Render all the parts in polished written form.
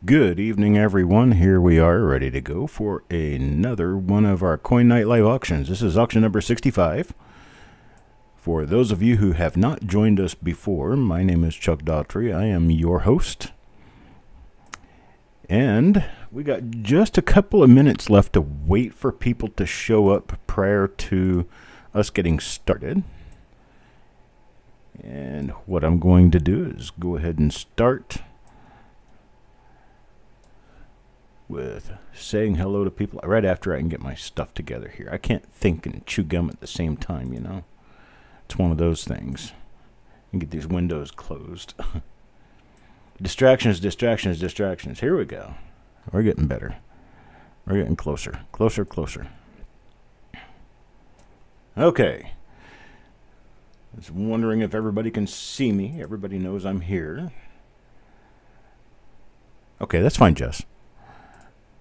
Good evening, everyone. Here we are, ready to go for another one of our Coin Night Live auctions. This is auction number 65. For those of you who have not joined us before, my name is Chuck Daughtry. I am your host. And we got just a couple of minutes left to wait for people to show up prior to us getting started. And what I'm going to do is go ahead and start with saying hello to people right after I can get my stuff together here. I can't think and chew gum at the same time, you know. It's one of those things. And get these windows closed. Distractions, distractions, distractions. Here we go. We're getting better. We're getting closer. Closer, closer. Okay. I was wondering if everybody can see me. Everybody knows I'm here. Okay, that's fine, Jess.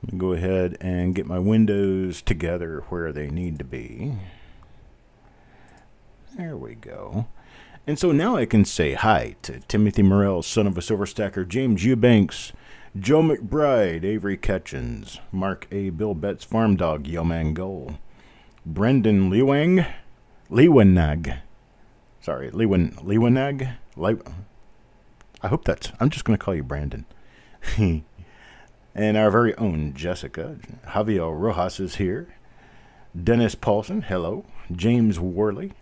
Let me go ahead and get my windows together where they need to be. There we go. And so now I can say hi to Timothy Morrell, son of a silver stacker, James Eubanks, Joe McBride, Avery Ketchens, Mark A. Bill Betts, Farm Dog, Yo Man Goal, Brendan Lewanag, sorry, Lewanag, I hope that's, I'm just going to call you Brandon. And our very own Jessica. Javier Rojas is here. Dennis Paulson, hello. James Worley.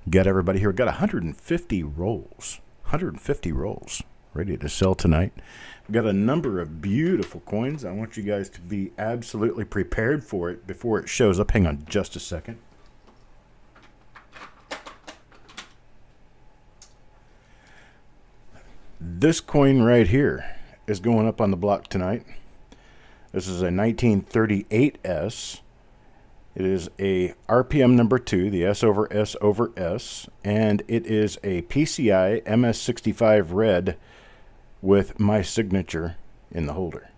Got everybody here. Got 150 rolls. 150 rolls ready to sell tonight. We've got a number of beautiful coins. I want you guys to be absolutely prepared for it before it shows up. Hang on just a second. This coin right here is going up on the block tonight. This is a 1938S. It is a RPM number 2, the S over S over S, and it is a PCI MS65 red with my signature in the holder.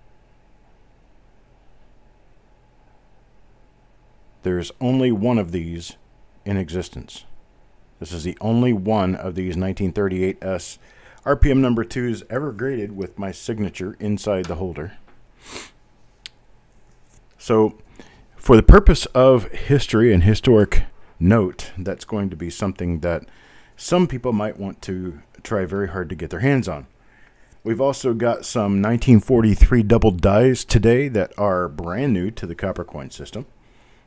There's only one of these in existence. This is the only one of these 1938S RPM number 2s ever graded with my signature inside the holder. So, for the purpose of history and historic note, that's going to be something that some people might want to try very hard to get their hands on. We've also got some 1943 double dies today that are brand new to the Coppercoin system.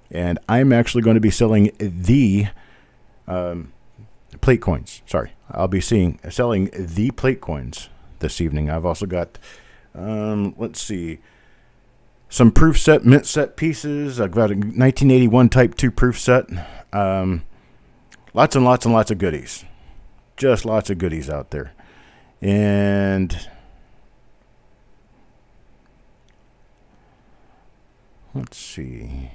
And I'm actually going to be selling the plate coins. Sorry, I'll be selling the plate coins this evening. I've also got, let's see, some proof set, mint set pieces. I've got a 1981 Type 2 proof set. Lots and lots and lots of goodies. Just lots of goodies out there. And let's see.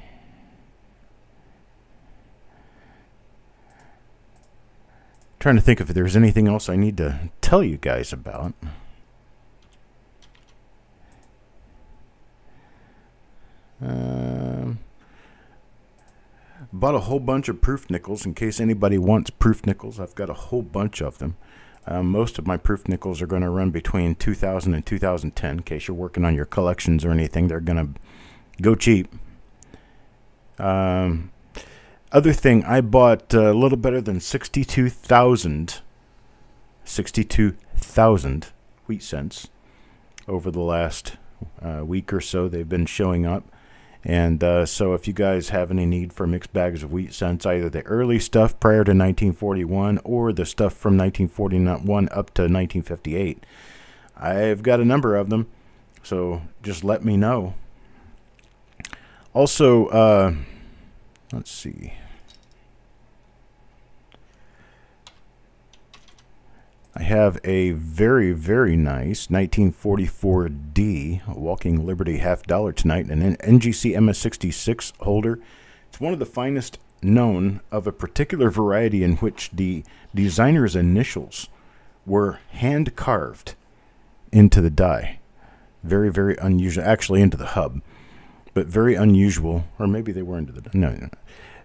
Trying to think if there's anything else I need to tell you guys about. Bought a whole bunch of proof nickels in case anybody wants proof nickels. I've got a whole bunch of them. Most of my proof nickels are going to run between 2000 and 2010. In case you're working on your collections or anything, they're going to go cheap. Other thing, I bought a little better than 62,000 wheat cents over the last week or so. They've been showing up. And so if you guys have any need for mixed bags of wheat cents, either the early stuff prior to 1941 or the stuff from 1941 up to 1958, I've got a number of them. So just let me know. Also, let's see. I have a very, very nice 1944D Walking Liberty $half tonight, an NGC MS66 holder. It's one of the finest known of a particular variety in which the designer's initials were hand carved into the die. Very, very unusual. Actually, into the hub, but very unusual. Or maybe they were into the no.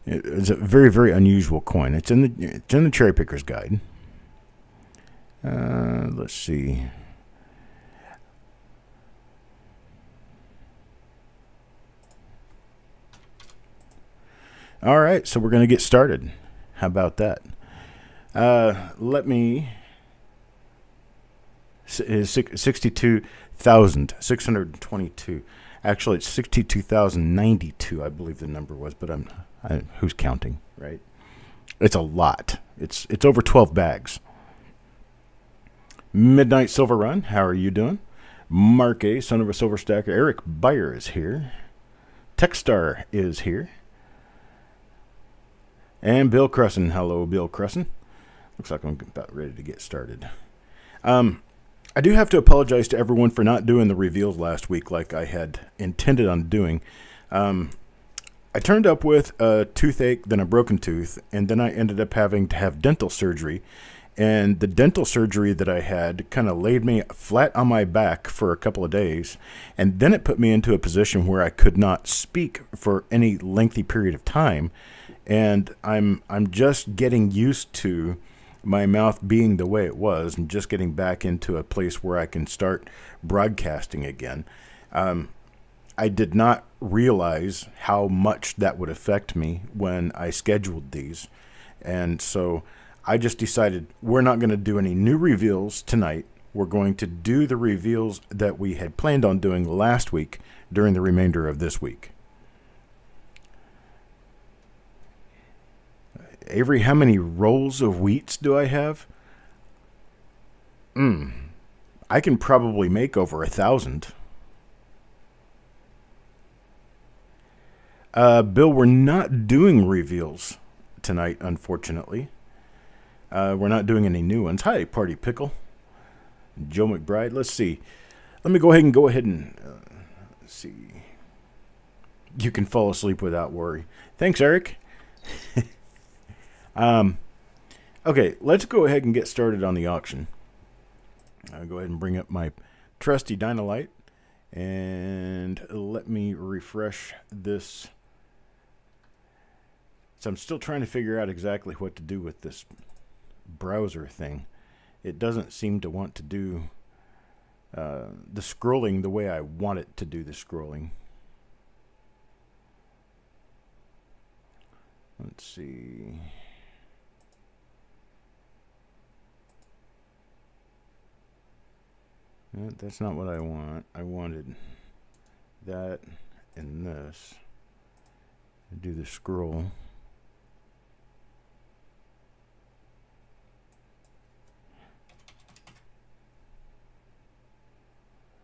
It's a very, very unusual coin. It's in the Cherry Picker's Guide. Let's see. All right, so we're going to get started. How about that? Let me... Is 62,622. Actually, it's 62,092, I believe the number was, but who's counting, right? It's a lot. It's over 12 bags. Midnight Silver Run, how are you doing? Mark A, son of a silver stacker. Eric Beyer is here. Techstar is here. And Bill Cresson. Hello, Bill Cresson. Looks like I'm about ready to get started. I do have to apologize to everyone for not doing the reveals last week like I had intended on doing. I turned up with a toothache, then a broken tooth, and then I ended up having to have dental surgery. And the dental surgery that I had kind of laid me flat on my back for a couple of days, and then it put me into a position where I could not speak for any lengthy period of time. And I'm just getting used to my mouth being the way it was and just getting back into a place where I can start broadcasting again. I did not realize how much that would affect me when I scheduled these. And so I just decided we're not going to do any new reveals tonight. We're going to do the reveals that we had planned on doing last week during the remainder of this week. Avery, how many rolls of wheats do I have? I can probably make over 1,000. Bill, we're not doing reveals tonight, unfortunately. We're not doing any new ones. Hi, Party Pickle. Joe McBride. Let's see. Let me go ahead and let's see. You can fall asleep without worry. Thanks, Eric. Okay, let's go ahead and get started on the auction. I'll go ahead and bring up my trusty Dynalite, and let me refresh this. So I'm still trying to figure out exactly what to do with this browser thing. It doesn't seem to want to do the scrolling the way I want it to do the scrolling. Let's see. That's not what I want. I wanted that and this. Do the scroll.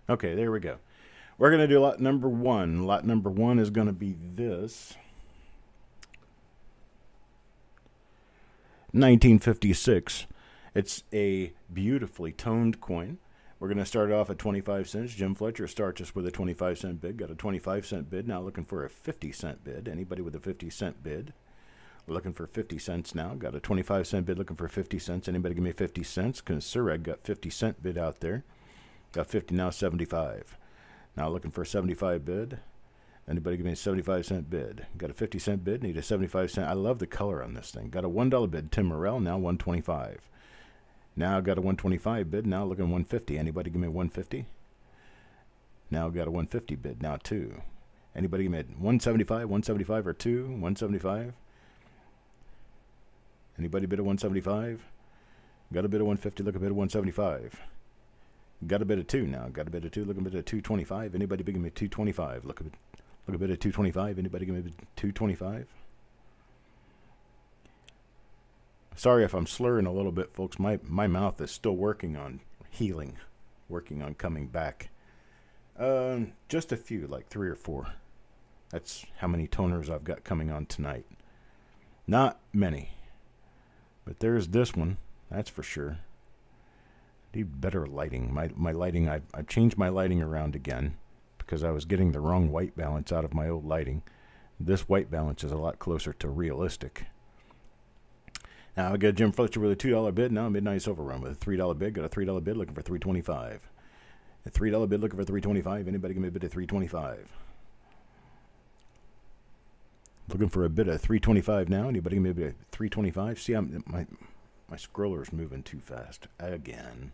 Okay, there we go. We're going to do lot number one. Lot number one is going to be this. 1956. It's a beautifully toned coin. We're going to start off at 25 cents. Jim Fletcher starts us with a 25-cent bid. Got a 25-cent bid. Now looking for a 50-cent bid. Anybody with a 50-cent bid? Looking for 50 cents now. Got a 25-cent bid looking for 50 cents. Anybody give me 50 cents? Because Surreg got 50-cent bid out there. Got 50, now 75. Now looking for a 75 bid. Anybody give me a 75-cent bid? Got a 50-cent bid. Need a 75-cent. I love the color on this thing. Got a $1 bid. Tim Morrell, now 125. Now got a 125 bid. Now looking 150. Anybody give me 150? Now got a 150 bid. Now 2. Anybody give me 175, 175 or 2? 175. Anybody bid a 175? Got a bid of 150. Look a bid of 175. Got a bid of 2 now. Got a bid of 2. Look a bid of 225. Anybody give me 225? Look a bid of 225. Anybody give me 225? Sorry if I'm slurring a little bit, folks. My mouth is still working on healing, working on coming back. Just a few, like 3 or 4. That's how many toners I've got coming on tonight. Not many. But there's this one, that's for sure. Need better lighting. My lighting, I've changed my lighting around again because I was getting the wrong white balance out of my old lighting. This white balance is a lot closer to realistic. Now I got Jim Fletcher with a $2 bid. Now Midnight Silver Run with a $3 bid. Got a $3 bid looking for $3.25. A $3 bid looking for $3.25. Anybody give me a bid of $3.25? Looking for a bid of $3.25 now. Anybody give me a bid of $3.25? See, my scroller's moving too fast again.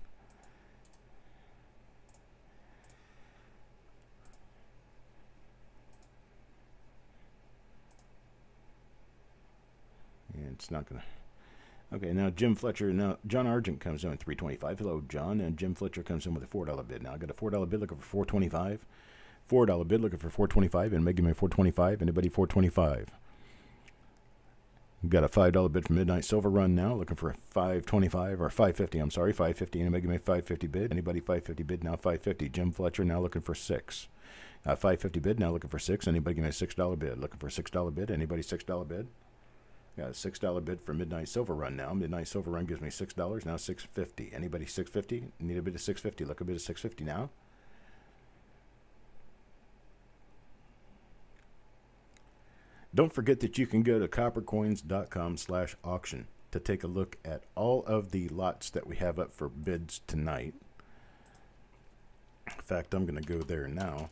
It's not going to. Okay, now Jim Fletcher. Now John Argent comes in at $3.25. Hello, John. And Jim Fletcher comes in with a $4 bid. Now I got a $4 bid looking for $4.25. $4 bid looking for $4.25. And make me $4.25. Anybody $4.25? Got a $5 bid from Midnight Silver Run now, looking for $5.25 or $5.50. I'm sorry, $5.50. Anybody give me a $5.50 bid? Anybody $5.50 bid now? $5.50. Jim Fletcher now looking for $6. $5.50 bid now looking for $6. Anybody give me a $6 bid? Looking for a $6 bid? Anybody $6 bid? Got a $6 bid for Midnight Silver Run now. Midnight Silver Run gives me $6. Now $6.50. Anybody $6.50? Need a bid of $6.50. Look a bid of $6.50 now. Don't forget that you can go to coppercoins.com/auction to take a look at all of the lots that we have up for bids tonight. In fact, I'm going to go there now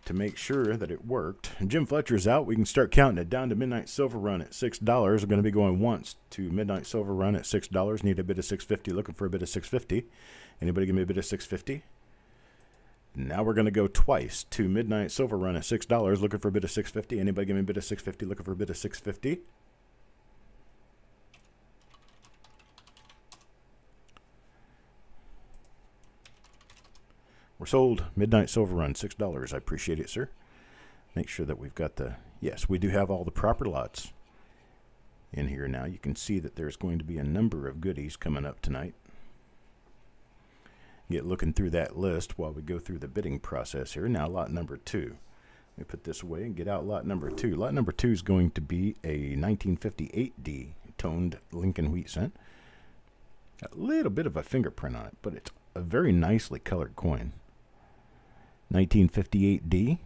to make sure that it worked. And Jim Fletcher's out. We can start counting it down to Midnight Silver Run at $6. We're going to be going once to Midnight Silver Run at $6. Need a bid of $6.50. Looking for a bid of $6.50. Anybody give me a bid of $6.50? Now we're going to go twice to Midnight Silver Run at $6, looking for a bid of $6.50. Anybody give me a bid of $6.50? Looking for a bid of $6.50. We're sold. Midnight Silver Run, $6. I appreciate it, sir. Make sure that we've got the... Yes, we do have all the proper lots in here now. You can see that there's going to be a number of goodies coming up tonight. Get looking through that list while we go through the bidding process here. Now, lot number 2. Let me put this away and get out lot number 2. Lot number 2 is going to be a 1958D toned Lincoln wheat cent. A little bit of a fingerprint on it, but it's a very nicely colored coin. 1958D.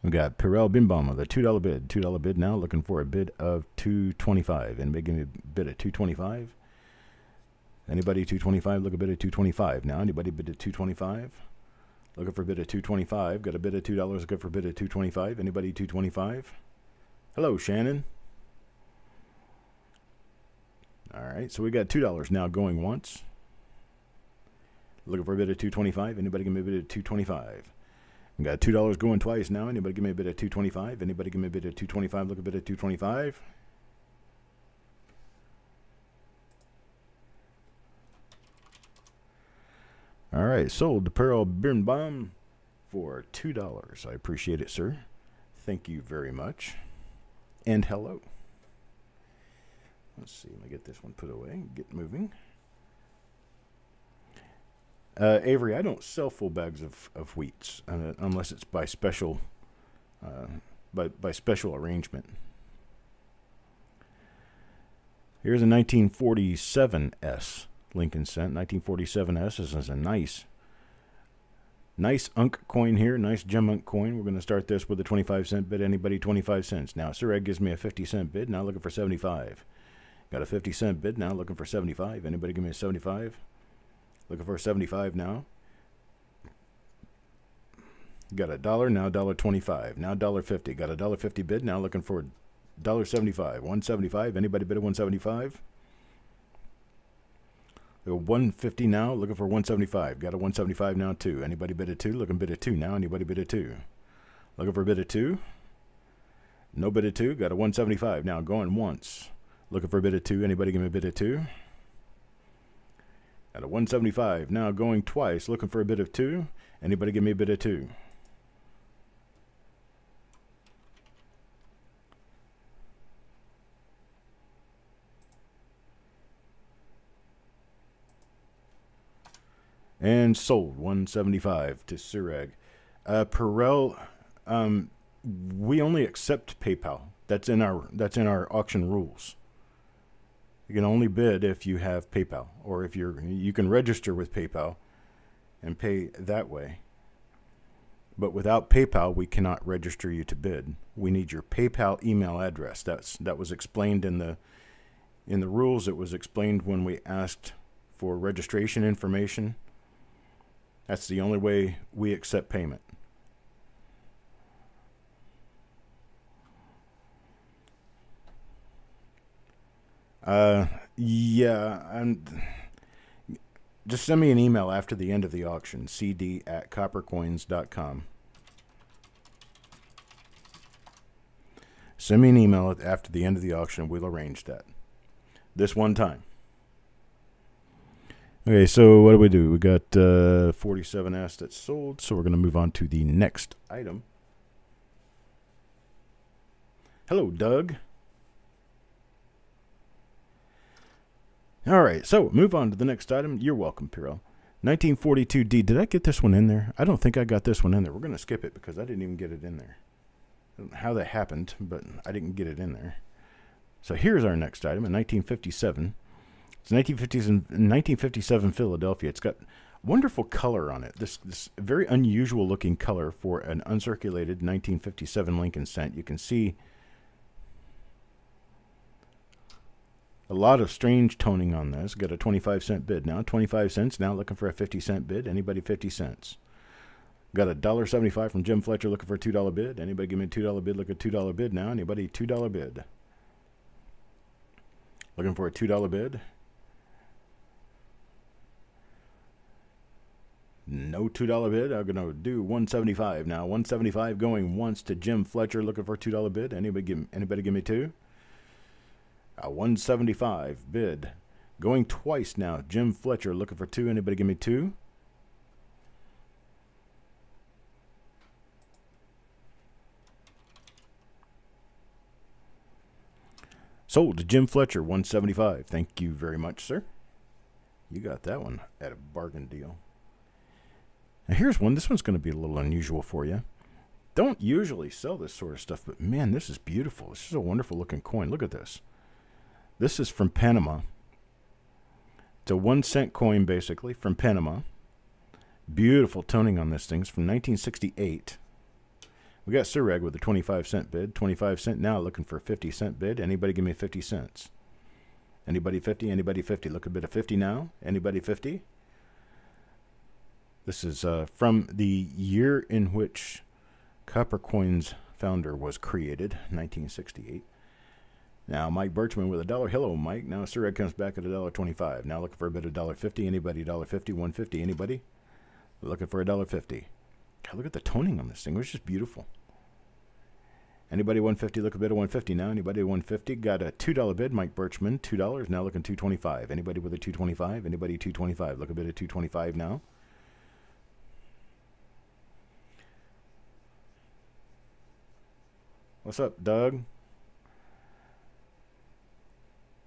We've got Perel Bimbom with a $2 bid. $2 bid now, looking for a bid of $2.25. And making a bid of $2.25. Anybody $2.25? Look a bid of $2.25 now. Anybody bid at $2.25? Looking for a bid of $2.25. Got a bid of $2. Looking for a bid of $2.25. Anybody $2.25? Hello, Shannon. All right, so we got $2 now going once. Looking for a bid of $2.25. Anybody give me a bid of $2.25? We got $2 going twice now. Anybody give me a bid of $2.25? Anybody give me a bid of $2.25? Look a bid of $2.25. All right, sold the Pearl Birnbaum for $2. I appreciate it, sir. Thank you very much. And hello. Let's see, let me get this one put away. Get moving. Avery, I don't sell full bags of wheats unless it's by special by special arrangement. Here's a 1947S. Lincoln cent. 1947S. This is a nice Unk coin here. Nice gem Unk coin. We're going to start this with a 25-cent bid. Anybody 25 cents. Now, Sureg gives me a 50-cent bid. Now looking for 75. Got a 50-cent bid. Now looking for 75. Anybody give me a 75? Looking for a 75 now. Got a dollar. Now $1.25. Now $1.50. Got a $1.50 bid. Now looking for $1.75. 175. Anybody bid at 175? 150 now, looking for 175. Got a 175 now, 2. Anybody bid at 2? Looking bid at 2 now. Anybody bid at 2? Looking for a bid at 2? No bid at 2. Got a 175 now, going once. Looking for a bid at 2. Anybody give me a bid at 2? Got a 175 now, going twice. Looking for a bid of 2. Anybody give me a bid at 2? And sold 175 to Sureg. Perel, we only accept PayPal. That's in our auction rules. You can only bid if you have PayPal, or if you can register with PayPal and pay that way. But without PayPal, we cannot register you to bid. We need your PayPal email address. That was explained in the rules. It was explained when we asked for registration information. That's the only way we accept payment. Yeah, just send me an email after the end of the auction, cd@coppercoins.com. Send me an email after the end of the auction. We'll arrange that. This one time. Okay, so what do? We got 47S that's sold, so we're going to move on to the next item. Hello, Doug. All right, so move on to the next item. You're welcome, Piro. 1942D. Did I get this one in there? I don't think I got this one in there. We're going to skip it because I didn't even get it in there. I don't know how that happened, but I didn't get it in there. So here's our next item in 1957. It's 1957 Philadelphia. It's got wonderful color on it. This very unusual looking color for an uncirculated 1957 Lincoln cent. You can see a lot of strange toning on this. Got a 25-cent bid now. 25 cents now, looking for a 50-cent bid. Anybody 50 cents? Got a $1.75 from Jim Fletcher looking for a $2 bid. Anybody give me a $2 bid? Look at $2 bid now. Anybody $2 bid? Looking for a $2 bid? No $2 bid. I'm going to do $1.75 now. $1.75 going once to Jim Fletcher looking for a $2 bid. Anybody give me two? A $1.75 bid. Going twice now. Jim Fletcher looking for two. Anybody give me two? Sold to Jim Fletcher, $1.75. Thank you very much, sir. You got that one at a bargain deal. Now here's one. This one's going to be a little unusual for you. Don't usually sell this sort of stuff, but man, this is beautiful. This is a wonderful looking coin. Look at this. This is from Panama. It's a 1 cent coin, basically, from Panama. Beautiful toning on this thing. It's from 1968. We got Surreg with a 25-cent bid. 25 cent now, looking for a 50-cent bid. Anybody give me 50 cents? Anybody 50? Anybody 50? Look a bit of 50 now. Anybody 50? This is from the year in which Coppercoins founder was created, 1968. Now, Mike Birchman with $1. Hello, Mike. Now, Surreg comes back at $1.25. Now, looking for a bit of $1.50. Anybody $1.50? $1.50? Anybody? Looking for $1.50. God, look at the toning on this thing. It's just beautiful. Anybody $1.50? Look a bit of $1.50 now. Anybody $1.50? Got a $2 bid. Mike Birchman, $2. Now looking $2.25. Anybody with a $2.25? Anybody $2.25? Look a bit of $2.25 now. What's up, Doug?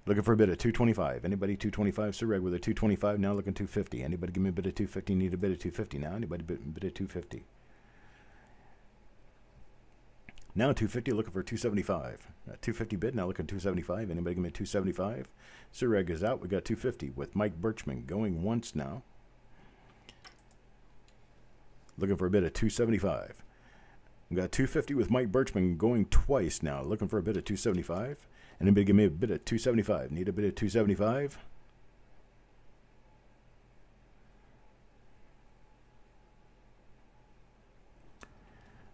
Looking for a bit of $2.25. Anybody $2.25? Surreg with a $2.25. Now looking $2.50. Anybody give me a bit of $2.50? Need a bit of $2.50 now. Anybody bit of $2.50? Now $2.50. Looking for $2.75. $2.50 bid. Now looking $2.75. Anybody give me $2.75? Surreg is out. We got $2.50 with Mike Birchman going once now. Looking for a bit of $2.75. We got $2.50 with Mike Birchman going twice now. Looking for a bit of $2.75. Anybody give me a bit of $2.75? Need a bit of $2.75?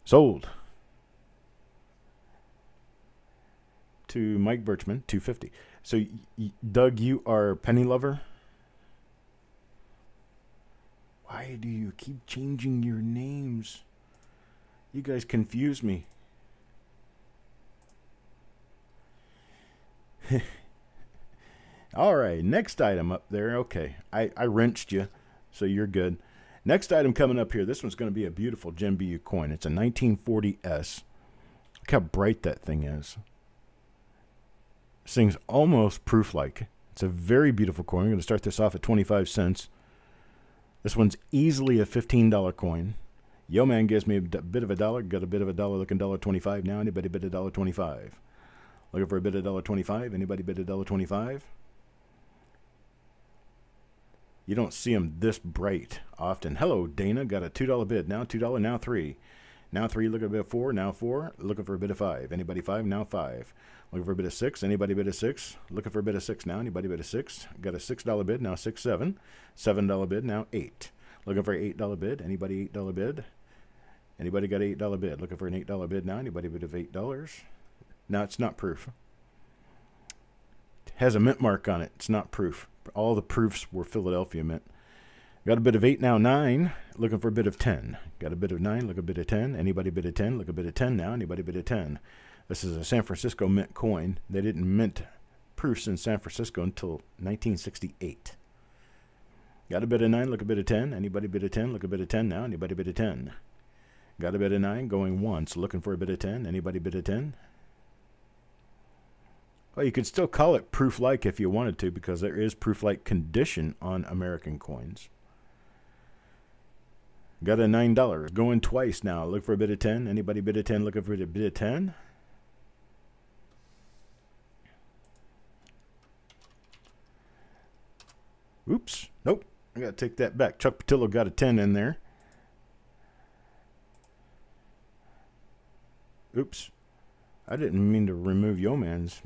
Sold to Mike Birchman, $2.50. So, Doug, you are a penny lover? Why do you keep changing your names? You guys confuse me. All right, next item up there. Okay, I wrenched you, so you're good. Next item coming up here. This one's going to be a beautiful Gem BU coin. It's a 1940S. Look how bright that thing is. This thing's almost proof-like. It's a very beautiful coin. We're going to start this off at 25 cents. This one's easily a $15 coin. Yo Man gives me a bit of $1. Got a bit of $1 looking $1.25 now. Anybody bid $1.25? Looking for a bid of $1.25? Anybody bid $1.25? You don't see them this bright often. Hello, Dana. Got a $2 bid. Now $2, now $3. Now $3, looking for a bit of $4. Now $4. Looking for a bit of $5. Anybody $5? Now $5. Looking for a bit of $6. Anybody bid of $6? Looking for a bit of $6 now. Anybody bid of $6? Got a $6 bid. Now $6, $7. $7 bid. Now $8. Looking for an $8 bid. Anybody $8 bid? Anybody got an $8 bid? Looking for an $8 bid now. Anybody bid of $8? No, it's not proof. It has a mint mark on it. It's not proof. All the proofs were Philadelphia mint. Got a bit of 8 now, 9. Looking for a bit of 10. Got a bit of 9. Look a bit of 10. Anybody bid of 10? Look a bit of 10 now. Anybody bid of 10? This is a San Francisco mint coin. They didn't mint proofs in San Francisco until 1968. Got a bid of 9, look a bid of 10. Anybody bid of 10, look a bid of 10 now. Anybody bid of 10? Got a bid of 9, going once, looking for a bid of 10. Anybody bid of 10? Well, you could still call it proof-like if you wanted to, because there is proof-like condition on American coins. Got a $9, going twice now. Look for a bid of 10. Anybody bid of 10, looking for a bid of 10? Oops, nope. I got to take that back. Chuck Patillo got a 10 in there. Oops. I didn't mean to remove Yeoman's.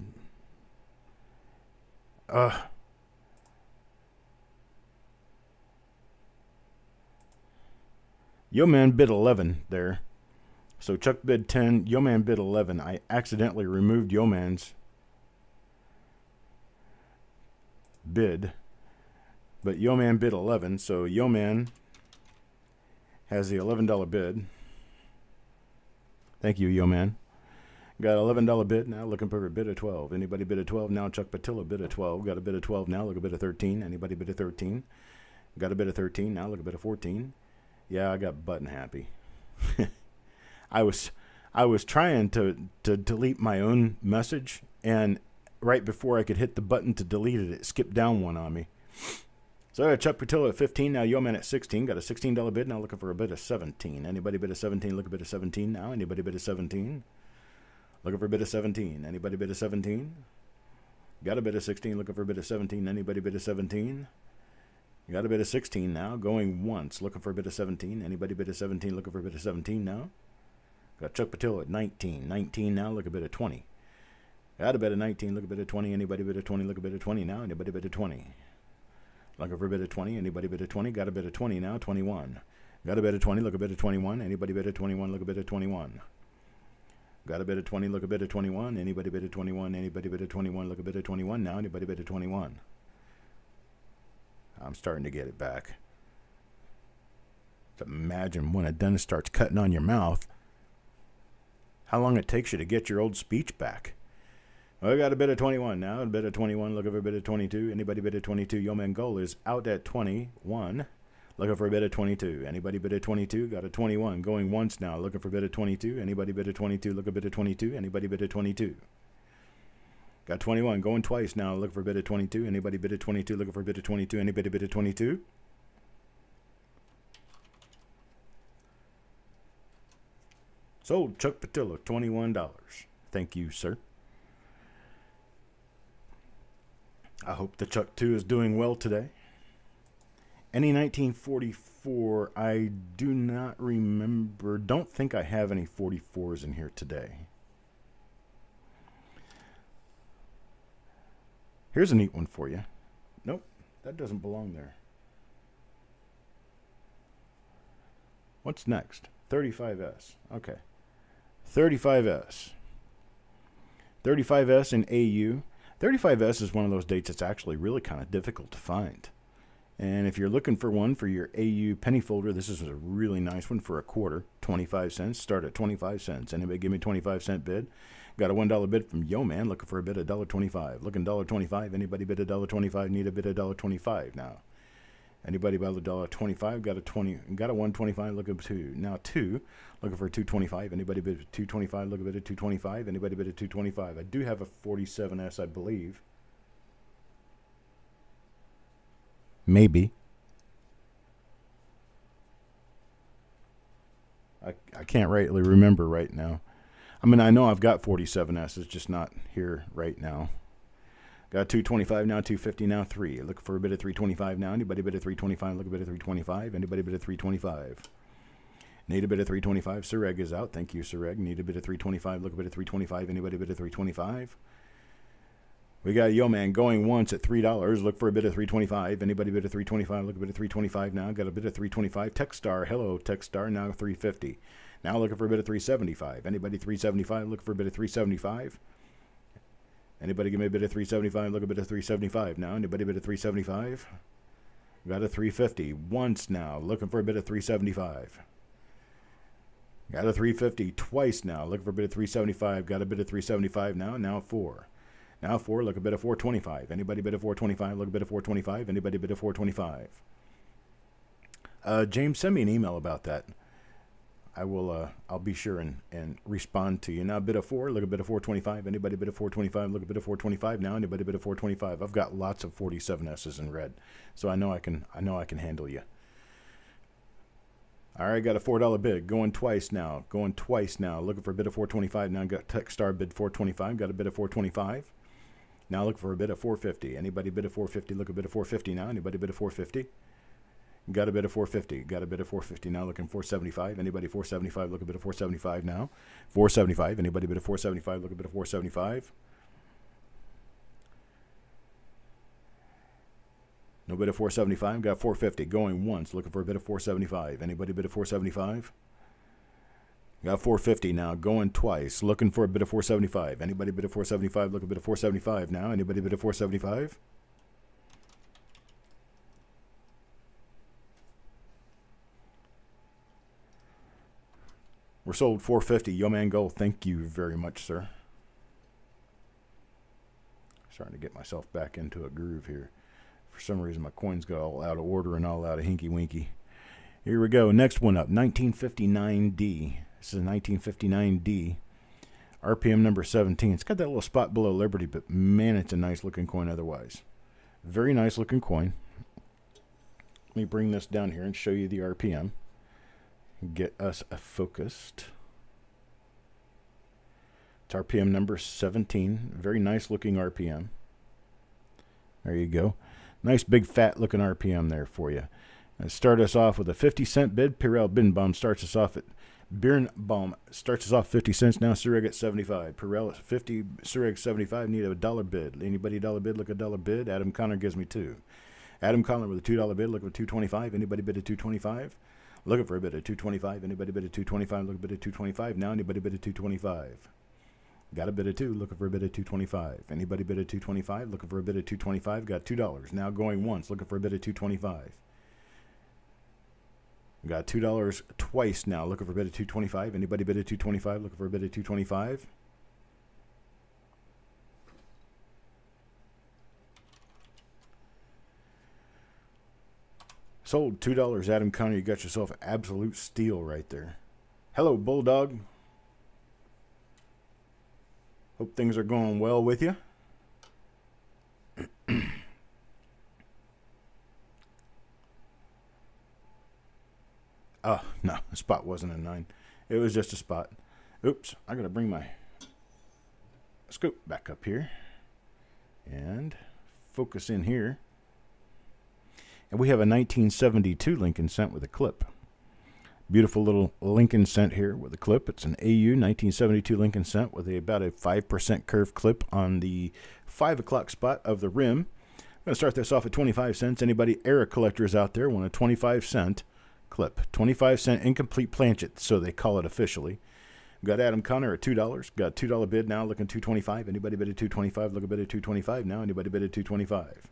Yeoman bid 11 there. So Chuck bid 10, Yeoman bid 11. I accidentally removed Yeoman's bid. But Yeoman bid 11, so Yeoman has the $11 bid. Thank you, Yeoman. Got an $11 bid now, looking for a bid of 12. Anybody bid of 12 now? Chuck Patillo bid of 12. Got a bid of 12 now, look a bid of 13. Anybody bid of 13? Got a bid of 13 now, look a bid of 14. Yeah, I got button happy. I was trying to delete my own message, and right before I could hit the button to delete it, it skipped down one on me. So I got Chuck Patillo at 15, now Yeoman at 16. Got a $16 bid, now looking for a bid of 17. Anybody bid of 17, look a bid of 17 now. Anybody bid of 17? Looking for a bid of 17. Anybody bid of 17? Got a bid of 16, looking for a bid of 17. Anybody bid of 17? Got a bid of 16 now, going once, looking for a bid of 17. Anybody bid of 17, looking for a bid of 17 now. Got Chuck Patillo at 19. 19 now, look a bid of 20. Got a bid of 19, look a bid of 20. Anybody bid of 20, look a bid of 20 now. Anybody bid of 20? Looking for a bid of 20. Anybody bid of 20? Got a bid of 20 now. 21. Got a bid of 20. Look a bid of 21. Anybody bid of 21? Look a bid of 21. Got a bid of 20. Look a bid of 21. Anybody bid of 21? Anybody bid of 21? Look a bid of 21 now. Anybody bid of 21? I'm starting to get it back. Just imagine when a dentist starts cutting on your mouth, how long it takes you to get your old speech back. Well, I got a bid of 21 now. A bid of 21. Look for a bid of 22. Anybody bid of 22? Yeoman Goal is out at 21. Looking for a bid of 22. Anybody bid of 22? Got a 21. Going once now. Looking for a bid of 22. Anybody bid of 22? Look a bid of 22. Anybody bid of 22? Got 21. Going twice now. Looking for a bid of 22. Anybody bid of 22? Looking for a bid of 22. Anybody bid of 22? Sold Chuck Patillo, $21. Thank you, sir. I hope the Chuck 2 is doing well today. Any 1944, I do not remember. Don't think I have any 44s in here today. Here's a neat one for you. Nope, that doesn't belong there. What's next? 35S. Okay. 35S. 35S in AU. 35S is one of those dates that's actually really kind of difficult to find. And if you're looking for one for your AU penny folder, this is a really nice one for a quarter, 25 cents. Start at 25 cents. Anybody give me a 25-cent bid? Got a $1 bid from Yeoman, looking for a bid of $1.25. Looking $1.25. Anybody bid $1.25? Need a bid of $1.25 now. Anybody bid $1.25? Got a 20. Got a 125. Looking for two. Now two. Looking for a 225. Anybody bid 225? Look a bid of 225. Anybody bid a 225? I do have a 47S, I believe. Maybe. I can't rightly remember right now. I mean, I know I've got 47S. It's just not here right now. Got 225 now, 250 now, 3. Looking for a bid of 325 now. Anybody bid of 325? Look a bid of 325. Anybody bid of 325? Need a bid of 325. Surreg is out. Thank you, Surreg. Need a bid of 325. Look a bid of 325. Anybody bid of 325? We got Yeoman going once at $3. Look for a bid of 325. Anybody bid of 325? Look a bid of 325 now. Got a bid of 325. Techstar. Hello, Techstar. Now 350. Now looking for a bid of 375. Anybody 375? Look for a bid of 375. Anybody give me a bid of 375? Look a bid of 375 now. Anybody bid of 375? Got a 350. Once now. Looking for a bid of 375. Got a 350 twice now. Looking for a bid of 375. Got a bid of 375 now. Now 4. Now 4. Look a bid of 425. Anybody bid of 425? Look a bid of 425. Anybody bid of 425? James, send me an email about that. I'll be sure and respond to you. Now bid of 4. Look a bid of 425. Anybody bid of 425? Look a bid of 425 now. Anybody bid of 425? I've got lots of 47S's in red, so I know I can handle you. All right, got a $4 bid. Going twice now. Going twice now. Looking for a bid of 425. Now got Techstar bid 425. Got a bid of 425. Now looking for a bid of 450. Anybody bid of 450? Look a bid of 450 now. Anybody bid of 450? Got a bid of 450. Got a bid of 450 now. Looking 475. Anybody 475? Look a bid of 475 now. 475. Anybody bid of 475? Look a bid of 475. No bid of 475. Got 450. Going once. Looking for a bid of 475. Anybody bid of 475? Got 450 now. Going twice. Looking for a bid of 475. Anybody bid of 475? Look a bid of 475 now. Anybody bid of 475? We're sold 450. Yo man gold. Thank you very much, sir. Starting to get myself back into a groove here. For some reason, my coins got all out of order and all out of hinky-winky. Here we go. Next one up, 1959D. This is a 1959D. RPM number 17. It's got that little spot below Liberty, but man, it's a nice-looking coin otherwise. Very nice-looking coin. Let me bring this down here and show you the RPM. Get us focused. It's RPM number 17. Very nice-looking RPM. There you go. Nice big fat looking RPM there for you. Start us off with a 50-cent bid. Pirel Birnbaum starts us off at 50 cents. Now Surreg at 75. Pirel at 50. Surreg 75. Need a $1 bid. Anybody $1 bid? Look a $1 bid. Adam Connor gives me 2. Adam Connor with a $2 bid. Look at 225. Anybody bid at 225? Looking for a bid at 225. Anybody bid at 225? Look a bid at 225. Now anybody bid at 225? Got a bid of 2, looking for a bid of 225. Anybody bid of 225? Looking for a bid of 225. Got $2. Now going once, looking for a bid of 225. Got $2 twice now, looking for a bid of 225. Anybody bid of 225? Looking for a bid of 225. Sold $2. Adam Connor, you got yourself an absolute steal right there. Hello, Bulldog. Hope things are going well with you. Oh, no, the spot wasn't a 9. It was just a spot. Oops, I got to bring my scope back up here and focus in here. And we have a 1972 Lincoln cent with a clip. Beautiful little Lincoln cent here with a clip. It's an AU 1972 Lincoln cent with about a 5% curved clip on the 5 o'clock spot of the rim. I'm going to start this off at 25 cents. Anybody era collectors out there want a 25-cent clip? 25-cent incomplete planchet, so they call it officially. We've got Adam Connor at $2. Got $2 bid now, looking 225. Anybody bid at 225? Look a bid at 225 now. Anybody bid at 225?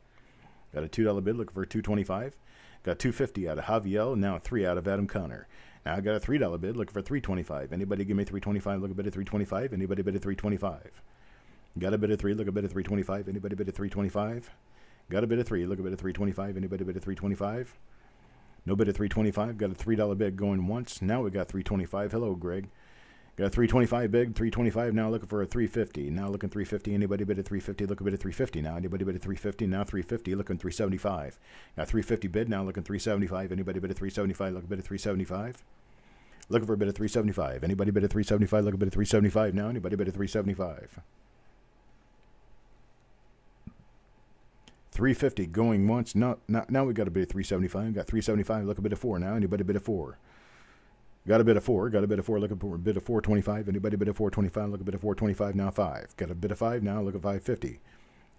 Got a $2 bid, looking for 225. Got 250 out of Javier, now 3 out of Adam Connor. Now I got a $3 bid, looking for 325. Anybody give me 325? Look a bid at 325. Anybody bid at 325? Got a bid at 3, look a bid at 325. Anybody bid at 325? Got a bid at 3, look a bid at 325. Anybody bid at 325? No bid at 325. Got a $3 bid going once. Now we got 325. Hello, Greg. Got a 325 bid, 325. Now looking for a 350. Now looking 350. Anybody bid at 350? Look a bid at 350 now. Anybody bid at 350? Now 350. Looking 375. Got 350 bid. Now looking 375. Anybody bid at 375? Look a bid at 375. Looking for a bid at 375. Anybody bid at 375? Look a bid at 375 now. Anybody bid at 375? 350 going once. Now we got a bid at 375. Got 375. Look a bid at 4 now. Anybody bid at 4? Got a bid of 4. Got a bid of 4. Looking for a bid of 425. Anybody bid of 425? Look a bid of 425 now. 5. Got a bid of 5 now. Look at 550.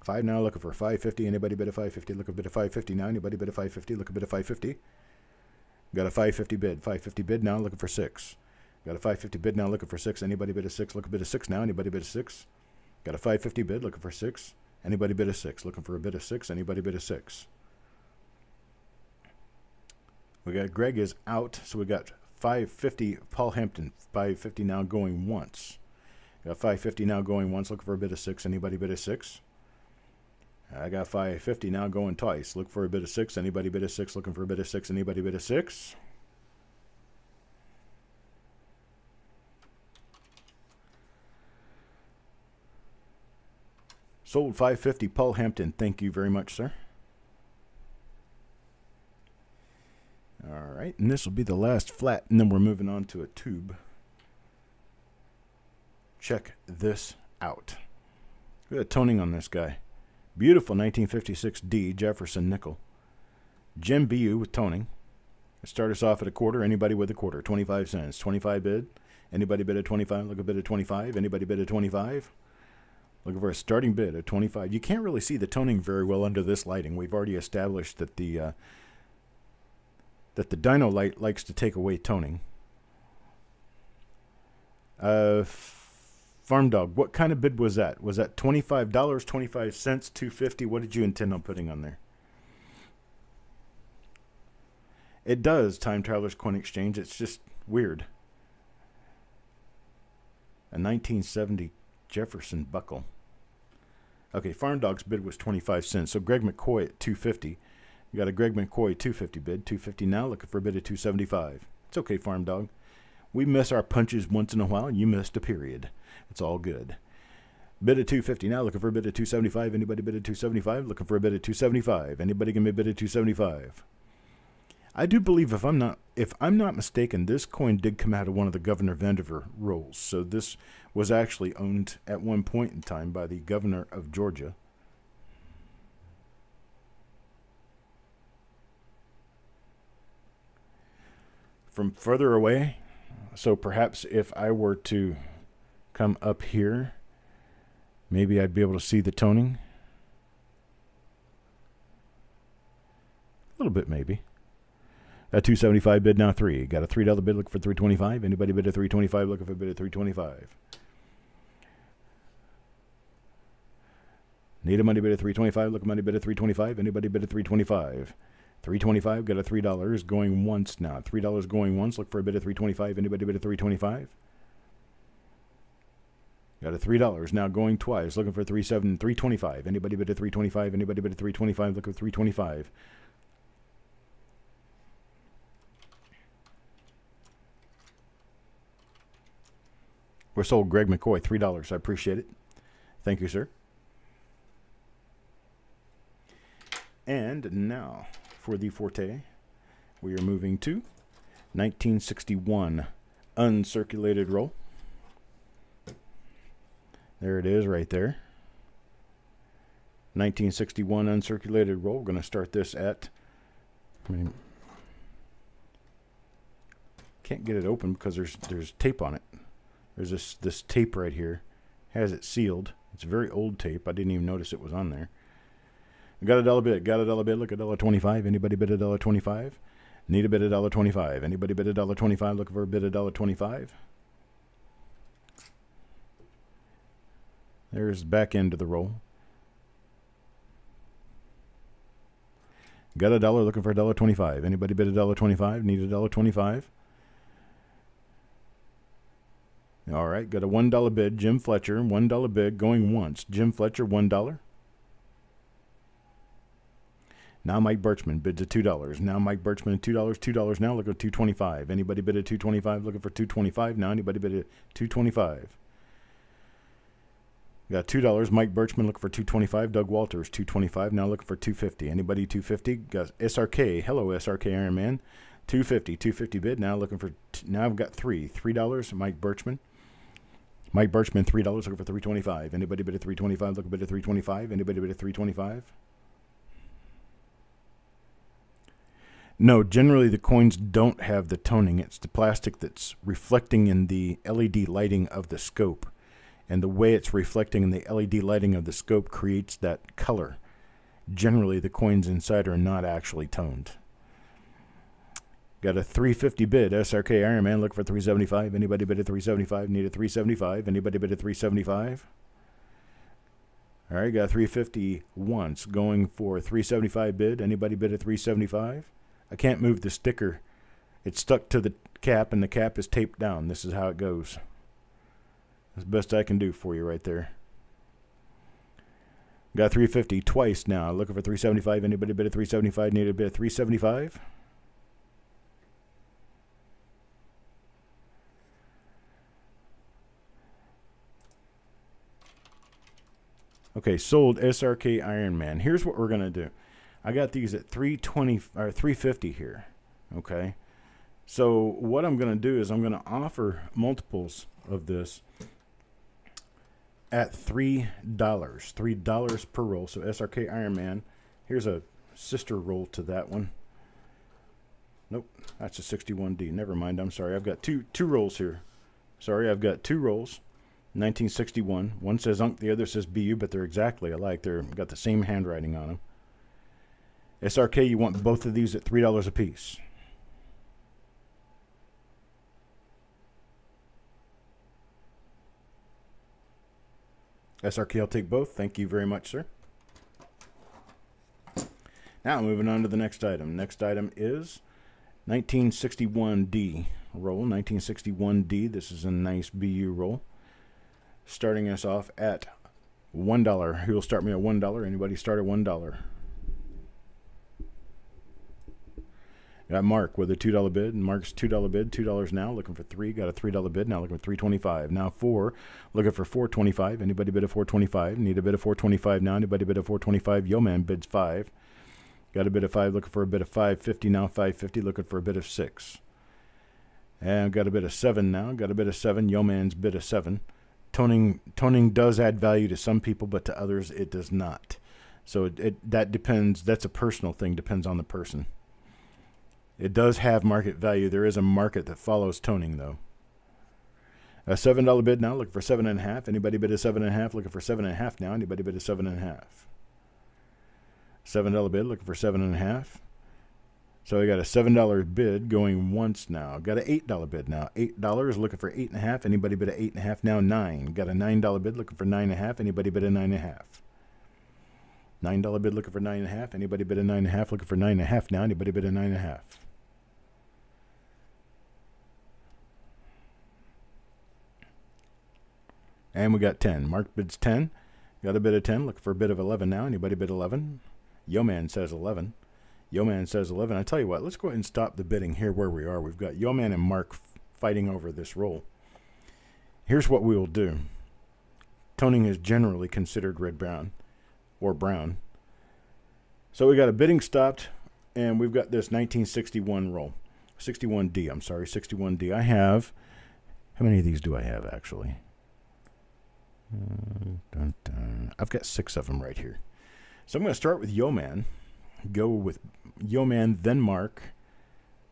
5 now. Looking for 550. Anybody bid of 550? Look a bid of 550 now. Anybody bid of 550? Look a bid of 550. Got a 550 bid. 550 bid now. Looking for 6. Got a 550 bid now. Looking for 6. Anybody bid of 6? Look a bid of 6 now. Anybody bid of 6? Got a 550 bid. Looking for 6. Anybody bid of 6? Looking for a bid of 6. Anybody bid of 6? We got Greg is out, so we got 550 Paul Hampton. 550 now going once. Got 550 now going once. Looking for a bid of 6. Anybody bid of 6? I got 550 now going twice. Look for a bid of 6. Anybody bid of 6? Looking for a bid of 6. Anybody bid of 6? Sold 550 Paul Hampton. Thank you very much, sir. All right, and this will be the last flat, and then we're moving on to a tube. Check this out. Look at the toning on this guy. Beautiful 1956 D Jefferson nickel. Gem BU with toning. Start us off at a quarter. Anybody with a quarter? 25 cents. 25 bid. Anybody bid at 25? Look a bid at 25. Anybody bid at 25? Looking for a starting bid at 25. You can't really see the toning very well under this lighting. We've already established that the dyno light likes to take away toning. Farm Dog, what kind of bid was that? Was that $25, 25 cents, 250? What did you intend on putting on there? It does, Time Traveler's Coin Exchange. It's just weird. A 1970 Jefferson buckle. Okay, Farm Dog's bid was 25 cents. So Greg McCoy at 250. You got a Greg McCoy 250 bid. 250 now, looking for a bid of 275. It's okay, Farm Dog. We miss our punches once in a while. You missed a period. It's all good. Bid of 250 now, looking for a bid of 275. Anybody bid of 275? Looking for a bid of 275. Anybody give me a bid of 275? I do believe, if I'm not mistaken, this coin did come out of one of the Governor Vandiver rolls. So this was actually owned at one point in time by the governor of Georgia. From further away, so perhaps if I were to come up here, maybe I'd be able to see the toning. A little bit, maybe. A 275 bid, now 3. Got a $3 bid, looking for 325. Anybody bid at 325? Looking for a bid at 325. Need a money bid at 325. Look, money bid at 325. Anybody bid at 325? 325. Got a $3 going once now. $3 going once. Look for a bid at 325. Anybody bid at 325? Got a $3 now going twice. Looking for 325. Anybody bid at 325? Anybody bid at 325? Look for 325. We're sold Greg McCoy, $3. I appreciate it. Thank you, sir. And now, for the forte, we are moving to 1961 uncirculated roll. There it is right there. 1961 uncirculated roll. We're going to start this at... can't get it open because there's tape on it. There's this tape right here. Has it sealed. It's very old tape. I didn't even notice it was on there. Got a $1 bid. Got a $1 bid. Look at $1.25. Anybody bid a $1.25? Need a bid at $1.25. Anybody bid a $1.25? Looking for a bid at $1.25? There's the back end of the roll. Got a $1. Looking for a $1.25. Anybody bid a $1.25? Need a $1.25? All right, got a $1 bid. Jim Fletcher, $1 bid going once. Jim Fletcher, $1. Now Mike Birchman bids at $2. Now Mike Birchman at $2. $2 now. Look at $2.25. Anybody bid at $2.25? Looking for $2.25 now. Anybody bid at $2.25? Got $2. Mike Birchman looking for $2.25. Doug Walters $2.25 now. Looking for $2.50. Anybody $2.50? Got SRK. Hello SRK Iron Man. $2.50 bid now. Looking for now. I've got $3. Mike Birchman. Mike Birchman, $3, looking for $3.25. Anybody bid at $3.25? Looking bid at $3.25. Anybody bid at $3.25? No, generally the coins don't have the toning. It's the plastic that's reflecting in the LED lighting of the scope. And the way it's reflecting in the LED lighting of the scope creates that color. Generally, the coins inside are not actually toned. Got a $3.50 bid. SRK Iron Man looking for $3.75. Anybody bid at $3.75? Need a $3.75. Anybody bid at $3.75? All right, got a $3.50 once going for $3.75 bid. Anybody bid at $3.75? I can't move the sticker. It's stuck to the cap, and the cap is taped down. This is how it goes. That's the best I can do for you right there. Got 350 twice now. Looking for 375. Anybody bid at 375? Need a bid at 375? Okay, sold SRK Iron Man. Here's what we're gonna do. I got these at 320 or 350 here. Okay, so what I'm gonna do is I'm gonna offer multiples of this at $3. $3 per roll. So SRK Iron Man. Here's a sister roll to that one. Nope, that's a 61D. Never mind. I'm sorry. I've got two rolls here. Sorry, I've got two rolls. 1961. One says UNC, the other says BU, but they're exactly alike. They've got the same handwriting on them. SRK, you want both of these at $3 a piece. SRK, I'll take both. Thank you very much, sir. Now moving on to the next item. Next item is 1961D roll. 1961D. This is a nice BU roll. Starting us off at $1. Who will start me at $1? Anybody start at $1? Got Mark with a $2 bid. Mark's $2 bid, $2 now. Looking for 3. Got a $3 bid now. Looking for $3.25. Now 4. Looking for $4.25. Anybody bid a $4.25? Need a bid of $4.25 now. Anybody bid a $4.25? Yo man bids 5. Got a bid of 5. Looking for a bid of $5.50 now. $5.50. Looking for a bid of 6. And got a bid of 7 now. Got a bid of 7. Yo man's bid of 7. Toning does add value to some people, but to others it does not. So that depends. That's a personal thing. Depends on the person. It does have market value. There is a market that follows toning, though. A $7 bid now. Looking for 7.5. Anybody bid a 7.5? Looking for 7.5 now. Anybody bid a 7.5? $7 bid. Looking for 7.5. So we got a $7 bid going once now. Got an $8 bid now. $8 looking for 8.5. Anybody bid a 8.5 now? 9. Got a $9 bid looking for 9.5. Anybody bid a 9.5? $9 bid looking for 9.5. Anybody bid a 9.5? Looking for 9.5 now. Anybody bid a 9.5? And we got 10. Mark bids 10. Got a bid of 10. Looking for a bid of 11 now. Anybody bid 11? Yo man says 11. Yo man says 11. I tell you what, let's go ahead and stop the bidding here where we are. We've got Yo man and Mark fighting over this roll. Here's what we will do. Toning is generally considered red-brown or brown. So we got a bidding stopped, and we've got this 1961 roll. 61D, I'm sorry, 61D. I have, how many of these do I have actually? I've got 6 of them right here. So I'm going to start with Yo man. Go with Yo man, then Mark.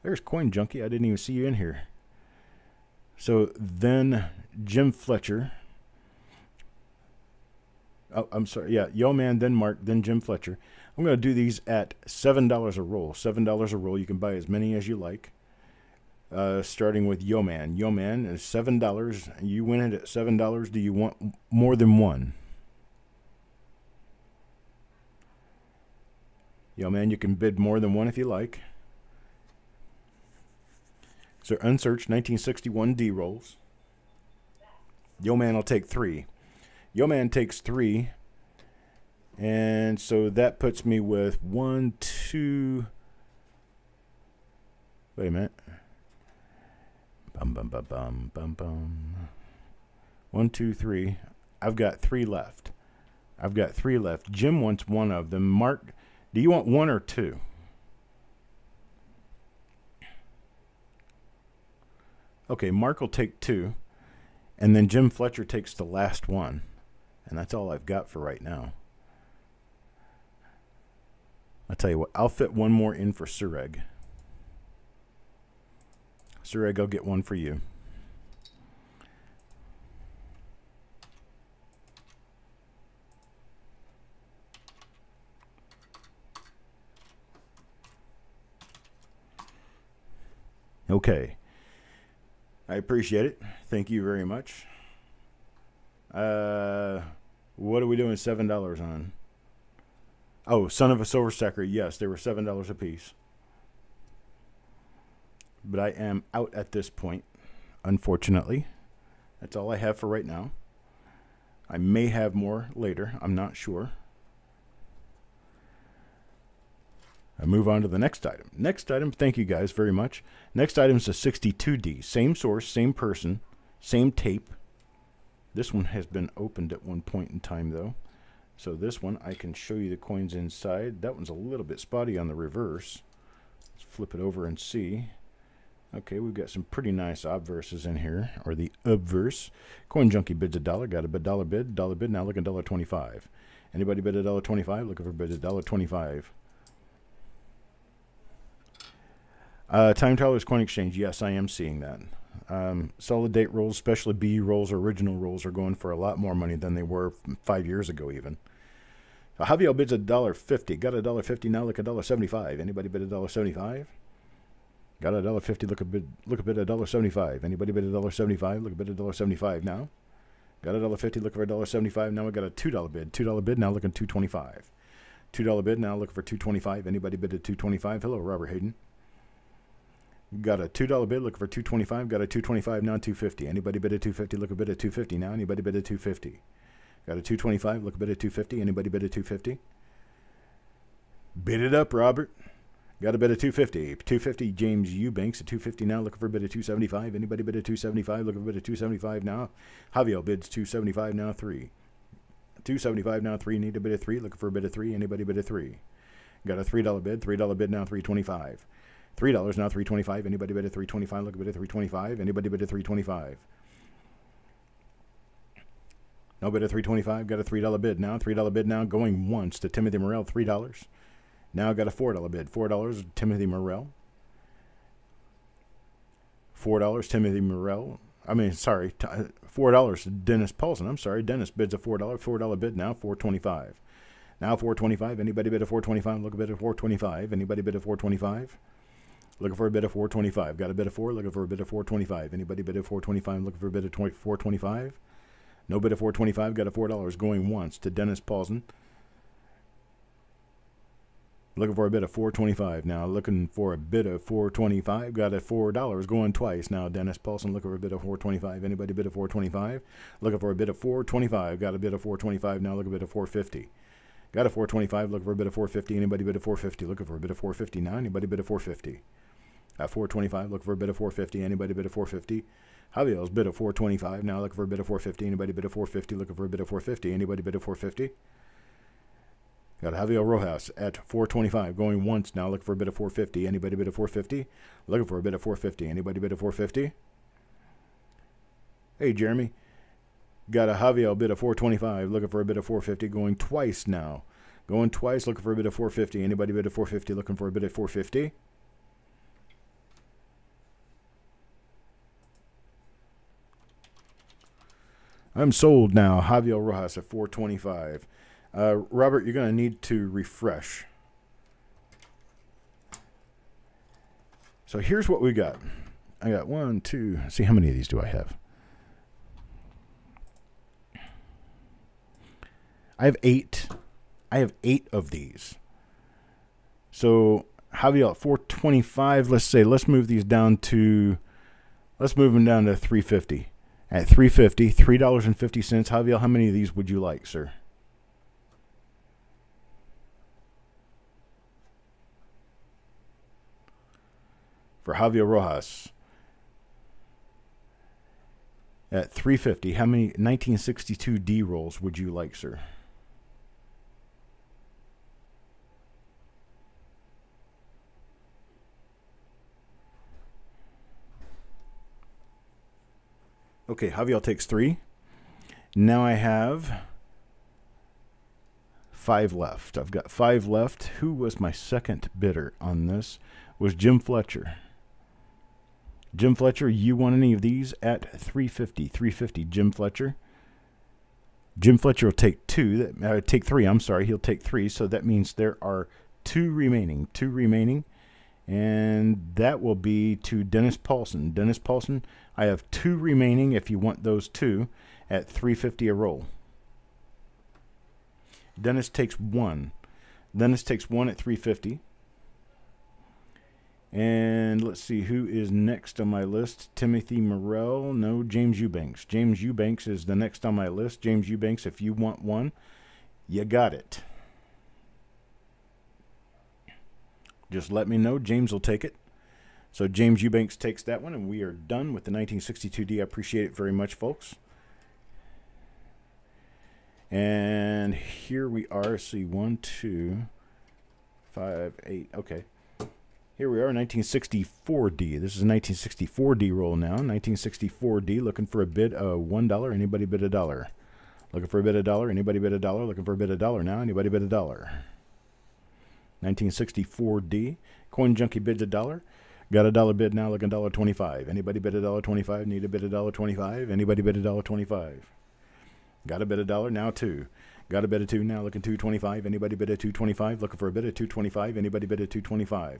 There's Coin Junkie. I didn't even see you in here. So then Jim Fletcher. Oh, I'm sorry. Yeah, Yo man, then Mark, then Jim Fletcher. I'm going to do these at $7 a roll. $7 a roll. You can buy as many as you like. Starting with Yo man. Yo man is $7. You win it at $7. Do you want more than one? Yo man, you can bid more than one if you like. So unsearched 1961D rolls. Yo man will take 3. Yo man takes 3. And so that puts me with 1, 2. Wait a minute. Bum bum bum bum bum bum. 1, 2, 3. I've got 3 left. I've got 3 left. Jim wants one of them. Mark, do you want 1 or 2? Okay, Mark will take 2, and then Jim Fletcher takes the last one, and that's all I've got for right now. I'll tell you what, I'll fit one more in for Sureg. Sureg, I'll get one for you. Okay. I appreciate it. Thank you very much. What are we doing $7 on? Oh, Son of a Silver Stacker. Yes, they were $7 a piece. but I am out at this point, unfortunately. That's all I have for right now. I may have more later. I'm not sure. I move on to the next item. Next item, thank you guys very much. Next item is a 62D. Same source, same person, same tape. This one has been opened at one point in time, though. So this one, I can show you the coins inside. That one's a little bit spotty on the reverse. Let's flip it over and see. Okay, we've got some pretty nice obverses in here, or the obverse. Coin Junkie bids $1. Got a dollar bid. Now looking $1.25. Anybody bid $1.25? Looking for bid $1.25. Time Teller's Coin Exchange. Yes, I am seeing that. Solid date rolls, especially B rolls or original rolls, are going for a lot more money than they were 5 years ago even. So Javier bids $1.50. Got $1.50 now. Look $1.75. Anybody bid $1.75? Got $1.50. Look a bid $1.75. Anybody bid $1.75? Look a bid $1.75 now. Got $1.50. Look for $1.75. Now we got a $2 bid. $2 bid now looking $2.25. $2 bid now looking for $2.25. Anybody bid at $2.25? Hello, Robert Hayden. Got a $2 bid, looking for $2.25. Got a $2.25 now, $2.50. Anybody bid at $2.50? Look a bid at $2.50 now. Anybody bid at $2.50? Got a $2.25. Look a bid at $2.50. Anybody bid at $2.50? Bid it up, Robert. Got a bid at $2.50. $2.50. James Eubanks at $2.50 now. Looking for a bid at $2.75. Anybody bid at $2.75? Looking for a bid at $2.75 now. Javier bids $2.75 now, $3. $2.75 now, $3. Need a bid at $3. Looking for a bid at $3. Anybody bid at $3? Got a $3 bid. $3 bid now, $3.25. $3 now, $3.25. Anybody bid at $3.25? Look a bid at $3.25. Anybody bid at $3.25? No bid at $3.25. Got a $3 bid now. $3 bid now, going once to Timothy Morrell, $3. Now got a $4 bid. $4, Timothy Morrell. $4, Timothy Morrell. $4, Dennis Paulson. I'm sorry, Dennis bids a $4. $4 bid now, $4.25. Now $4.25. Anybody bid at $4.25? Look a bid at $4.25. Anybody bid at $4.25? Looking for a bid of $4.25. Got a bid of $4. Looking for a bid of $4.25. Anybody bid at $4.25? Looking for a bid of $4.25? No bid of $4.25. Got a $4 going once to Dennis Paulson. Looking for a bid of $4.25. Now looking for a bid of $4.25. Got a $4 going twice. Now Dennis Paulson looking for a bid of $4.25. Anybody bid of $4.25? Looking for a bid of $4.25. Got a bid of $4.25. Now looking for a bid of $4.50. Got a $4.25. Looking for a bid of $4.50. Anybody bid of $4.50? Looking for a bid of $4.50 now. Anybody bid of $4.50? At $4.25, looking for a bid of $4.50. Anybody bid of $4.50? Javier's bid of $4.25. Now looking for a bid of $4.50. Anybody bid of $4.50? Looking for a bid of $4.50. Anybody bid of $4.50? Got Javier Rojas at $4.25. Going once now. Looking for a bid of $4.50. Anybody bid of $4.50? Looking for a bid of $4.50. Anybody bid of $4.50? Hey, Jeremy. Got a Javier bid of $4.25. Looking for a bid of $4.50. Going twice now. Going twice. Looking for a bid of $4.50. Anybody bid of $4.50? Looking for a bid of $4.50? I'm sold now. Javier Rojas at $4.25. Robert, you're going to need to refresh. So here's what we got. I got 1, 2. See, how many of these do I have? I have 8. I have 8 of these. So Javier at $4.25. Let's say, let's move these down to, let's move them down to $3.50. At $3.50, $3.50. Javier, how many of these would you like, sir? For Javier Rojas. At $3.50, how many 1962 D rolls would you like, sir? Okay, Javier takes 3. Now I have 5 left. I've got 5 left. Who was my second bidder on this? Was Jim Fletcher. Jim Fletcher, you want any of these at $3.50? $3.50, Jim Fletcher. Jim Fletcher will take 2. Take 3. I'm sorry, he'll take 3. So that means there are 2 remaining. 2 remaining. And that will be to Dennis Paulson. Dennis Paulson, I have 2 remaining if you want those 2 at $3.50 a roll. Dennis takes 1. Dennis takes 1 at $3.50. And let's see who is next on my list. Timothy Morrell. No, James Eubanks. James Eubanks is the next on my list. James Eubanks, if you want one, you got it. Just let me know. James will take it. So James Eubanks takes that one, and we are done with the 1962D. I appreciate it very much, folks. And here we are. Let's see, 1, 2, 5, 8. Okay. Here we are, 1964D. This is a 1964D roll now. 1964D, looking for a bid of $1. Anybody bid $1? Looking for a bid of $1. Anybody bid $1? Looking for a bid of $1 now. Anybody bid $1? 1964D. Coin Junkie bids $1. Got $1 bid now, looking $1.25. Anybody bid $1.25? Need a bid $1.25? Anybody bid $1.25? Got a bid $1 now, 2. Got a bid of 2 now, looking $2.25. Anybody bid at $2.25? Looking for a bid of $2.25. Anybody bid at $2.25?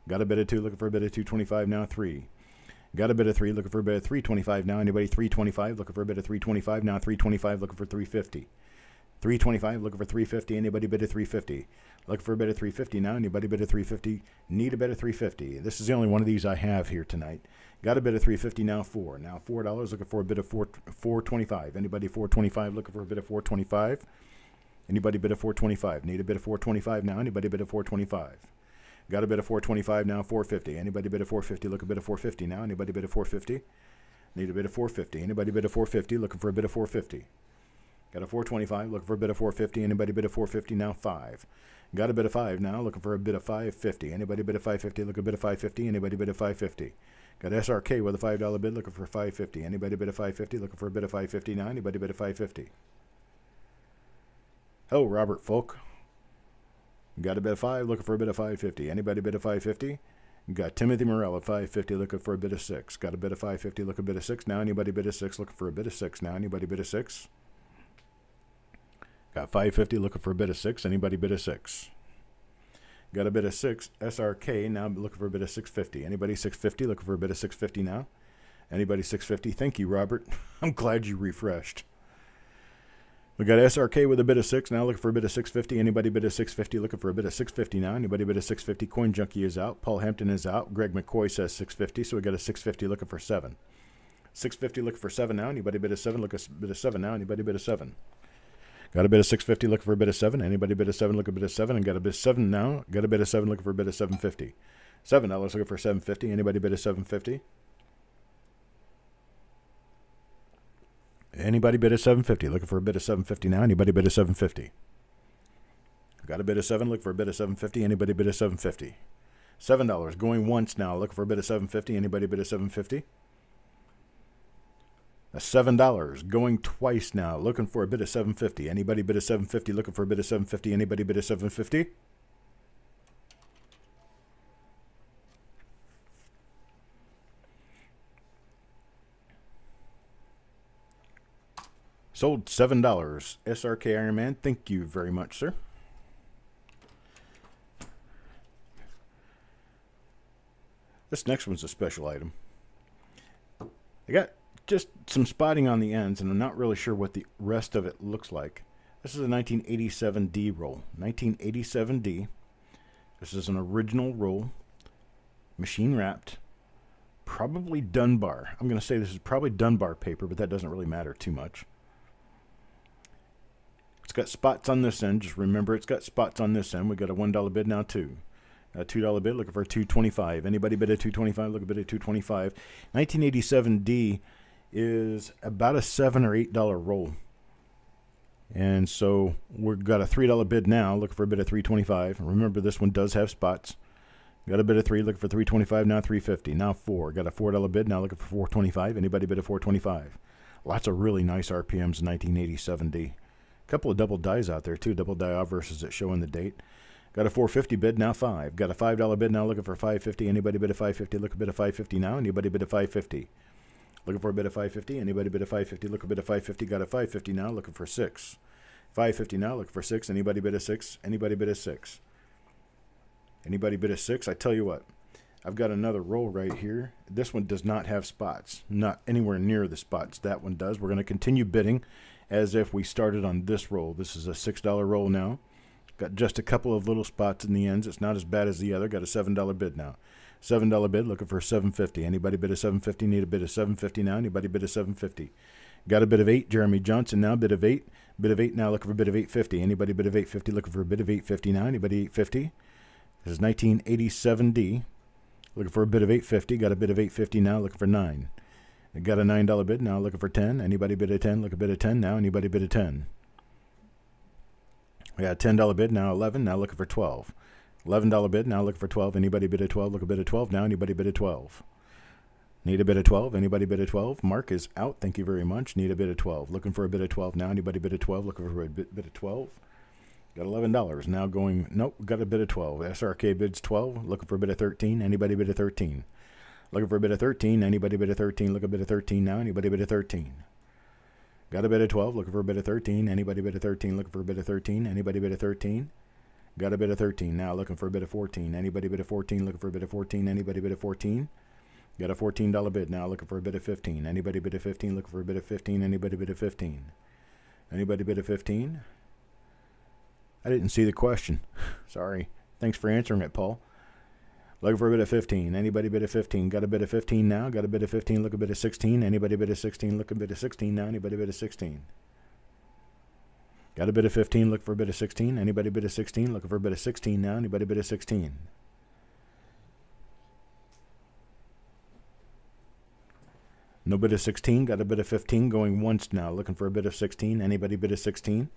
Got a bid of 2, looking for a bid of $2.25 now, 3. Got a bid of 3, looking for a bid of $3.25 now. Anybody $3.25? Looking for a bid of $3.25 now, $3.25. Looking for $3.50. $3.25, looking for $3.50. Anybody bid at $3.50? Looking for a bid of $3.50 now. Anybody bid at $3.50? Need a bid of $3.50. This is the only one of these I have here tonight. Got a bid of $3.50 now, 4. Now $4, looking for a bid of $4.25. Anybody $4.25? Looking for a bid of $4.25? Anybody bid of $4.25? Need a bid of $4.25 now. Anybody bid of $4.25? Got a bid of $4.25 now, $4.50. Anybody bid of $4.50? Look a bid of $4.50 now. Anybody bid of $4.50? Need a bid of $4.50. Anybody bid of $4.50? Looking for a bid of $4.50. Got a $4.25, looking for a bid of $4.50. Anybody bid of $4.50 now, 5. Got a bid of 5 now, looking for a bid of $5.50. Anybody bid of $5.50? Look a bid of $5.50. Anybody bid of $5.50? Got SRK with a $5 bid, looking for $5.50. Anybody bid of $5.50? Looking for a bid of $5.50 now. Anybody bid of $5.50? Oh, Robert Folk. Got a bid of 5, looking for a bid of $5.50. Anybody bid of $5.50? Got Timothy Morrell at $5.50, looking for a bid of 6. Got a bid of $5.50, look a bid of 6 now. Anybody bid of 6? Looking for a bid of 6 now. Anybody bid of 6? Got $5.50, looking for a bid of 6. Anybody bid of 6? Got a bid of 6. SRK now looking for a bid of $6.50. Anybody $6.50? Looking for a bid of $6.50 now. Anybody $6.50? Thank you, Robert. I'm glad you refreshed. We got SRK with a bid of 6 now, looking for a bid of $6.50. Anybody bid of $6.50? Looking for a bid of $6.50 now. Anybody bid of $6.50? Coin Junkie is out. Paul Hampton is out. Greg McCoy says $6.50, so we got a $6.50 looking for 7. $6.50 looking for 7 now. Anybody bid of 7? Look a bid of 7 now. Anybody bid of 7? Got a bid of $6.50 looking for a bid of 7. Anybody bid of 7? Look a bid of 7. And got a bid of 7 now. Got a bid of 7 looking for a bid of $7.50. $7 looking for $7.50. Anybody bid of $7.50? Anybody bid of $7.50? Looking for a bid of $7.50 now. Anybody bid of $7.50? Got a bid of 7. Looking for a bid of $7.50. Anybody bid of $7.50? $7 going once now. Looking for a bid of $7.50. Anybody bid of $7.50? $7 going twice now. Looking for a bid of $7.50. Anybody bid of $7.50? Looking for a bid of $7.50. Anybody bid of $7.50? Sold $7. SRK Iron Man, thank you very much, sir. This next one's a special item. I got just some spotting on the ends, and I'm not really sure what the rest of it looks like. This is a 1987D roll. 1987D. This is an original roll, machine wrapped, probably Dunbar. I'm going to say this is probably Dunbar paper, but that doesn't really matter too much. It's got spots on this end. Just remember, it's got spots on this end. We got a $1 bid now, 2. A $2 bid, looking for a $2.25. Anybody bid at $2.25? Look a bid at $2.25. 1987D is about a $7 or $8 roll. And so we've got a $3 bid now, looking for a bid of $3.25. Remember, this one does have spots. Got a bid of 3, looking for $3.25, now $3.50. Now 4. Got a $4 bid, now looking for $4.25. Anybody bid at $4.25? Lots of really nice RPMs in 1987D. Couple of double dies out there too, double die obverses that show in the date. Got a $4.50 bid, now 5. Got a $5 bid, now looking for $5.50. Anybody bid a $5.50? Look a bid of $5.50 now. Anybody bid a $5.50? Looking for a bid of $5.50. Anybody bid a $5.50? Look a bid of $5.50. Got a $5.50 now, looking for 6. $5.50 now, looking for 6. Anybody bid a 6? Anybody bid a 6? Anybody bid a 6? I tell you what, I've got another roll right here. This one does not have spots, not anywhere near the spots that one does. We're going to continue bidding as if we started on this roll. This is a $6 roll now. Got just a couple of little spots in the ends. It's not as bad as the other. Got a $7 bid now. $7 bid, looking for 750. Anybody bid a 750? Need a bid of 750 now. Anybody bid a 750? Got a bid of 8. Jeremy Johnson now, bid of 8. Bid of 8 now, looking for a bid of 850. Anybody bid of 850? Looking for a bid of 850 now. Anybody 850? This is 1987D. Looking for a bid of 850. Got a bid of 850 now, looking for 9. Got a $9 bid now, looking for 10. Anybody bid a 10? Look a bid of 10 now. Anybody bid a 10? We got a $10 bid now, 11. Now looking for 12. $11 bid now, looking for 12. Anybody bid a 12? Look a bid of 12 now. Anybody bid a 12? Need a bid of 12? Anybody bid a 12? Mark is out. Thank you very much. Need a bid of 12. Looking for a bid of 12 now. Anybody bid a 12? Looking for a bid of 12? Got $11. Now going, nope, got a bid of 12. SRK bids 12. Looking for a bid of 13. Anybody bid of 13? Looking for a bid of 13. Anybody bid of 13? Look a bid of 13 now. Anybody bid of 13? Got a bid of 12. Looking for a bid of 13. Anybody bid of 13? Looking for a bid of 13. Anybody bid of 13? Got a bid of 13. Now looking for a bid of 14. Anybody bid of 14? Looking for a bid of 14. Anybody bid of 14? Got a $14 bid. Now looking for a bid of 15. Anybody bid of 15? Looking for a bid of 15. Anybody bid of 15? Anybody bid of 15? I didn't see the question. Sorry. Thanks for answering it, Paul. Looking for a bid of 15. Anybody bid of 15? Got a bid of 15 now. Got a bid of 15. Look a bid of 16. Anybody bid of 16? Look a bid of 16 now. Anybody bid of 16? Got a bid of 15. Look for a bid of 16. Anybody bid of 16? Looking for a bid of 16 now. Anybody bid of 16? No bid of 16. Got a bid of 15 going once now. Looking for a bid of 16. Anybody bid of 16?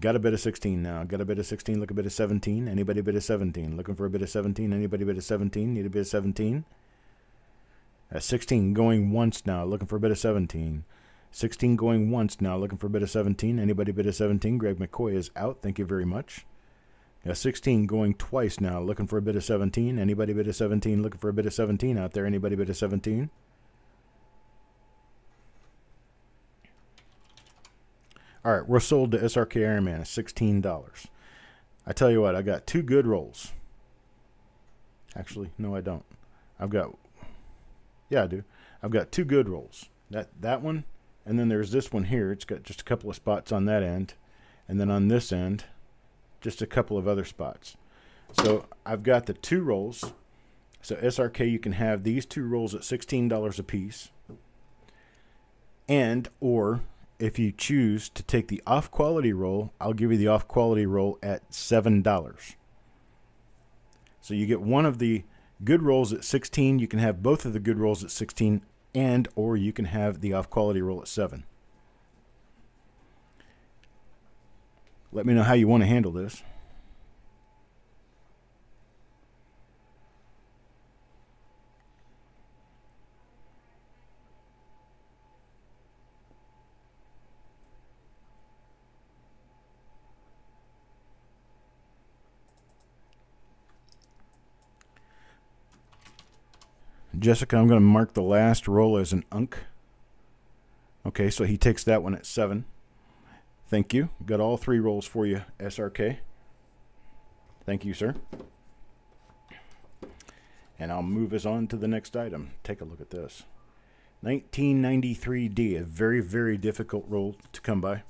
Got a bid of 16 now. Got a bid of 16. Look a bid of 17. Anybody bid of 17? Looking for a bid of 17. Anybody bid of 17? Need a bid of 17? 16 going once now. Looking for a bid of 17. 16 going once now. Looking for a bid of 17. Anybody bid of 17? Greg McCoy is out. Thank you very much. 16 going twice now. Looking for a bid of 17. Anybody bid of 17? Looking for a bid of 17 out there. Anybody bid of 17? All right, we're sold to SRK Ironman at $16. I tell you what, I got two good rolls. Actually, no, I don't. I've got, yeah, I do. I've got two good rolls. That one, and then there's this one here. It's got just a couple of spots on that end, and then on this end, just a couple of other spots. So I've got the two rolls. So SRK, you can have these two rolls at $16 a piece, and or if you choose to take the off-quality roll, I'll give you the off-quality roll at $7. So you get one of the good rolls at 16. You can have both of the good rolls at 16, and or you can have the off-quality roll at 7. Let me know how you want to handle this. Jessica, I'm going to mark the last roll as an unk. Okay, so he takes that one at 7. Thank you. Got all three rolls for you, SRK. Thank you, sir. And I'll move us on to the next item. Take a look at this. 1993D, a very, very difficult roll to come by.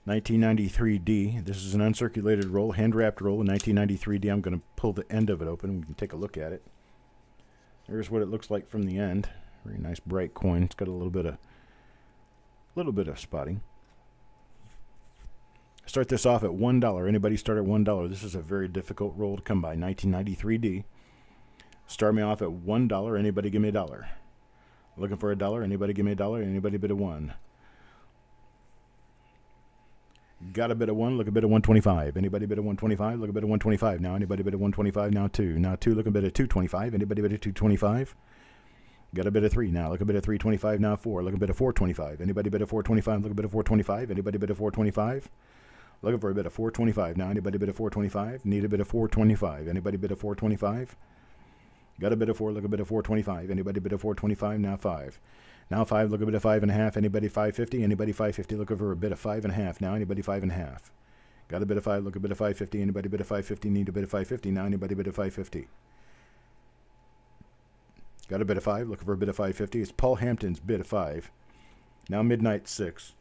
1993D. This is an uncirculated roll, hand-wrapped roll. 1993D. I'm going to pull the end of it open. We can take a look at it. Here's what it looks like from the end. Very nice bright coin. It's got a little bit of spotting. Start this off at $1. Anybody start at $1? This is a very difficult roll to come by. 1993D. Start me off at $1. Anybody give me $1? Looking for $1? Anybody give me $1? Anybody bid a 1? Got a bid of 1. Look a bid of 125. Anybody bid of 125? Look a bid of 125 now. Anybody bid of 125 now? 2. Now 2. Look a bid of 225. Anybody bid of 225? Got a bid of 3 now. Look a bid of 325 now. 4. Look a bid of 425. Anybody bid of 425? Look a bid of 425. Anybody bid of 425? Looking for a bid of 425 now. Anybody bid of 425? Need a bid of 425. Anybody bid of 425? Got a bid of 4. Look a bid of 425. Anybody bid of 425? Now 5. Now 5. Look a bid of 5.5. Anybody 550? Anybody 550? Looking for a bid of 5.5 now. Anybody 5.5? Got a bid of 5. Look a bid of 550. Anybody bid of 550? Need a bid of 550 now. Anybody bid of 550? Got a bid of 5. Looking for a bid of 550. It's Paul Hampton's bid of 5. Now midnight 6.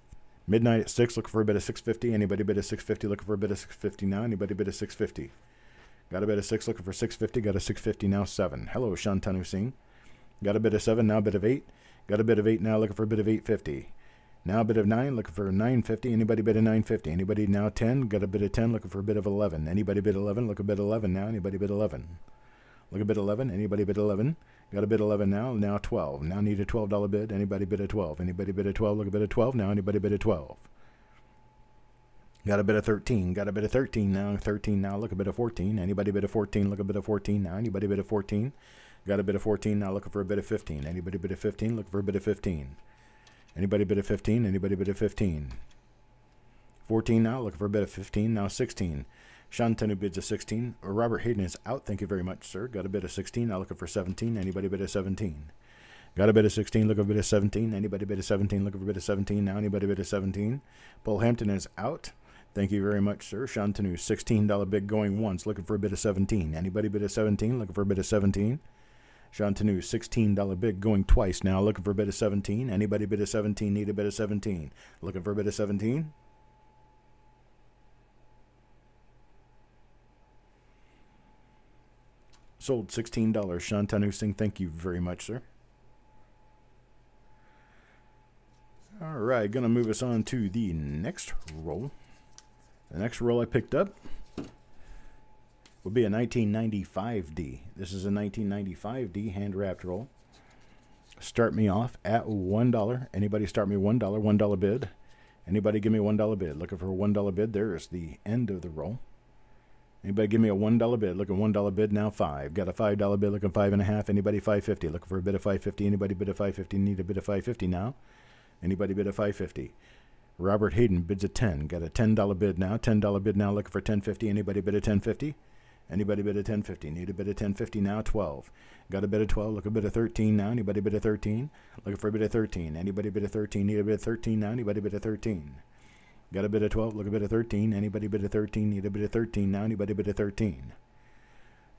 Midnight at 6, looking for a bid of 650. Anybody bid of 650? Looking for a bid of 650 now. Anybody bid of 650? Got a bid of 6, looking for 650. Got a 650 now, 7. Hello, Shantanu Singh. Got a bid of 7, now a bid of 8. Got a bid of 8 now, looking for a bid of 850. Now a bid of 9, looking for 950. Anybody bid of 950? Anybody now 10? Got a bid of 10, looking for a bid of 11. Anybody bid 11? Look a bid 11 now. Anybody bid 11? Look a bid 11. Anybody bid 11? Got a bid 11 now. Now 12. Now need a $12 bid. Anybody bid a 12? Anybody bid a 12? Look a bid of 12 now. Anybody bid a 12? Got a bid of 13. Got a bid of 13 now. 13 now. Look a bid of 14. Anybody bid a 14? Look a bid of 14 now. Anybody bid a 14? Got a bid of 14 now. Looking for a bid of 15. Anybody bid a 15? Looking for a bid of 15. Anybody bid a 15? Anybody bid a 15? 14 now. Looking for a bid of 15. Now 16. Shantanu bids a 16. Robert Hayden is out. Thank you very much, sir. Got a bid of 16. Now looking for 17. Anybody bid a 17? Got a bid of 16. Looking for a bid of 17. Anybody bid a 17? Looking for a bid of 17. Now anybody bid a 17? Paul Hampton is out. Thank you very much, sir. Shantanu, $16 bid going once. Looking for a bid of 17. Anybody bid a 17? Looking for a bid of 17? Shantanu, $16 bid going twice now. Looking for a bid of 17. Anybody bid a 17? Need a bid of 17. Looking for a bid of 17? Sold $16. Shantanu Singh, thank you very much, sir. All right, going to move us on to the next roll. The next roll I picked up will be a 1995D. This is a 1995D hand-wrapped roll. Start me off at $1. Anybody start me $1? $1 bid. Anybody give me $1 bid? Looking for a $1 bid. There is the end of the roll. Anybody give me a $1 bid? Looking $1 bid now 5. Got a $5 bid looking 5.5. Anybody 550? Looking for a bid of 550. Anybody bid of 550? Need a bid of 550 now. Anybody bid of 550? Robert Hayden bids a 10. Got a $10 bid now. $10 bid now looking for 1050. Anybody bid a 1050? Anybody bid a 1050? Need a bid of 1050 now. 12. Got a bid of 12. Look a bid of 13 now. Anybody bid a 13? Looking for a bid of 13. Anybody bid a 13? Need a bid of 13 now. Anybody bid a 13? Got a bid of 12. Look a bid of 13. Anybody bid a 13? Need a bid of 13 now. Anybody bid a 13?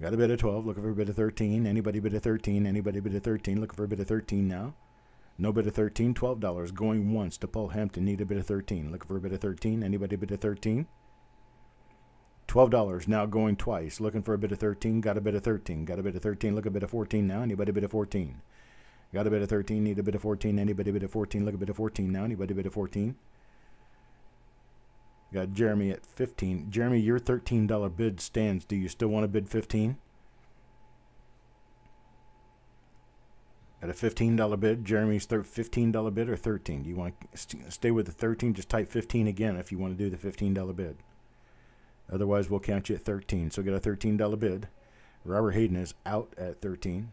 Got a bid of 12. Looking for a bid of 13. Anybody bid a 13? Anybody bid a 13? Looking for a bid of 13 now. No bid of 13. $12 going once to Paul Hampton. Need a bid of 13. Looking for a bid of 13. Anybody bid of 13? $12 now going twice. Looking for a bid of 13. Got a bid of 13. Got a bid of 13. Look a bid of 14 now. Anybody bid of 14? Got a bid of 13. Need a bid of 14. Anybody bid of 14? Look a bid of 14 now. Anybody bid of 14? Got Jeremy at 15. Jeremy, your $13 bid stands. Do you still want to bid 15? Got a $15 bid. Jeremy's $15 bid or 13? Do you want to stay with the 13? Just type 15 again if you want to do the $15 bid. Otherwise, we'll count you at 13. So get a $13 bid. Robert Hayden is out at 13.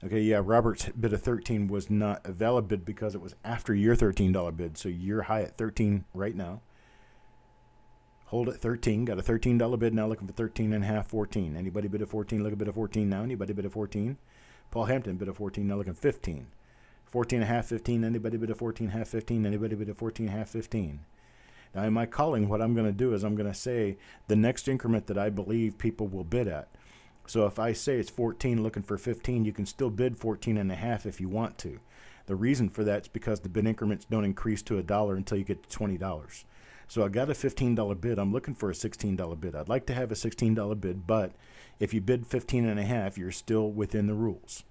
Okay, yeah, Robert's bid of 13 was not a valid bid because it was after your $13 bid. So you're high at 13 right now. Hold at 13. Got a $13 bid now looking for 13.5, 14. Anybody bid a 14? Look a bid of 14 now. Anybody bid a 14? Paul Hampton bid a 14 now looking 15. 14.5, 15. Anybody bid a 14.5, 15? Anybody bid a 14.5, 15? Now in my calling, what I'm going to do is I'm going to say the next increment that I believe people will bid at. So if I say it's 14 looking for 15, you can still bid 14.5 if you want to. The reason for that is because the bid increments don't increase to $1 until you get to $20. So I got a $15 bid. I'm looking for a $16 bid. I'd like to have a $16 bid, but if you bid 15.5, you're still within the rules.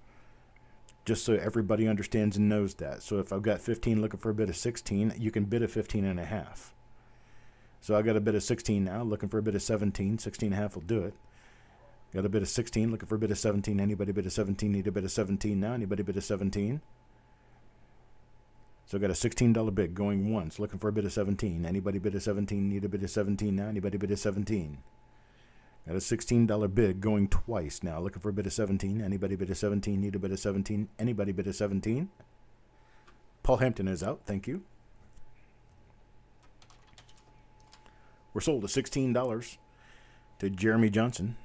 Just so everybody understands and knows that. So if I've got 15 looking for a bid of 16, you can bid a 15.5. So I got a bid of 16 now, looking for a bid of 17. 16.5 will do it. Got a bid of 16, looking for a bid of 17. Anybody bid of 17? Need a bid of 17 now. Anybody bid of 17? So I got a $16 bid going once, looking for a bid of 17. Anybody bid of 17? Need a bid of 17 now. Anybody bid of 17? Got a $16 bid going twice now, looking for a bid of 17. Anybody bid of 17? Need a bid of 17? Anybody bid of 17? Paul Hampton is out. Thank you. We're sold at $16 to Jeremy Johnson.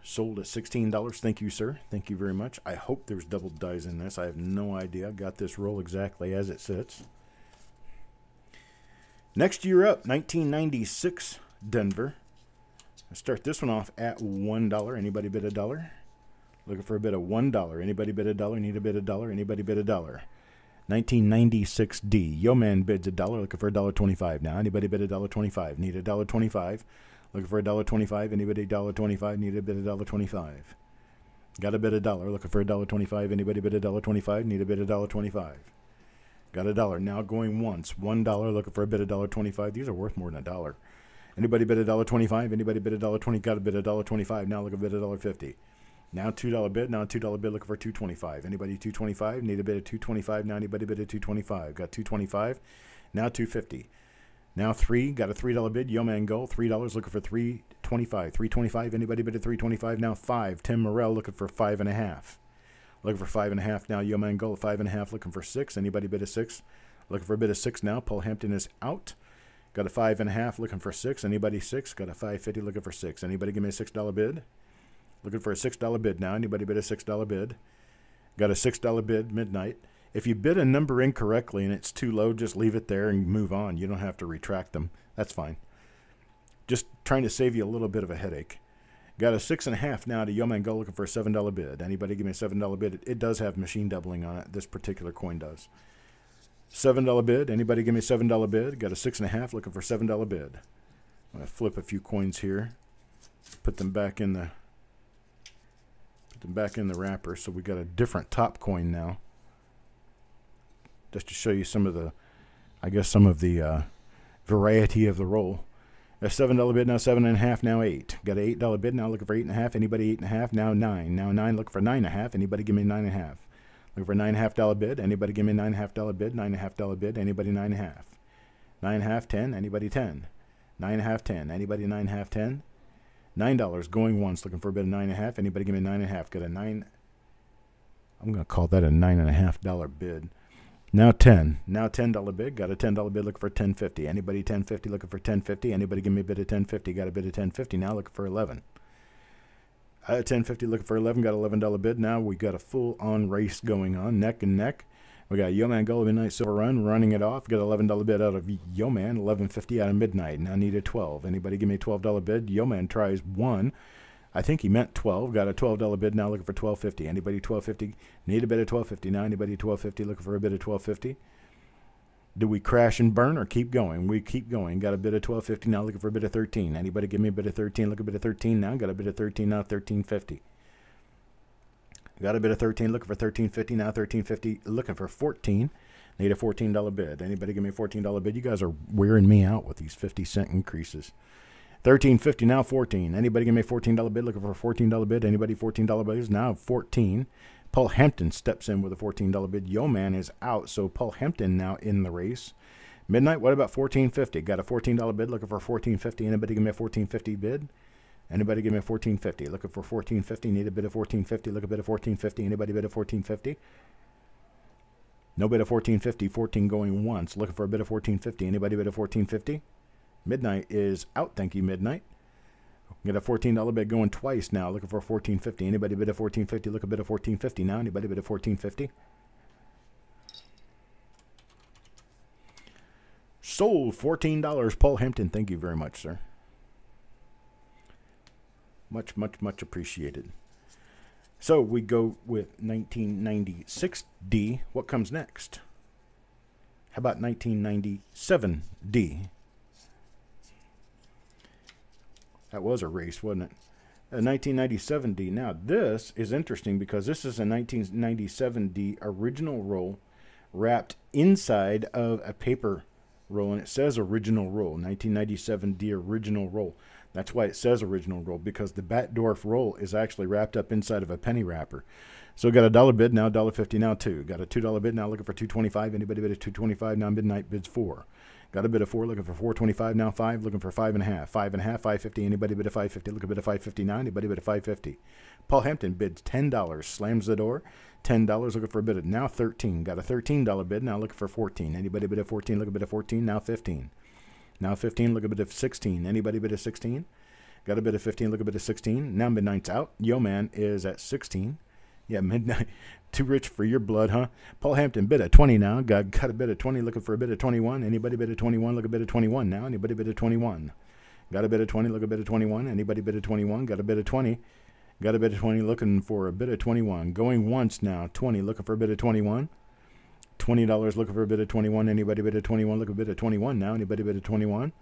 Sold at $16. Thank you, sir. Thank you very much. I hope there's double dice in this. I have no idea. I've got this roll exactly as it sits. Next year up, 1996, Denver. I'll start this one off at $1. Anybody bid $1? Looking for a bid of $1. Anybody bid $1? Need a bid $1? Anybody bid $1? 1996D. Yo Man bids $1. Looking for $1.25 now. Anybody bid $1.25? Need $1.25? Looking for $1.25. Anybody $1.25? Need a bid of $1.25. Got a bid $1. Looking for $1.25. Anybody bid $1.25? Need a bid of $1.25. Got $1. Now going once. $1. Looking for a bid of $1.25. These are worth more than $1. Anybody bid $1.25? Anybody bid $1.20? Got a bid of $1.25. Now look a bid of $1.50. Now $2 bid. Now $2 bid. Looking for $2.25. Anybody $2.25? Need a bid of $2.25. Now anybody bid of $2.25? Got $2.25. Now $2.50. Now 3, got a $3 bid. Yo Man Go, $3 looking for $3.25. $3.25. Anybody bid at $3.25? Now 5. Tim Morrell looking for 5.5. Looking for 5.5 now. Yo Man Go, 5.5 looking for 6. Anybody bid at 6? Looking for a bid of 6 now. Paul Hampton is out. Got a 5.5 looking for 6. Anybody 6? Got a 5.50 looking for 6. Anybody give me a $6 bid? Looking for a $6 bid now. Anybody bid a $6 bid? Got a $6 bid midnight. If you bid a number incorrectly and it's too low, just leave it there and move on. You don't have to retract them. That's fine. Just trying to save you a little bit of a headache. Got a 6.5 now to Yo Man Go looking for a $7 bid. Anybody give me a $7 bid? It does have machine doubling on it. This particular coin does. $7 bid. Anybody give me a $7 bid? Got a 6.5 looking for $7 bid. I'm going to flip a few coins here. Put them back in the wrapper. So we got a different top coin now. Just to show you some of the, variety of the roll. A $7 bid now, 7.5 now 8. Got an $8 bid now looking for 8.5. Anybody 8.5 now 9. Now 9 looking for 9.5. Anybody give me 9.5. Looking for $9.5 bid. Anybody give me $9.5 bid. $9.5 bid. Anybody 9.5. 9.5 10. Anybody 10. 9.5 10. Anybody 9.5 10. $9 going once looking for a bid of 9.5. Anybody give me 9.5. Got a 9. I'm gonna call that a $9.5 bid. Now 10. Now $10 bid. Got a $10 bid looking for $10.50. Anybody $10.50 looking for $10.50. Anybody give me a bid of $10.50. Got a bid of $10.50. Now looking for 11. $10.50 looking for 11. Got $11 bid. Now we got a full-on race going on, neck and neck. We got Yo Man Go Midnight Silver Run running it off. Got $11 bid out of Yo Man. $11.50 out of Midnight. Now need a 12. Anybody give me a $12 bid? Yo Man tries 1. I think he meant 12. Got a $12 bid now looking for $12.50. Anybody $12.50? Need a bid of $12.50. Now anybody $12.50 looking for a bid of $12.50? Do we crash and burn or keep going? We keep going. Got a bid of $12.50 now looking for a bid of $13. Anybody give me a bid of $13? Look a bid of $13 now. Got a bid of $13 now, $13.50. Got a bid of $13 looking for $13.50 now, $13.50 looking for $14. Need a $14 bid. Anybody give me a $14 bid? You guys are wearing me out with these 50-cent increases. $13.50 now, $14. Anybody give me a $14 bid? Looking for a $14 bid. Anybody $14 bids? Now $14. Paul Hampton steps in with a $14 bid. Yo Man is out, so Paul Hampton now in the race. Midnight, what about $14.50? Got a $14 bid. Looking for $14.50. Anybody give me a $14.50 bid? Anybody give me a $14.50? Looking for $14.50. Need a bid of $14.50. Look a bid of $14.50. Anybody bid of $14.50? No bid of $14.50. 14 going once. Looking for a bid of $14.50. Anybody bid of $14.50? Midnight is out. Thank you, Midnight. Get a $14 bid going twice now. Looking for $14.50. Anybody bid a $14.50? Look a bid of $14.50 now. Anybody bid a $14.50? Sold $14. Paul Hampton. Thank you very much, sir. Much, much, much appreciated. So we go with 1996D. What comes next? How about 1997D? That was a race, wasn't it? 1997D. Now, this is interesting because this is a 1997D original roll wrapped inside of a paper roll, and it says original roll. 1997D original roll. That's why it says original roll, because the Batdorf roll is actually wrapped up inside of a penny wrapper. So got a $1 bid, now $1.50, now 2. Got a $2 bid, now looking for $2.25. Anybody bid at $2.25? Now Midnight bids 4. Got a bid of 4, looking for $4.25, now 5, looking for 5.5. 5.5, $5.50. Anybody bid a $5.50? Look a bid of $5.50 now. Anybody bid a $5.50? Paul Hampton bids $10, slams the door. $10, looking for a bid of now 13. Got a $13 bid, now looking for 14. Anybody bid a 14? Look a bid of 14, now 15. Now 15, look a bid of 16. Anybody bid a 16? Got a bid of 15, look a bid of 16. Now Midnight's out. Yo Man is at 16. Yeah, Midnight, too rich for your blood, huh? Paul Hampton bid at 20 now. Got a bid of 20, looking for a bid of 21. Anybody bid at 21? Look a bid of 21 now. Anybody bid at 21? Got a bid of 20, look a bid of 21. Anybody bid at 21? Got a bid of 20. Got a bid of 20, looking for a bid of 21. Going once now. 20, looking for a bid of 21. $20, looking for a bid of 21. Anybody bid at 21? Look a bid of 21 now. Anybody bid at 21?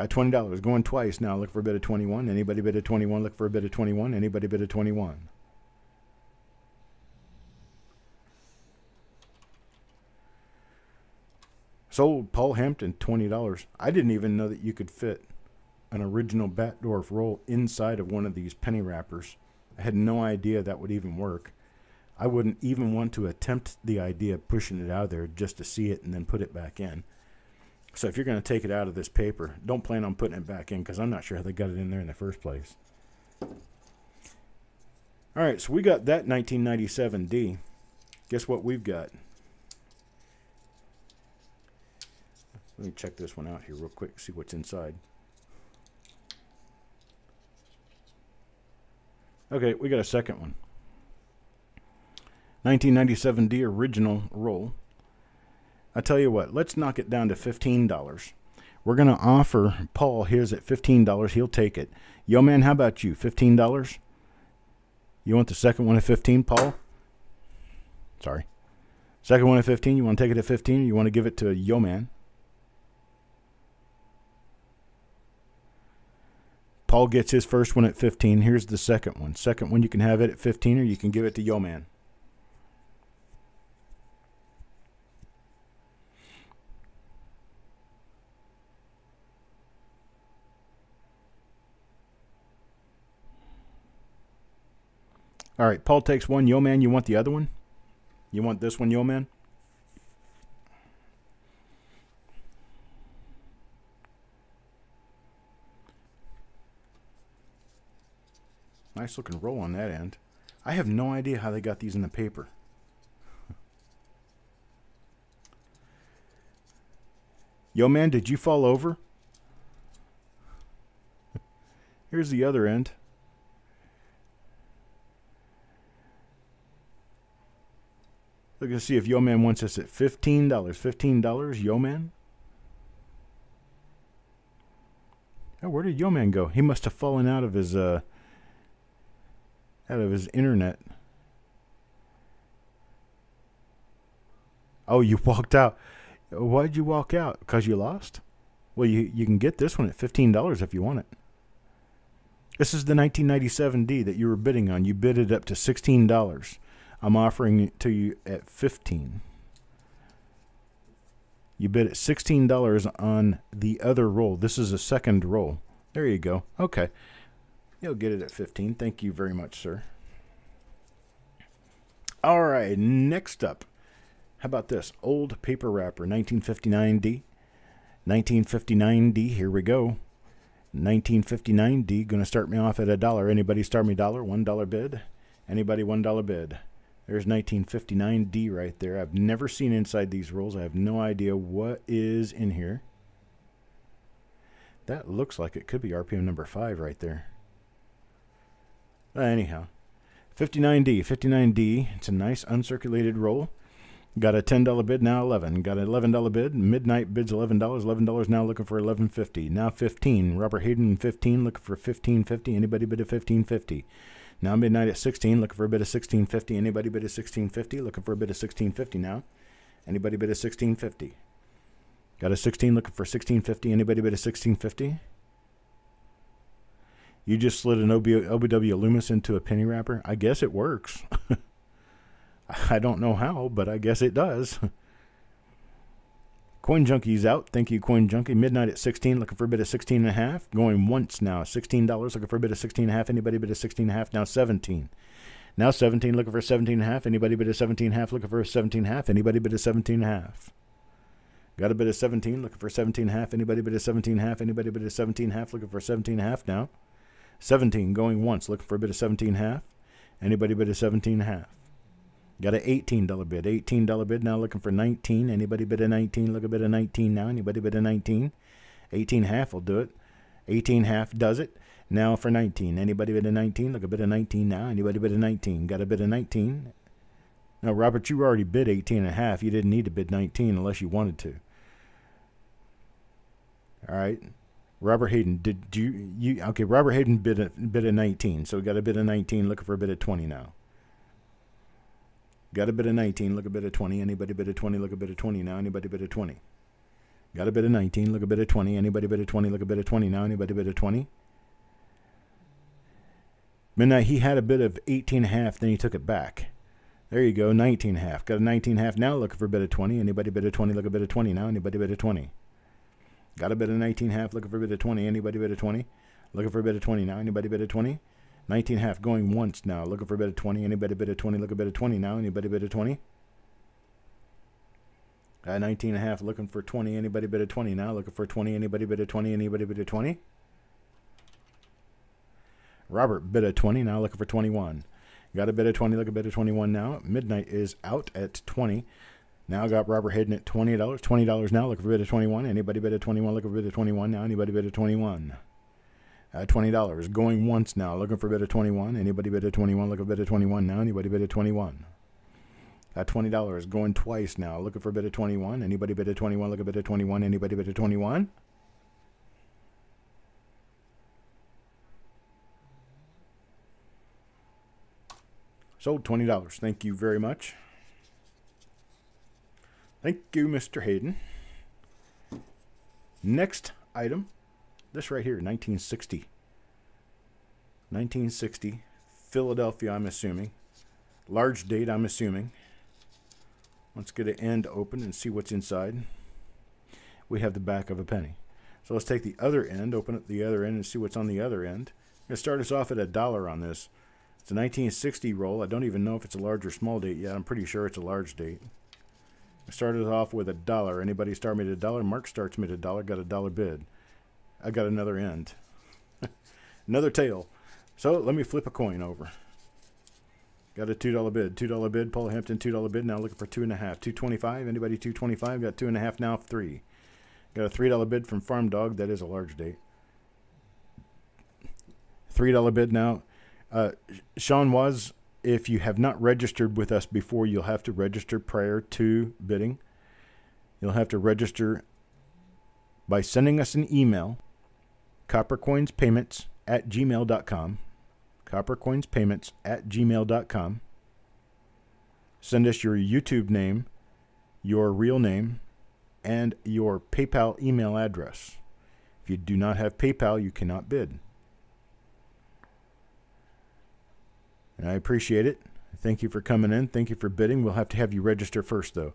$20 going twice now. Look for a bid of 21. Anybody bid of 21? Look for a bid of 21. Anybody bid of 21? Sold Paul Hampton, $20. I didn't even know that you could fit an original Batdorf roll inside of one of these penny wrappers. I had no idea that would even work. I wouldn't even want to attempt the idea of pushing it out of there just to see it and then put it back in. So if you're going to take it out of this paper, don't plan on putting it back in, because I'm not sure how they got it in there in the first place. All right, so we got that 1997D. Guess what we've got? Let me check this one out here real quick, see what's inside. Okay, we got a second one. 1997D original roll. I tell you what, let's knock it down to $15. We're going to offer Paul his at $15. He'll take it. Yo, man, how about you? $15? You want the second one at 15, Paul? Sorry. Second one at 15. You want to take it at 15? Or you want to give it to Yo, man? Paul gets his first one at 15. Here's the second one. Second one, you can have it at 15, or you can give it to Yo, man. All right, Paul takes one. Yo, man, you want the other one? You want this one, Yo, man? Nice looking roll on that end. I have no idea how they got these in the paper. Yo, man, did you fall over? Here's the other end. Look to see if Yo, man wants us at $15. $15, Yo, man? Oh, where did Yo, man go? He must have fallen out of his internet. Oh, you walked out. Why'd you walk out? Because you lost? Well, you can get this one at $15 if you want it. This is the 1997D that you were bidding on. You bid it up to $16. I'm offering it to you at $15. You bid at $16 on the other roll. This is a second roll. There you go. Okay. You'll get it at $15. Thank you very much, sir. All right, next up. How about this? Old paper wrapper, 1959D. 1959D, here we go. 1959D, going to start me off at $1. Anybody start me $1? $1 bid. Anybody $1 bid. There's 1959D right there. I've never seen inside these rolls. I have no idea what is in here. That looks like it could be RPM number 5 right there. Anyhow, 59D. 59D, it's a nice uncirculated roll. Got a $10 bid, now 11. Got an $11 bid. Midnight bids $11. $11 now looking for $11.50. Now 15. Robert Hayden 15 looking for $15.50. Anybody bid a $15.50? Now midnight at 16 looking for a bid of $16.50. Anybody bid a $16.50? Looking for a bid of $16.50 now. Anybody bid a $16.50? Got a 16 looking for $16.50. Anybody bid a $16.50? You just slid an OBW Loomis into a penny wrapper? I guess it works. I don't know how, but I guess it does. Coin Junkie's out. Thank you, Coin Junkie. Midnight at 16, looking for a bid of 16.5. Going once now. $16, looking for a bid of 16.5. Anybody bid of 16.5? Now 17. Now 17, looking for 17.5. Anybody bid of 17.5? Looking for 17.5. Anybody bid of 17.5? Got a bid of 17, looking for 17.5. Anybody bid of 17.5? Anybody bid of 17.5? Looking for 17.5 now. 17, going once, looking for a bid of 17.5. Anybody bid of 17.5? Got an $18 bid. $18 bid now looking for 19. Anybody bid a 19? Look a bid of 19 now. Anybody bid a 19? 18.5 will do it. 18.5 does it. Now for 19. Anybody bid a 19? Look a bid of 19 now. Anybody bid a 19? Got a bid of 19? Now, Robert, you already bid 18.5. You didn't need to bid 19 unless you wanted to. All right. Robert Hayden, did you okay, Robert Hayden bid a 19. So we got a bid of 19, looking for a bid of 20 now. Got a bid of 19, look a bid of 20. Anybody bid of 20, look a bid of 20 now. Anybody bid of 20? Got a bid of 19. Look a bid of 20. Anybody bid of 20? Look a bid of 20 now. Anybody bid of 20? Midnight, he had a bid of 18.5, then he took it back. There you go, 19.5. Got a 19.5 now. Looking for a bid of 20. Anybody bid of 20? Look a bid of 20 now. Anybody bid of 20? Got a bid of 19.5. Looking for a bid of 20. Anybody bid of 20? Looking for a bid of 20 now. Anybody bid of 20? 19.5 going once now. Looking for a bid of 20. Anybody bid of 20? Look a bid of 20 now. Anybody bid of 20? 19.5 looking for 20. Anybody bid of 20 now? Looking for 20. Anybody bid of 20? Anybody bid of 20? Robert bid of 20 now. Looking for 21. Got a bid of 20. Look a bid of 21 now. Midnight is out at 20. Now got Robert heading at $20. $20 now. Looking for a bid of 21. Anybody bid of 21? Looking for a bid of 21 now. Anybody bid of 21? $20 going once now. Looking for a bid of 21. Anybody bid of 21? Look a bid of 21 now. Anybody bid of 21? $20 going twice now. Looking for a bid of 21. Anybody bid of 21? Look a bid of 21. Anybody bid of 21? Sold $20. Thank you very much. Thank you, Mr. Hayden. Next item. This right here, 1960. 1960. Philadelphia, I'm assuming. Large date, I'm assuming. Let's get an end open and see what's inside. We have the back of a penny. So let's take the other end, open up the other end, and see what's on the other end. I'm going to start us off at $1 on this. It's a 1960 roll. I don't even know if it's a large or small date yet. I'm pretty sure it's a large date. I started off with $1. Anybody start me at $1? Mark starts me at $1. Got a $1 bid. I got another end. Another tail. So let me flip a coin over. Got a $2 bid. $2 bid. Paul Hampton, $2 bid. Now looking for 2.5. 225. Anybody 225? Got 2.5 now. 3. Got a $3 bid from Farm Dog. That is a large date. $3 bid now. Sean was, if you have not registered with us before, you'll have to register prior to bidding. You'll have to register by sending us an email, coppercoinspayments@gmail.com. coppercoinspayments@gmail.com. Send us your YouTube name, your real name, and your PayPal email address. If you do not have PayPal, you cannot bid. And I appreciate it. Thank you for coming in. Thank you for bidding. We'll have to have you register first, though.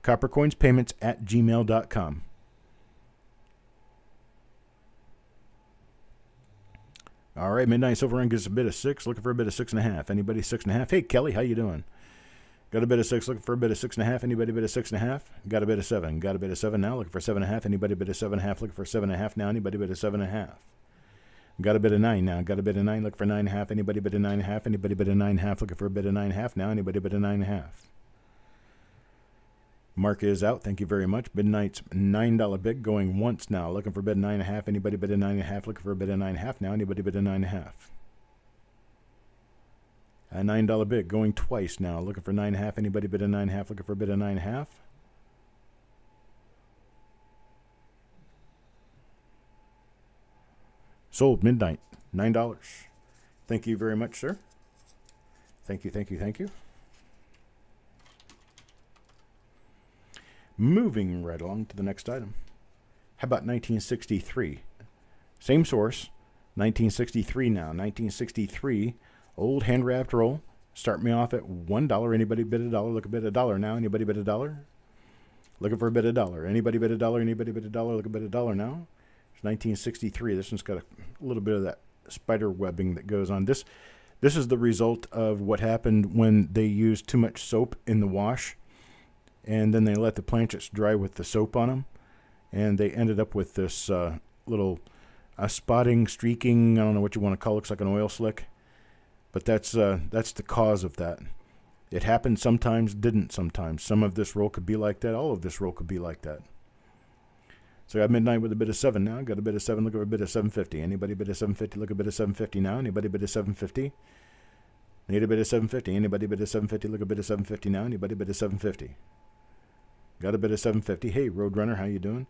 coppercoinspayments@gmail.com. All right, Midnight Silver Run gives a bid of 6. Looking for a bid of 6.5. Anybody 6.5? Hey, Kelly, how you doing? Got a bid of 6. Looking for a bid of 6.5. Anybody bid of 6.5? Got a bid of 7. Got a bid of 7 now. Looking for 7.5. Anybody bid of 7.5? Looking for 7.5 now. Anybody bid of 7.5? Got a bid of 9 now. Got a bid of 9. Looking for 9.5. Anybody bid of 9.5? Anybody bid of 9.5? Looking for a bid of 9.5 now. Anybody bid of 9.5? Mark is out. Thank you very much. Midnight's $9 bid going once now. Looking for a bid of 9.5. Anybody bid of 9.5? Looking for a bid of 9.5 now. Anybody bid of 9.5? A $9 bid going twice now. Looking for 9.5. Anybody bid of 9.5? Looking for a bid of 9.5? Sold. Midnight. $9. Thank you very much, sir. Thank you, thank you, thank you. Moving right along to the next item. How about 1963? Same source. 1963 now. 1963. Old hand-wrapped roll. Start me off at $1. Anybody bid $1? Look a bid $1 now. Anybody bid $1? Looking for a bid $1. Anybody bid $1? Anybody bid $1? Look a bid $1 now. It's 1963. This one's got a little bit of that spider webbing that goes on. This is the result of what happened when they used too much soap in the wash, and then they let the planchets dry with the soap on them, and they ended up with this little spotting, streaking, I don't know what you want to call it. Looks like an oil slick, but that's the cause of that. It happened sometimes, didn't sometimes. Some of this roll could be like that. All of this roll could be like that. So I got Midnight with a bid of 7 now. Got a bid of 7. Look at a bid of 750. Anybody bid of 750? Look at a bid of 750 now. Anybody bid of 750? Need a bid of 750. Anybody bid of 750? Look at a bid of 750 now. Anybody bid of 750? Got a bid of 750. Hey, Roadrunner, how you doing?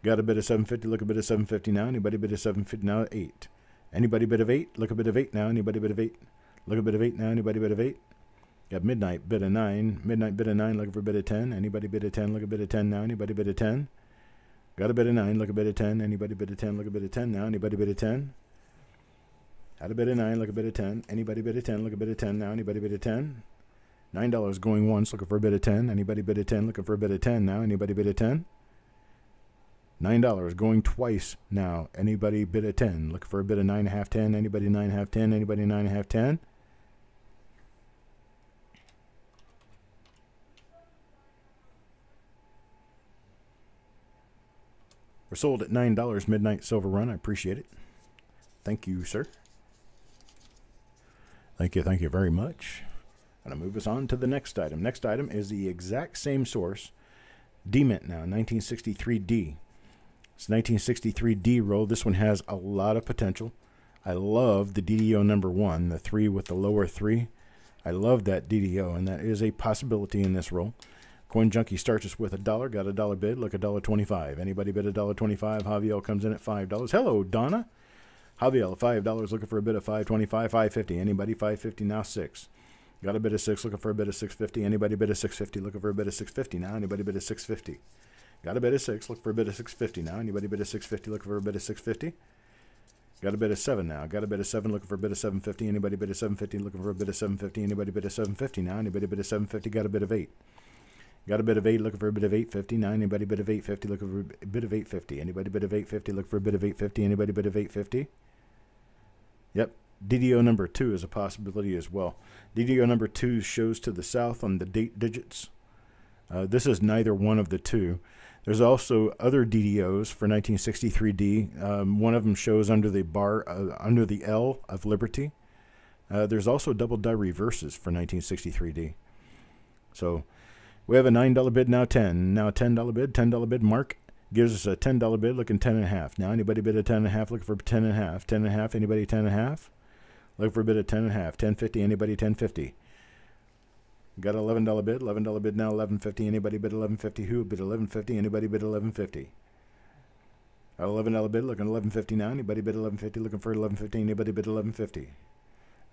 Got a bid of 750. Look a bid of 750 now. Anybody bid of 750 now? 8. Anybody bid of 8? Look a bid of 8 now. Anybody bid of 8? Look a bid of 8 now. Anybody bid of 8? Got Midnight bid of 9. Midnight bid of 9. Looking for a bid of 10. Anybody bid of 10? Look a bid of 10 now. Anybody bid of 10? Got a bid of 9, look a bid of 10. Anybody bid of 10, look a bid of 10 now. Anybody bid of 10? Had a bid of 9, look a bid of 10. Anybody bid of 10, look a bid of 10 now. Anybody bid of 10? $9 going once, looking for a bid of 10. Anybody bid of 10, looking for a bid of 10 now. Anybody bid of 10? $9 going twice now. Anybody bid of 10, looking for a bid of 9.5, 10. Anybody 9.5, 10. Anybody 9.5, 10? We're sold at $9, midnight silver run. I appreciate it. Thank you, sir. Thank you very much. I'm going to move us on to the next item. Next item is the exact same source, D-Mint now, 1963D. It's 1963D roll. This one has a lot of potential. I love the DDO number 1, the 3 with the lower 3. I love that DDO, and that is a possibility in this roll. Coin Junkie starts us with $1. Got a dollar bid. Look, $1.25. Anybody bid $1.25? Javier comes in at $5. Hello, Donna. Javier, $5. Looking for a bid of $5.25. $5.50. Anybody? $5.50 now. 6. Got a bid of 6. Looking for a bid of $6.50. Anybody bid of $6.50? Looking for a bid of $6.50 now. Anybody bid of $6.50? Got a bid of 6. Look for a bid of $6.50 now. Anybody bid of $6.50? Looking for a bid of $6.50? Got a bid of 7 now. Got a bid of 7. Looking for a bid of $7.50. Anybody bid of $7.50? Looking for a bid of $7.50? Anybody bid of $7.50 now. Anybody bid of $7.50? Got a bid of 8. Got a bid of 8, looking for a bid of $8.50. Now, anybody bid of $8.50, looking for a bid of $8.50. Anybody bid of $8.50, looking for a bid of $8.50. Anybody bid of $8.50? Yep. DDO number 2 is a possibility as well. DDO number 2 shows to the south on the date digits. This is neither one of the two. There's also other DDOs for 1963D. One of them shows under the bar, under the L of Liberty. There's also double die reverses for 1963D. So we have a $9 bid, now 10. Now $10 bid, $10 bid. Mark gives us a $10 bid, looking 10.5. Now anybody bid a 10.5, looking for 10.5. 10.5, anybody 10.5? Looking for a bid of 10.5. 10.50, anybody 10.50? Got an $11 bid, $11 bid now, $11.50. Anybody bid $11.50? Who bid $11.50? Anybody bid $11.50? $11 bid, looking $11.50 now. Anybody bid $11.50? Looking for $11.50? Anybody bid $11.50?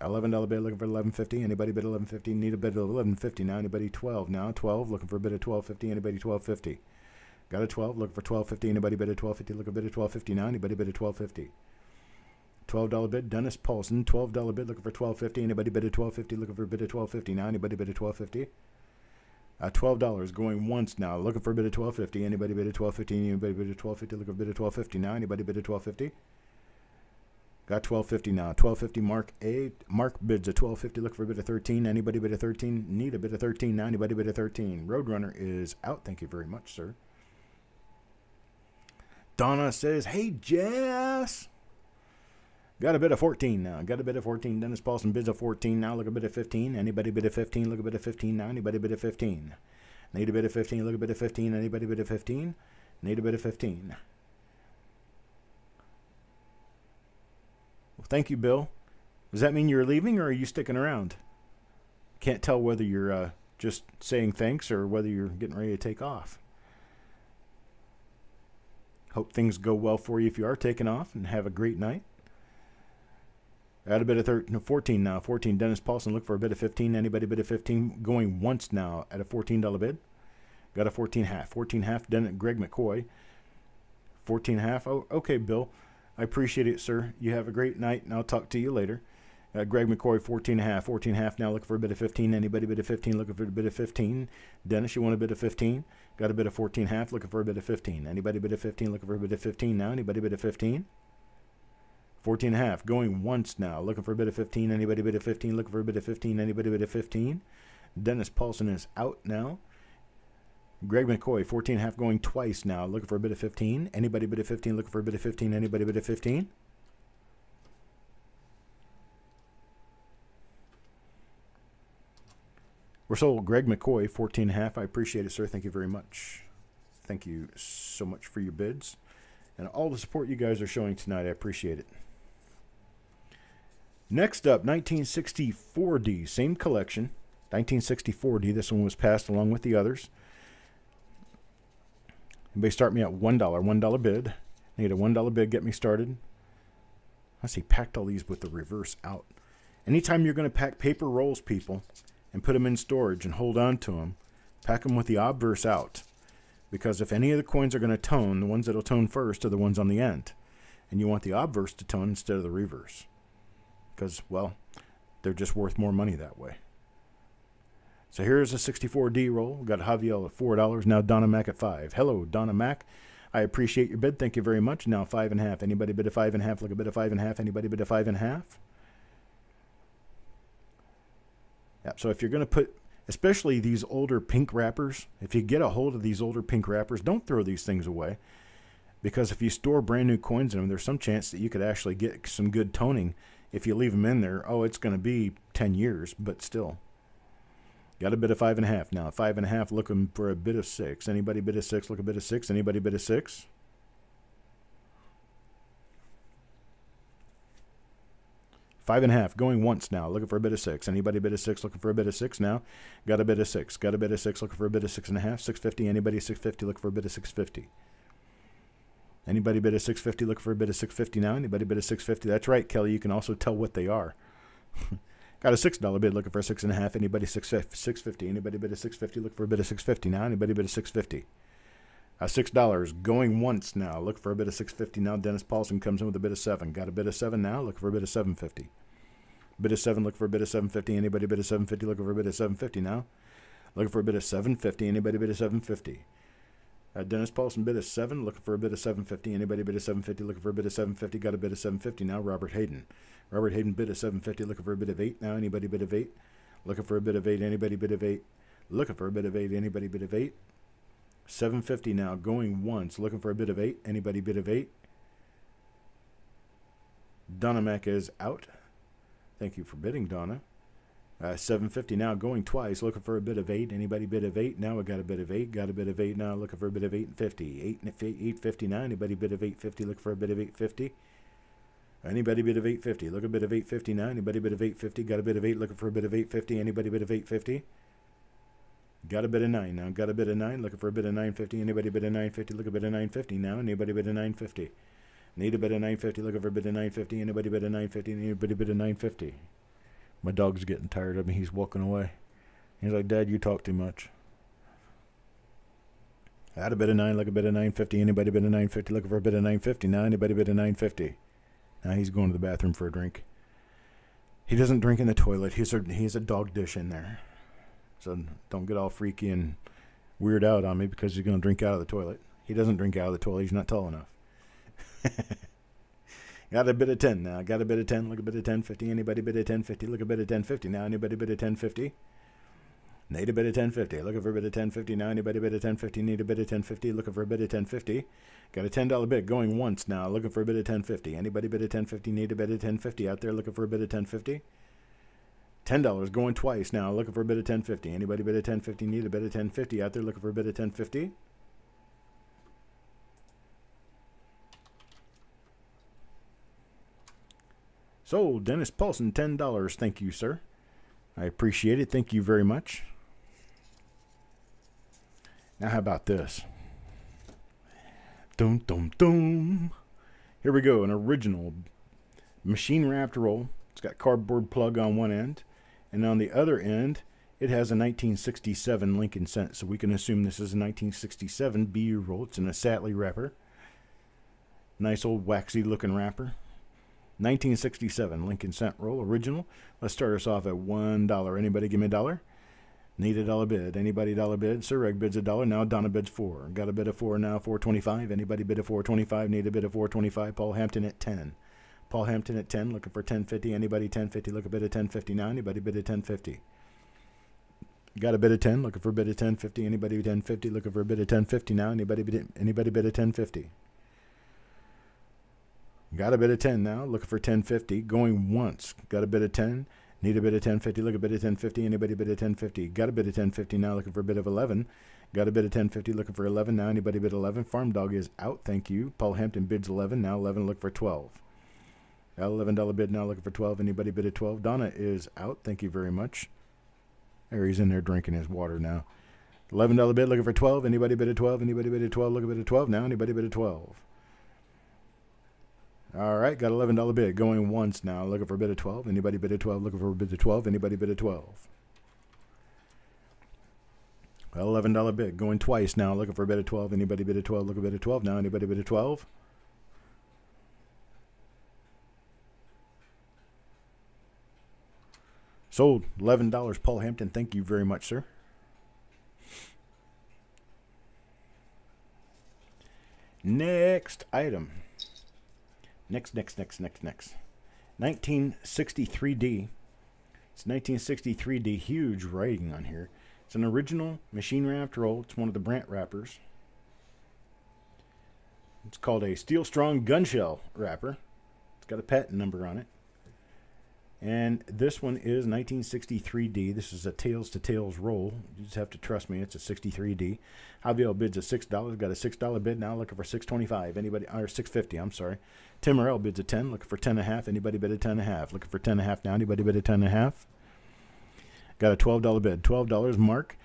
$11 bid, looking for $11.50. Anybody bid $11.50? Need a bid of $11.50 now. Anybody 12 now. 12, looking for a bid of $12.50. Anybody 12.50? Got a 12, looking for $12.50. Anybody bid of $12.50? Look a bid of $12.50 now. Anybody bid of $12.50? $12 bid, Dennis Paulson. $12 bid, looking for $12.50. Anybody bid of $12.50? Looking for a bid of $12.50 now. Anybody bid of $12.50? $12 going once now. Looking for a bid of $12.50. Anybody bid of $12.50? Anybody bid of $12.50? Looking for a bid of $12.50 now. Anybody bid of $12.50? Got $12.50 now. $12.50 Mark A. Mark bids a $12.50. Look for a bid of 13. Anybody bid a 13? Need a bid of 13 now. Anybody bid a 13? Roadrunner is out. Thank you very much, sir. Donna says, hey, Jess. Got a bid of 14 now. Got a bid of 14. Dennis Paulson bids a 14 now. Look a bid of 15. Anybody bid a 15? Look a bid of 15 now. Anybody bid a 15? Need a bid of 15. Look a bid of 15. Anybody bid a 15? Need a bid of 15. Well, thank you, Bill. Does that mean you're leaving, or are you sticking around? Can't tell whether you're just saying thanks or whether you're getting ready to take off. Hope things go well for you if you are taking off, and have a great night. Got a bit of 14 now. 14, Dennis Paulson. Look for a bid of 15. Anybody bid of 15? Going once now at a $14 bid. Got a 14.5. 14.5, Greg McCoy. 14.5. Oh, okay, Bill. I appreciate it, sir. You have a great night, and I'll talk to you later. Greg McCoy, 14.5. 14.5 now, looking for a bid of 15. Anybody bid of 15? Looking for a bid of 15. Dennis, you want a bid of 15? Got a bid of 14.5, looking for a bid of 15. Anybody bid of 15? Looking for a bid of 15 now. Anybody bid of 15? 14.5, going once now, looking for a bid of 15. Anybody bid of 15? Looking for a bid of 15. Anybody bid of 15? Dennis Paulson is out now. Greg McCoy, 14.5, going twice now, looking for a bid of 15. Anybody bid of 15? Looking for a bid of 15. Anybody bid of 15? We're sold. Greg McCoy, 14.5. I appreciate it, sir. Thank you very much. Thank you so much for your bids and all the support you guys are showing tonight. I appreciate it. Next up, 1964D, same collection. 1964D. This one was passed along with the others. Anybody start me at $1. $1 bid. Need a $1 bid. Get me started. I see packed all these with the reverse out. Anytime you're going to pack paper rolls, people, and put them in storage and hold on to them, pack them with the obverse out. Because if any of the coins are going to tone, the ones that will tone first are the ones on the end. And you want the obverse to tone instead of the reverse. Because, well, they're just worth more money that way. So here's a 64D roll. We've got Javier at $4. Now Donna Mac at $5. Hello, Donna Mac. I appreciate your bid. Thank you very much. Now 5.5. Anybody bid a 5.5? Look a bid of 5.5. Anybody bid a 5.5? Yeah, so if you're going to put, especially these older pink wrappers, if you get a hold of these older pink wrappers, don't throw these things away. Because if you store brand new coins in them, there's some chance that you could actually get some good toning if you leave them in there. Oh, it's going to be 10 years, but still. Got a bid of 5.5 now. 5.5 looking for a bid of 6. Anybody bid a 6? Look a bid of 6. Anybody bid a 6? Five and a half going once now, looking for a bid of 6. Anybody bid a 6? Looking for a bid of 6 now. Got a bid of 6. Got a bid of 6. Looking for a bid of 6.5. 650. Anybody 650? Looking for a bid of 650. Anybody bid a 650? Looking for a bid of 650 now. Anybody bid a 650? That's right, Kelly. You can also tell what they are. Got a $6 bid. Looking for a 6.5. Anybody 650? Anybody bid a 650? Looking for a bid of 650 now. Anybody bid a 650? $6 going once now. Look for a bid of 650 now. Dennis Paulson comes in with a bid of 7. Got a bid of 7 now. Look for a bid of 750. Bid of 7. Look for a bid of 750. Anybody bid of 750? Looking for a bid of 750 now. Looking for a bid of 750. Anybody bid of 750? Dennis Paulson bid of 7. Looking for a bid of 750. Anybody bid of 750? Looking for a bid of 750. Got a bid of 750 now. Robert Hayden. Robert Hayden bid of 750. Looking for a bid of 8 now. Anybody bid of 8? Looking for a bid of 8. Anybody bid of 8? Looking for a bid of 8. Anybody bid of 8? 750 now, going once. Looking for a bid of 8. Anybody bid of 8? Donna Mac is out. Thank you for bidding, Donna. 750 now, going twice. Looking for a bid of 8. Anybody bid of 8? Now we got a bid of 8. Got a bid of 8 now. Looking for a bid of 8.50. 8.50 now. Anybody bid of 850? Looking for a bid of 850. Anybody bid of 850? Look a bid of 850 now. Anybody bid of 850? Got a bid of 8. Looking for a bid of 850. Anybody bid of 850? Got a bid of 9 now. Got a bid of 9. Looking for a bid of 950. Anybody bid of 950? Look a bid of 950 now. Anybody bid of 950? Need a bid of 950. Looking for a bid of 950. Anybody bid of 950? Anybody bid of 950? My dog's getting tired of me. He's walking away. He's like, Dad, you talk too much. Got a bid of 9. Look a bid of 950. Anybody bid of 950? Looking for a bid of 950 now. Anybody bid of 950? Now he's going to the bathroom for a drink. He doesn't drink in the toilet. He's a dog dish in there. So don't get all freaky and weird out on me because he's going to drink out of the toilet. He doesn't drink out of the toilet. He's not tall enough. Got a bid of 10 now. Got a bid of 10. Look a bid of 1050. Anybody bid of 1050? Look a bid of 1050 now. Anybody bid of 1050? Need a bid of 1050. Looking for a bid of 1050 now. Anybody bid of 1050? Need a bid of 1050. Looking for a bid of 1050. Got a $10 bid going once now. Looking for a bid of 1050. Anybody bid of 1050? Need a bid of 1050 out there. Looking for a bid of 1050. $10 going twice now. Looking for a bid of 1050. Anybody bid of 1050? Need a bid of 1050 out there. Looking for a bid of 1050. Sold. Dennis Paulson, $10. Thank you, sir. I appreciate it. Thank you very much. Now, how about this? Dum, dum, dum. Here we go. An original machine-wrapped roll. It's got cardboard plug on one end. And on the other end, it has a 1967 Lincoln cent. So we can assume this is a 1967 BU roll. It's in a Satley wrapper. Nice old waxy looking wrapper. 1967 Lincoln cent roll, original. Let's start us off at $1. Anybody give me a dollar? Need a dollar bid. Anybody dollar bid? Sir Reg bids a dollar. Now Donna bids 4. Got a bid of 4 now, $4.25. Anybody bid of $4.25? Need a bid of $4.25. Paul Hampton at 10. Paul Hampton at 10, looking for $10.50. Anybody $10.50? Look a bid of $10.50 now. Anybody bid of $10.50? Got a bid of 10, looking for a bid of $10.50. Anybody $10.50? Looking for a bid of $10.50 now. Anybody bid of $10.50? Got a bid of 10 now, looking for $10.50. Going once. Got a bid of 10. Need a bid of $10.50. Look a bid of $10.50. Anybody bid of $10.50? Got a bid of $10.50 now, looking for a bid of 11. Got a bid of $10.50. Looking for 11 now. Anybody bid 11? Farm Dog is out. Thank you. Paul Hampton bids 11 now. 11. Look for 12. Got $11 bid now. Looking for 12. Anybody bid of 12? Donna is out. Thank you very much. There he's in there drinking his water now. $11 bid. Looking for 12. Anybody bid of 12? Anybody bid of 12? Look a bid of 12 now. Anybody bid of 12? All right, got $11 bid going once now. Looking for a bid of 12. Anybody bid of 12? Looking for a bid of 12. Anybody bid of 12? $11 bid going twice now. Looking for a bid of 12. Anybody bid of 12? Look a bid of 12 now. Anybody bid of 12? Sold. $11. Paul Hampton. Thank you very much, sir. Next item. Next. 1963D. It's 1963D. Huge writing on here. It's an original machine wrapped roll. It's one of the Brandt wrappers. It's called a Steel Strong Gunshell wrapper. It's got a patent number on it. And this one is 1963D. This is a tails to tails roll. You just have to trust me. It's a 63D. Javier bids a $6. Got a $6 bid now. Looking for $6.25. Anybody, or $6.50? I'm sorry. Tim Morrell bids a 10. Looking for 10.5. Anybody bid a 10.5? Looking for 10.5 now. Anybody bid a 10.5? Got a $12 bid. $12 Mark.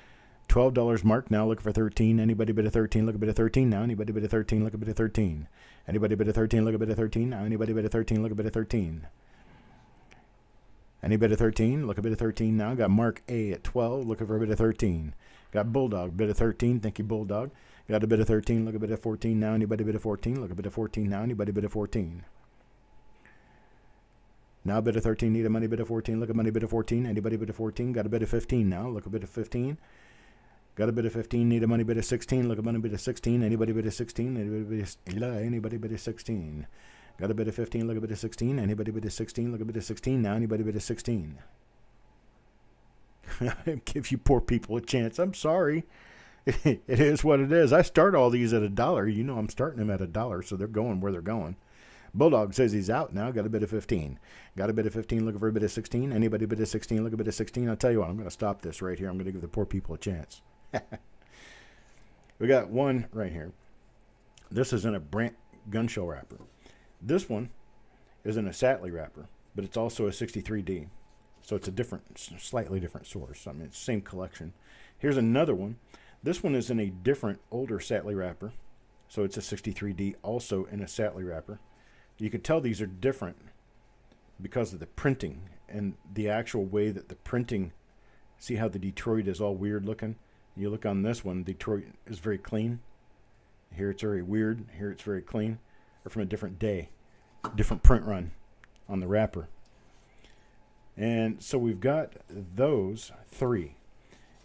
$12 Mark now. Looking for 13. Anybody bid a 13? Look a bid a 13 now. Anybody bid a 13? Look a bid a 13. Anybody bid a 13? Look a bid a 13 now. Anybody bid a 13? Look a bid a 13. Any bid of 13? Look a bit of 13 now. Got Mark A at 12. Looking for a bit of 13. Got Bulldog. Bit of 13. Thank you, Bulldog. Got a bit of 13. Look a bit of 14 now. Anybody bit of 14? Look a bit of 14 now. Anybody bit of 14? Now a bit of 13. Need a money bit of 14. Look at money bit of 14. Anybody bit of 14? Got a bit of 15 now. Look a bit of 15. Got a bit of 15. Need a money bit of 16. Look at money bit of 16. Anybody bit of 16? Anybody bit of 16? Got a bit of 15, look a bit of 16. Anybody bit of 16, look a bit of 16 now. Anybody bit of 16? Give you poor people a chance. I'm sorry. It is what it is. I start all these at $1. You know I'm starting them at $1, so they're going where they're going. Bulldog says he's out now. Got a bit of 15. Got a bit of 15, looking for a bit of 16. Anybody bit of 16, look a bit of 16. I'll tell you what, I'm going to stop this right here. I'm going to give the poor people a chance. We got one right here. This is in a Brandt gun shell wrapper. This one is in a Satley wrapper, but it's also a 63D. So it's a different, slightly different source. I mean, it's the same collection. Here's another one. This one is in a different, older Satley wrapper. So it's a 63D, also in a Satley wrapper. You can tell these are different because of the printing and the actual way that the printing, see how the Detroit is all weird looking? You look on this one, Detroit is very clean. Here it's very weird. Here it's very clean. Or from a different day, different print run on the wrapper. And so we've got those three.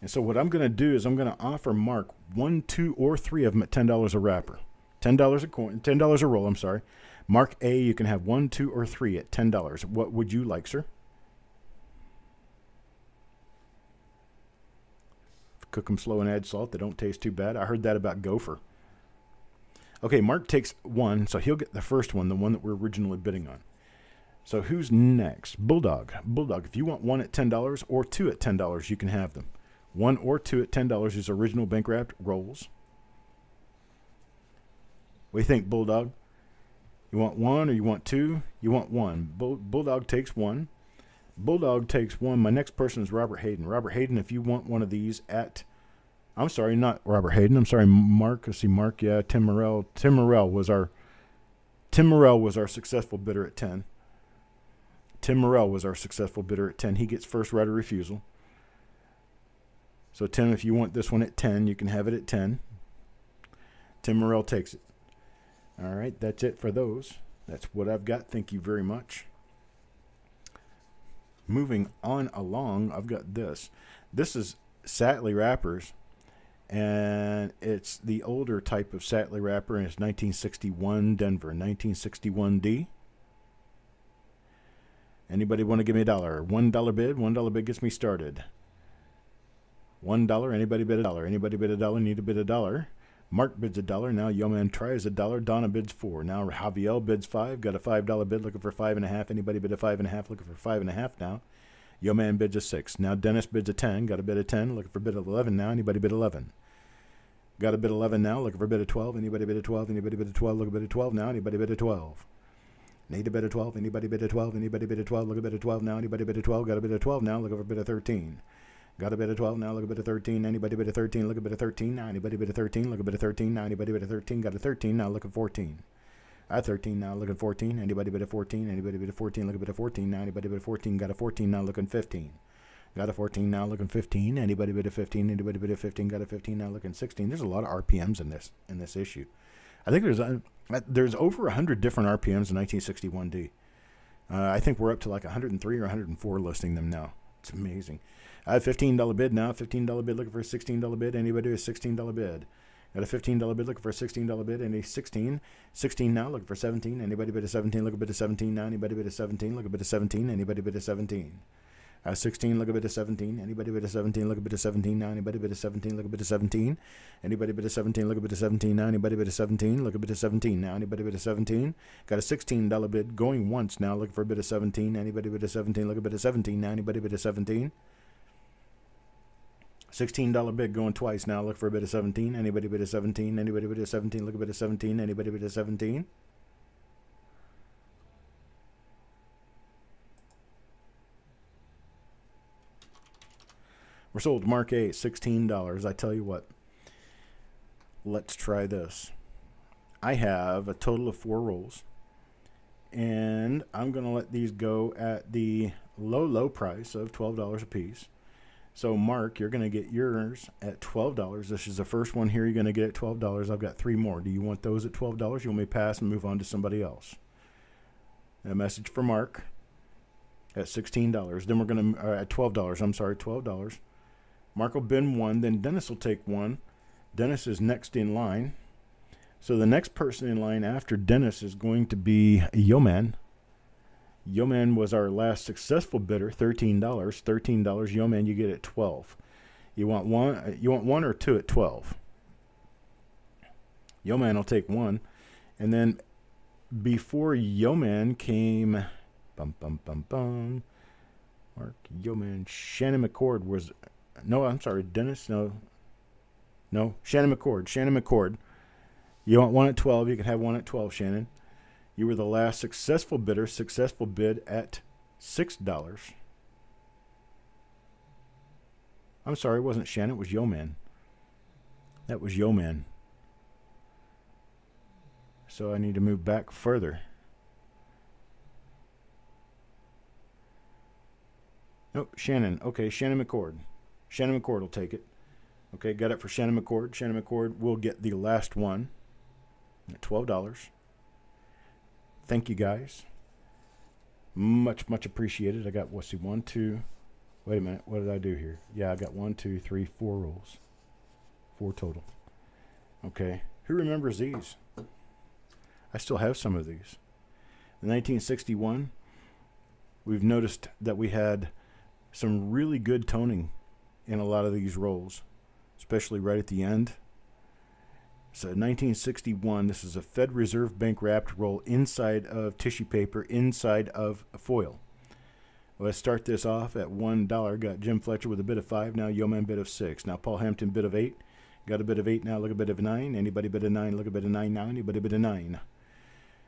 And so what I'm going to do is I'm going to offer Mark 1, 2, or 3 of them at $10 a wrapper. $10 a coin, $10 a roll, I'm sorry. Mark A, you can have 1, 2, or 3 at $10. What would you like, sir? Cook them slow and add salt. They don't taste too bad. I heard that about gopher. Okay, Mark takes 1, so he'll get the first one, the one that we're originally bidding on. So who's next? Bulldog. Bulldog, if you want 1 at $10 or 2 at $10, you can have them. 1 or 2 at $10 is original bank wrapped rolls. What do you think, Bulldog? You want 1 or you want 2? You want 1. Bulldog takes 1. Bulldog takes 1. My next person is Robert Hayden. Robert Hayden, if you want one of these at... I'm sorry, not Robert Hayden. I'm sorry, Mark. I see Mark. Yeah, Tim Morrell. Tim Morrell was our successful bidder at 10. Tim Morrell was our successful bidder at 10. He gets first right of refusal. So Tim, if you want this one at 10, you can have it at 10. Tim Morrell takes it. All right, that's it for those. That's what I've got. Thank you very much. Moving on along, I've got this. This is Satley wrappers. And it's the older type of Satley wrapper, and it's 1961 Denver, 1961D. Anybody want to give me $1? $1 bid. $1 bid gets me started. $1. Anybody bid $1? Anybody bid $1? Need to bid $1. Mark bids $1. Now Yeoman tries $1. Donna bids $4. Now Javier bids $5. Got a $5 bid looking for $5.5. Anybody bid a $5.5? Looking for $5.5 now. Yeoman bids a $6. Now Dennis bids a $10. Got a bid of $10. Looking for a bid of $11 now. Anybody bid $11? Got a bid of $11 now. Looking for a bid of $12. Anybody bid of $12? Anybody bid of $12? Look a bid of $12 now. Anybody bid of $12? Need a bid of $12. Anybody bid of $12? Anybody bid of $12? Look a bid of $12 now. Anybody bid of $12? Got a bid of $12 now. Looking for a bid of $13. Got a bid of $12 now. Look a bid of $13. Anybody bid of $13? Look a bid of $13 now. Anybody bid of $13? Look a bid of $13 now. Anybody bid of $13? Got a $13 now. Looking $14. At $13 now. Looking $14. Anybody bid of $14? Anybody bid of $14? Look a bid of $14 now. Anybody bid of $14? Got a $14 now. Looking $15. Got a 14 now, looking 15. Anybody bid a 15? Anybody bid a 15? Got a 15 now, looking 16. There's a lot of RPMs in this issue. I think there's over 100 different RPMs in 1961D. I think we're up to like 103 or 104 listing them now. It's amazing. I have $15 bid now. $15 bid looking for a $16 bid. Anybody with a $16 bid? Got a $15 bid looking for a $16 bid and a 16. 16 now looking for 17. Anybody bid a 17? Look a bid a 17 now. Anybody bid a 17? Look a bid a 17. Anybody bid a 17? 16, look a bit of 17. Anybody bid a 17? Look a bit of 17 now. Anybody bid a 17? Look a bit of 17. Anybody bid a 17? Look a bit of 17 now. Anybody bid a 17? Look a bit of 17 now. Anybody bid a 17? Got a $16 bid going once now. Looking for a bit of 17. Anybody bid a 17? Look a bit of 17 now. Anybody bid a 17? $16 bid going twice now. Look for a bit of 17. Anybody bid a 17? Anybody bid a 17? Look a bit of 17. Anybody bid a 17? We're sold Mark A, $16. I tell you what, let's try this. I have a total of 4 rolls, and I'm going to let these go at the low price of $12 a piece. So Mark, you're going to get yours at $12. This is the first one here you're going to get at $12. I've got 3 more. Do you want those at $12? You want me to pass and move on to somebody else? A message for Mark at $16. Then we're going to, at $12. I'm sorry, $12. Mark will bid 1, then Dennis will take 1. Dennis is next in line. So the next person in line after Dennis is going to be Yeoman. Yeoman was our last successful bidder, $13. $13. Yeoman, you get at 12. You want one or 2 at 12. Yeoman will take 1. And then before Yeoman came Mark, Yeoman, Shannon McCord was... No, I'm sorry, Dennis. No, Shannon McCord. Shannon McCord. You want 1 at 12. You can have 1 at 12, Shannon. You were the last successful bidder. Successful bid at $6. I'm sorry, it wasn't Shannon. It was Yeoman. That was Yeoman. So I need to move back further. Nope, Shannon. Okay, Shannon McCord. Shannon McCord will take it. Okay, got it for Shannon McCord. Shannon McCord will get the last one at $12. Thank you, guys. Much appreciated. I got, what's the 1, 2, wait a minute. What did I do here? Yeah, I got 1, 2, 3, 4 rolls. 4 total. Okay, who remembers these? I still have some of these. In 1961, we've noticed that we had some really good toning in a lot of these rolls, especially right at the end. So 1961, this is a Fed Reserve Bank wrapped roll inside of tissue paper, inside of foil. Let's start this off at $1. Got Jim Fletcher with a bid of 5. Now Yeoman bid of 6. Now Paul Hampton bid of 8. Got a bid of 8 now. Look a bid of 9. Anybody bid of 9? Look a bid of 9 now. Anybody bid of 9?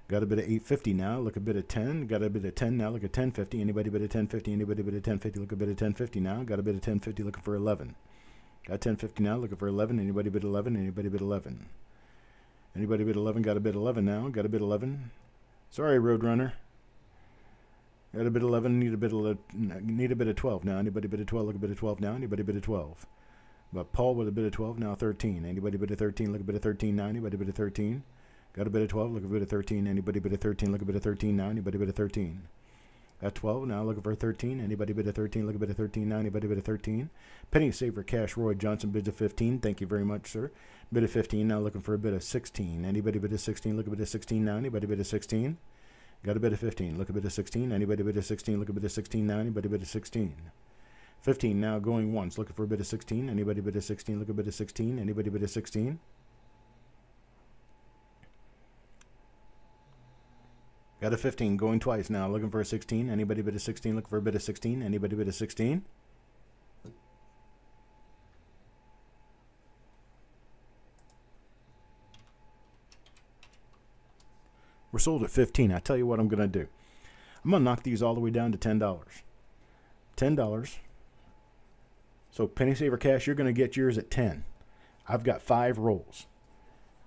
Got a bit of 850 now. Look a bit of 10. Got a bit of 10 now. Look at 1050. Anybody bid of 1050? Anybody bid of 1050? Look a bit of 1050 now. Got a bit of 1050. Looking for 11. Got 1050 now. Looking for 11. Anybody bid 11? Anybody bid 11? Anybody bid 11? Got a bid 11 now. Got a bid 11. Sorry, Roadrunner. Got a bid 11. Need a bit of 12 now. Anybody bid of 12? Look a bit of 12 now. Anybody bid of 12? But Paul with a bid of 12 now. 13. Anybody bid of 13? Look a bit of 13 now. Anybody bid of 13? Got a bit of 12, look a bit of 13. Anybody bid of 13, look a bit of 13 now. Anybody bid of 13? Got 12 now, looking for 13. Anybody bid of 13, look a bit of 13 now. Anybody bid of 13? Penny Saver Cash Roy Johnson bids of 15. Thank you very much, sir. Bid of 15 now, looking for a bit of 16. Anybody bid of 16, look a bit of 16 now. Anybody bid of 16? Got a bit of 15, look a bit of 16. Anybody bid of 16, look a bit of 16 now. Anybody bid of 16? 15 now, going once, looking for a bit of 16. Anybody bid of 16, look a bit of 16. Anybody bid of 16? Got a 15 going twice now, looking for a 16. Anybody bid a 16, looking for a bit of 16. Anybody bid a 16? We're sold at 15. I tell you what I'm going to do. I'm going to knock these all the way down to $10. $10. So Penny Saver Cash, you're going to get yours at 10. I've got 5 rolls.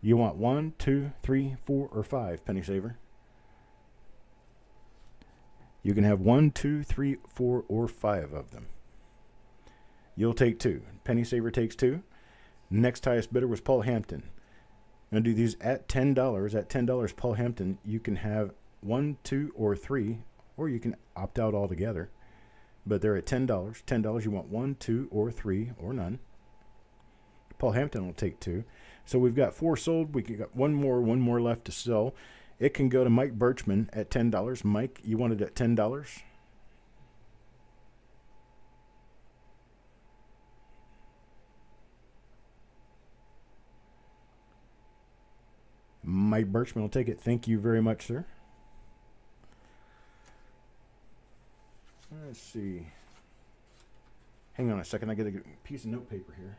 You want 1, 2, 3, 4, or 5, Penny Saver? You can have 1, 2, 3, 4, or 5 of them. You'll take 2. Penny Saver takes 2. Next highest bidder was Paul Hampton. I'm going to do these at $10. At $10, Paul Hampton, you can have 1, 2, or 3, or you can opt out altogether. But they're at $10. $10, you want 1, 2, or 3, or none. Paul Hampton will take 2. So we've got 4 sold. We got one more left to sell. It can go to Mike Birchman at $10. Mike, you want it at $10? Mike Birchman will take it. Thank you very much, sir. Let's see. Hang on a second. I got a piece of notepaper here.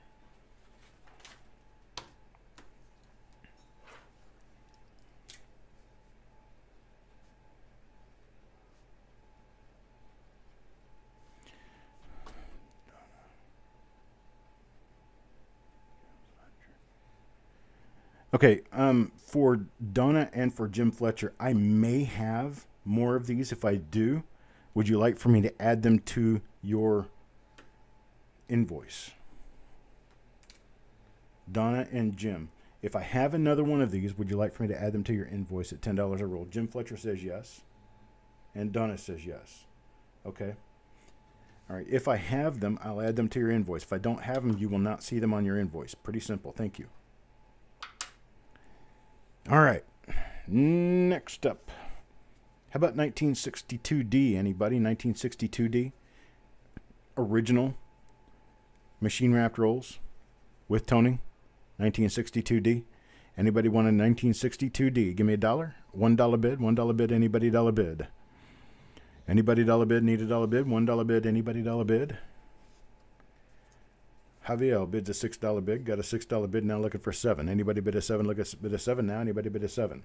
Okay, for Donna and for Jim Fletcher, I may have more of these. If I do, would you like for me to add them to your invoice? Donna and Jim. If I have another one of these, would you like for me to add them to your invoice at $10 a roll? Jim Fletcher says yes, and Donna says yes. Okay. All right, if I have them, I'll add them to your invoice. If I don't have them, you will not see them on your invoice. Pretty simple. Thank you. All right, next up. How about 1962D? Anybody? 1962D? Original machine wrapped rolls with toning. 1962D. Anybody want a 1962D? Give me $1. $1 bid. $1 bid. Anybody dollar bid? Anybody dollar bid? Need a dollar bid? $1 bid. Anybody dollar bid? Javier bids a $6 bid. Got a $6 bid now, looking for 7. Anybody bid a 7? Look at bid a 7 now. Anybody bid a 7?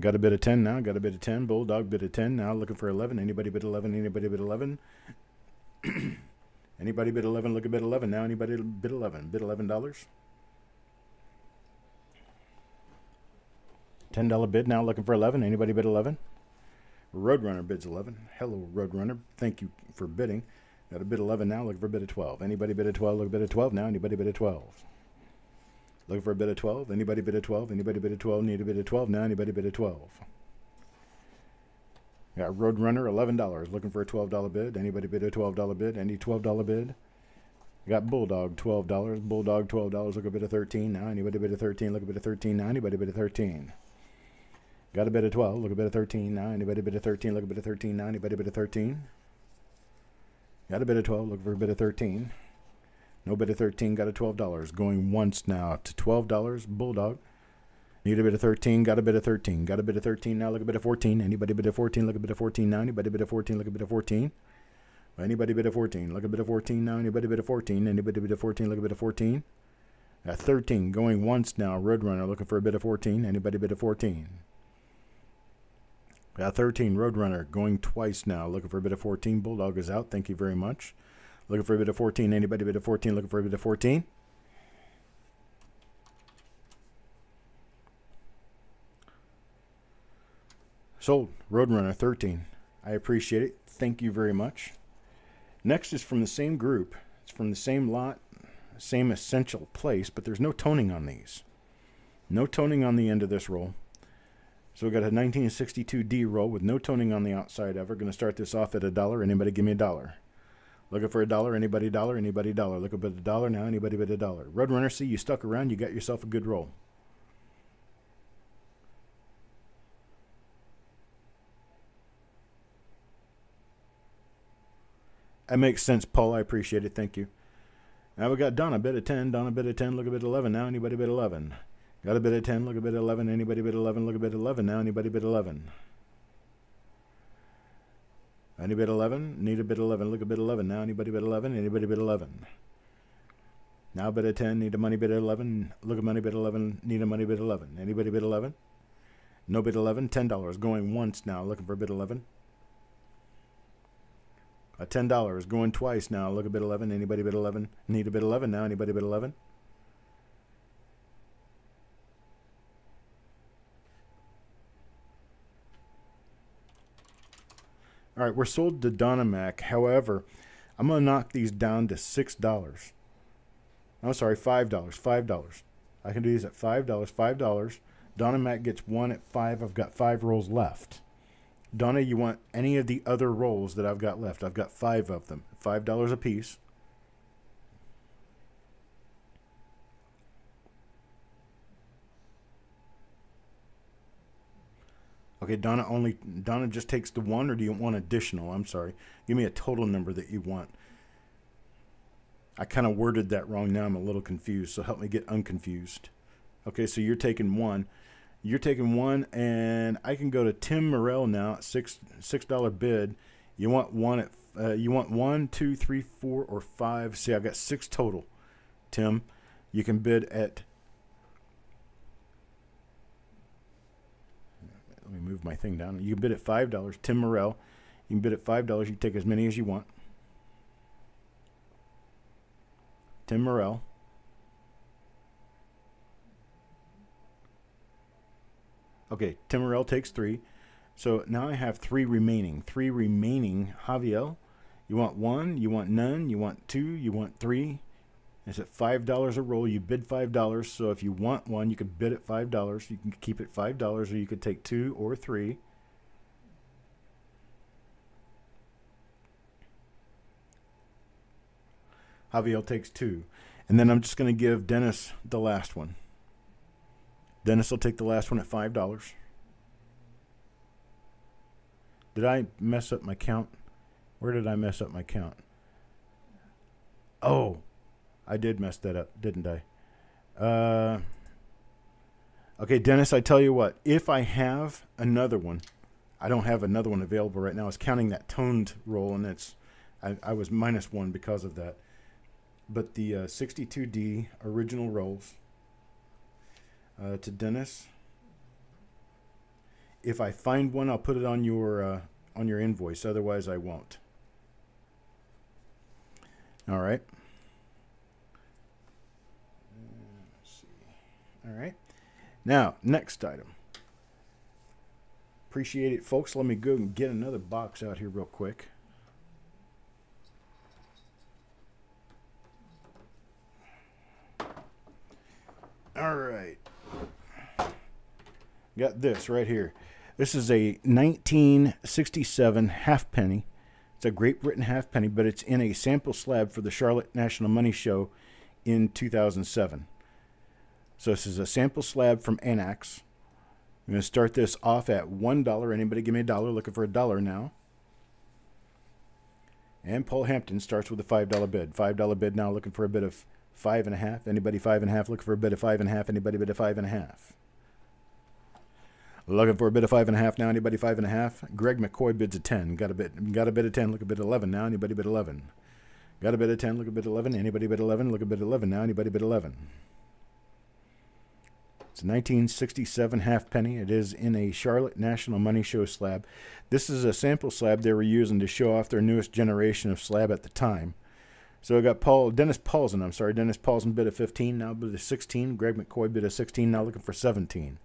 Got a bid of 10 now. Got a bid of 10. Bulldog bid a 10 now, looking for 11. Anybody bid 11? Anybody bid 11? Anybody bid 11? Look at bid 11 now. Anybody bid 11? Bid $11? $10 bid now, looking for 11. Anybody bid 11? Roadrunner bids 11. Hello, Roadrunner. Thank you for bidding. Got a bid 11 now, looking for a bid of 12. Anybody bid a 12? Look at bid of 12 now. Anybody bid a 12? Looking for a bid of 12. Anybody bid a 12? Anybody bid a 12? Need a bid of 12 now. Anybody bid a 12? Got Roadrunner, $11. Looking for a $12 bid. Anybody bid a $12 bid? Any $12 bid? Got Bulldog, $12. Bulldog, $12. Look a bid of 13 now. Anybody bid a 13? Look a bid of 13 now. Anybody bid a 13? Got a bid of 12. Look a bid of 13 now. Anybody bid a 13? Look a bid of 13 now. Anybody bid a 13? Got a bid of 12. Look for a bid of 13. No bid of 13. Got a $12. Going once now to $12. Bulldog. Need a bid of 13. Got a bid of 13. Got a bid of 13 now. Look a bid of 14. Anybody bid of 14? Look a bid of 14 now. Anybody bid of 14? Look a bid of 14. Anybody bid of 14? Look a bid of 14 now. Anybody bid of 14? Anybody bid of 14? Look a bid of 14. Got 13. Going once now. Roadrunner looking for a bid of 14. Anybody bid of 14? Got 13. Roadrunner going twice now. Looking for a bit of 14. Bulldog is out. Thank you very much. Looking for a bit of 14. Anybody bid of 14? Looking for a bit of 14? Sold. Roadrunner 13. I appreciate it. Thank you very much. Next is from the same group. It's from the same lot, same essential place, but there's no toning on these. No toning on the end of this roll. So we got a 1962D roll with no toning on the outside ever. Going to start this off at $1. Anybody give me $1? Looking for $1? Anybody $1? Anybody $1? Look a bit of $1 now. Anybody bid $1? Roadrunner, see, you stuck around. You got yourself a good roll. That makes sense, Paul. I appreciate it. Thank you. Now we got Donna bid of 10. Donna bid of 10. Look a bit 11 now. Anybody bid 11? Got a bid of 10, look a bit 11. Anybody bid 11? Look a bit 11 now. Anybody bid 11? Any bid 11? Need a bid 11. Look a bit 11 now. Anybody bid 11? Anybody bid 11? Now bid of 10. Need a money bid 11. Look at money bid 11. Need a money bid 11. Anybody bid 11? No bid 11. $10 going once now. Looking for a bid 11. $10 going twice now. Look a bit 11. Anybody bid 11? Need a bid 11 now. Anybody bid 11? All right, we're sold to Donna Mac. However, I'm going to knock these down to $6. I'm sorry, $5. $5. I can do these at $5. $5. Donna Mac gets one at 5. I've got 5 rolls left. Donna, you want any of the other rolls that I've got left? I've got 5 of them. $5 a piece. Okay, Donna just takes the 1, or do you want additional? I'm sorry. Give me a total number that you want. I kind of worded that wrong. Now I'm a little confused, so help me get unconfused. Okay, so you're taking 1. You're taking 1, and I can go to Tim Morrell now at $6 bid. You want 1 at you want 1, 2, 3, 4, or 5. See, I've got 6 total. Tim, you can bid at. Let me move my thing down. You can bid at $5. Tim Morrell. You can bid at $5. You can take as many as you want. Tim Morrell. Okay, Tim Morrell takes 3. So now I have 3 remaining. 3 remaining. Javier, you want 1, you want none, you want 2, you want 3. It's at $5 a roll. You bid $5. So if you want 1, you could bid at $5. You can keep it $5, or you could take 2 or 3. Javier takes 2. And then I'm just going to give Dennis the last one. Dennis will take the last one at $5. Did I mess up my count? Where did I mess up my count? Oh, I did mess that up, didn't I? Okay, Dennis, I tell you what. If I have another one, I don't have another one available right now. I was counting that toned roll, and I was -1 because of that. But the 62D original rolls to Dennis. If I find one, I'll put it on your invoice. Otherwise, I won't. All right. Let's see. All right. Now, next item. Appreciate it, folks. Let me go and get another box out here real quick. All right. Got this right here. This is a 1967 halfpenny. It's a Great Britain halfpenny, but it's in a sample slab for the Charlotte National Money Show in 2007. So this is a sample slab from Anax. I'm going to start this off at $1. Anybody give me $1? Looking for $1 now. And Paul Hampton starts with a $5 bid. $5 bid now, looking for a bid of 5.5. Anybody 5.5? Looking for a bid of 5.5. Anybody bid of 5.5? Looking for a bid of 5.5 now. Anybody 5.5? Greg McCoy bids a 10. Got a bid of 10. Look a bid 11 now. Anybody bid 11? Got a bid of 10. Look a bid 11. Anybody bid 11? Look a bid 11 now. Anybody bid 11? It's a 1967 halfpenny. It is in a Charlotte National Money Show slab. This is a sample slab they were using to show off their newest generation of slab at the time. So I got Dennis Paulson. Dennis Paulson bid a 15. Now bid a 16. Greg McCoy bid a 16. Now looking for 17.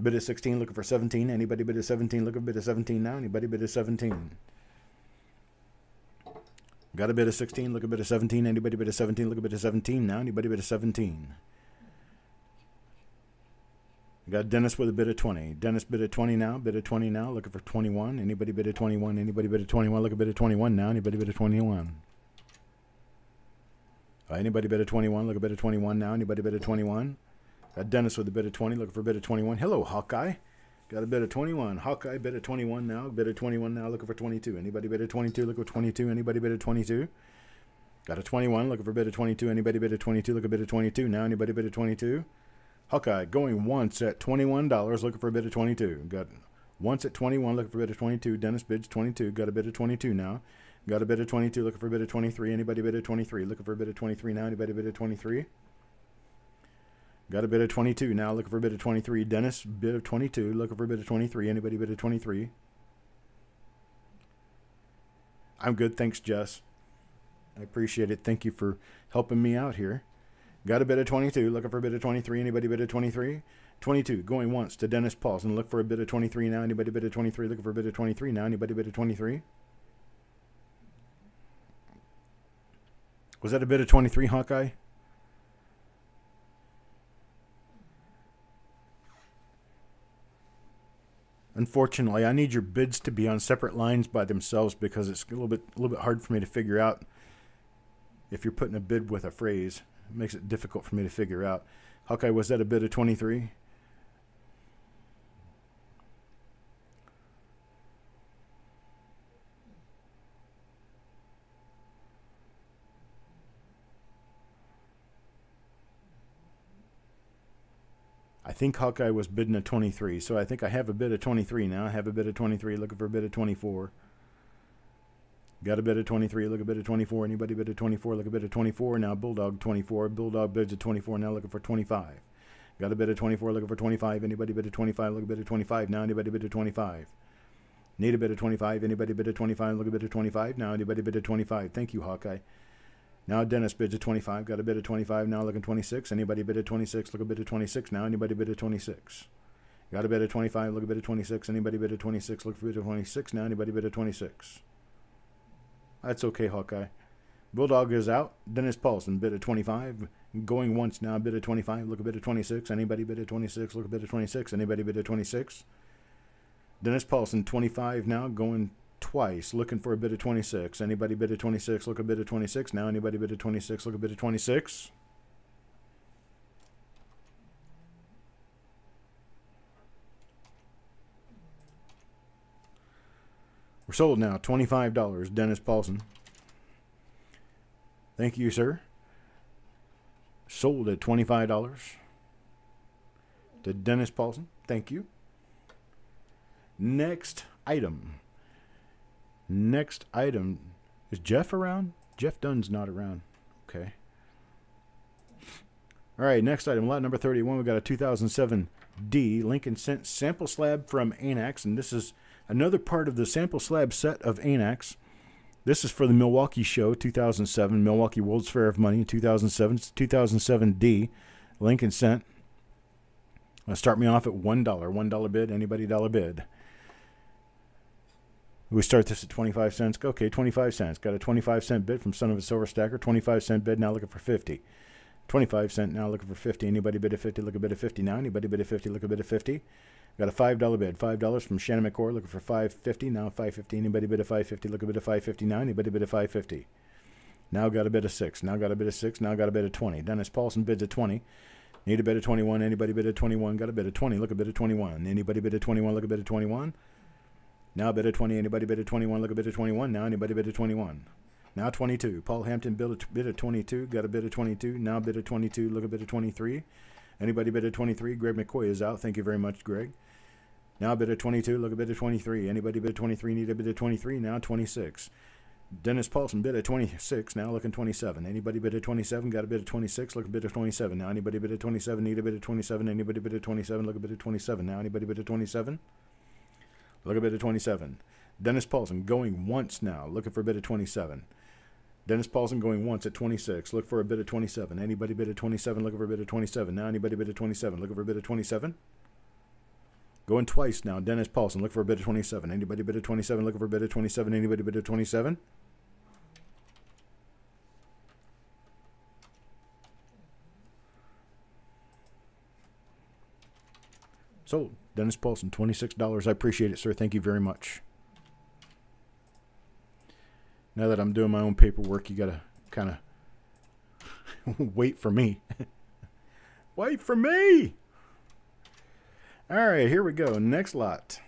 Bid a 16. Looking for 17. Anybody bid a 17? Looking for bid a 17 now. Anybody bid a 17? Got a bid of 16. Look a bid of 17. Anybody bid a 17? Look a bid of 17 now. Anybody bid a 17? Got Dennis with a bid of 20. Dennis bid a 20 now. Bid a 20 now. Looking for 21. Anybody bid a 21? Anybody bid a 21? Look a bid of 21 now. Anybody bid a 21? Anybody bid a 21? Look a bid of 21 now. Anybody bid a 21? Got Dennis with a bid of 20. Looking for a bid of 21. Hello, Hawkeye. Got a bid of 21. Hawkeye bid of 21 now. Bid of 21 now. Looking for 22. Anybody bid of 22? Look for 22. Anybody bid of 22? Got a 21. Looking for a bid of 22. Anybody bid of 22? Look a bid of 22 now. Anybody bid of 22? Hawkeye going once at $21. Looking for a bid of 22. Got once at 21. Looking for a bid of 22. Dennis bids 22. Got a bid of 22 now. Got a bid of 22. Looking for a bid of 23. Anybody bid of 23? Looking for a bid of 23 now. Anybody bid of 23? Got a bid of 22 now. Looking for a bid of 23. Dennis bid of 22. Looking for a bid of 23. Anybody bid of 23? I'm good. Thanks, Jess. I appreciate it. Thank you for helping me out here. Got a bid of 22. Looking for a bid of 23. Anybody bid of 23? 22. Going once to Dennis Paulson. Look for a bid of 23 now. Anybody bid of 23? Looking for a bid of 23 now. Anybody bid of 23? Was that a bid of 23, Hawkeye? Unfortunately, I need your bids to be on separate lines by themselves because it's a little bit hard for me to figure out if you're putting a bid with a phrase. It makes it difficult for me to figure out. Hawkeye, was that a bid of 23? I think Hawkeye was bidding a 23, so I think I have a bid of 23 now. I have a bid of 23, looking for a bid of 24. Got a bid of 23, look a bid of 24. Anybody bid of 24, look a bid of 24. Now Bulldog 24. Bulldog bids at 24, now looking for 25. Got a bid of 24, looking for 25. Anybody bid of 25, look a bid of 25. Now anybody bid of 25. Need a bid of 25. Anybody bid of 25, look a bid of 25. Now anybody bid of 25. Thank you, Hawkeye. Now Dennis bids at 25. Got a bid of 25. Now looking 26. Anybody bid at 26? Look a bid at 26. Now anybody bid at 26. Got a bid at 25. Look a bid at 26. Anybody bid at 26? Look for bid at 26. Now anybody bid at 26. That's okay, Hawkeye. Bulldog is out. Dennis Paulson bid at 25. Going once now. Bid at 25. Look a bid at 26. Anybody bid at 26? Look a bid at 26. Anybody bid at 26? Dennis Paulson 25 now. Going twice, looking for a bid of 26. Anybody bid of 26, look a bid of 26. Now anybody bid of 26, look a bid of 26. We're sold now, $25, Dennis Paulson. Thank you, sir. Sold at $25 to Dennis Paulson. Thank you. Next item. Next item. Is Jeff around? Jeff Dunn's not around. Okay. All right, next item. Lot number 31. We've got a 2007D Lincoln Cent sample slab from Anax. And this is another part of the sample slab set of Anax. This is for the Milwaukee show, 2007. Milwaukee World's Fair of Money, 2007. It's 2007D Lincoln Cent. Start me off at $1. $1 bid. Anybody dollar bid. We start this at 25 cents. Okay, 25 cents. Got a 25-cent bid from Son of a Silver Stacker. 25-cent bid, now looking for 50. 25-cent, now looking for 50. Anybody bid at 50, look a bid at 50 now. Anybody bid at 50, look a bid at 50. Got a $5 bid. $5 from Shannon McCord, looking for 550. Now 550. Anybody bid at 550, look a bid at 550 now. Anybody bid at 550. Now got a bid of 6. Now got a bid of 6. Now got a bid of 20. Dennis Paulson bids at 20. Need a bid of 21. Anybody bid at 21, got a bid of 20. Look a bid at 21. Anybody bid at 21, look a bid at 21. Now bid at 20. Anybody bid at 21? Look a bid at 21. Now anybody bid at 21. Now 22. Paul Hampton bid at 22. Got a bid at 22. Now bid at 22. Look a bid at 23. Anybody bid at 23? Greg McCoy is out. Thank you very much, Greg. Now bid at 22. Look a bid at 23. Anybody bid at 23? Need a bid at 23. Now 26. Dennis Paulson bid at 26. Now looking 27. Anybody bid at 27? Got a bid at 26. Look a bid at 27. Now anybody bid at 27? Need a bid at 27. Anybody bid at 27? Look a bid at 27. Now anybody bid at 27? Look a bid at 27. Dennis Paulson going once now. Looking for a bid at 27. Dennis Paulson going once at 26. Look for a bid at 27. Anybody bid at 27? Looking for a bid at 27. Now anybody bid at 27? Looking for a bid at 27? Going twice now. Dennis Paulson. Look for a bid at 27. Anybody bid at 27? Looking for a bid at 27. Anybody bid at 27? Sold. Dennis Paulson, $26. I appreciate it, sir. Thank you very much. Now that I'm doing my own paperwork, you got to kind of wait for me. Wait for me! All right, here we go. Next lot.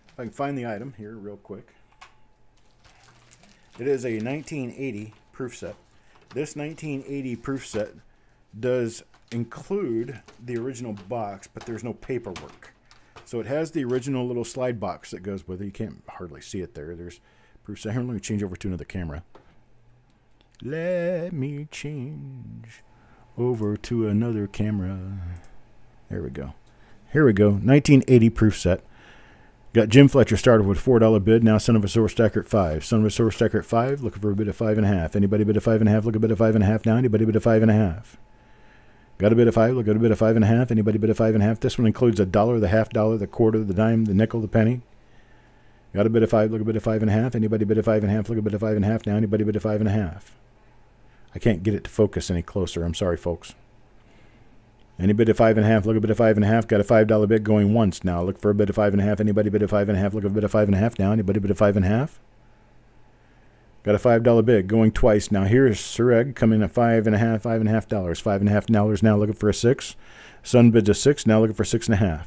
If I can find the item here real quick. It is a 1980 proof set. This 1980 proof set does include the original box, but there's no paperwork. So it has the original little slide box that goes with it. You can't hardly see it there. There's proof set. Here, let me change over to another camera. Let me change over to another camera. There we go. Here we go. 1980 proof set. Got Jim Fletcher started with $4 bid. Now Son of a Silver Stacker at 5. Son of a Silver Stacker at 5. Looking for a bid of 5.5. Anybody bid of 5.5? Look a bid of 5.5 now. Anybody bid of 5.5? Got a bid of 5. Look at a bid of 5.5. Anybody bid of 5.5? This one includes a dollar, the half dollar, the quarter, the dime, the nickel, the penny. Got a bid of 5. Look a bid of 5.5. Anybody bid of 5.5? Look a bid of 5.5 now. Anybody bid of 5.5? I can't get it to focus any closer. I'm sorry, folks. Any bid at 5.5, look a bid at 5.5. Got a $5 bid going once now. Look for a bid at 5.5. Anybody bid at 5.5, look a bid at 5.5 now. Anybody bid at 5.5? Got a $5 bid going twice. Now here's Sureg coming at $5.5, $5.5. $5.5 now looking for a 6. Sun bids a 6, now looking for 6.5.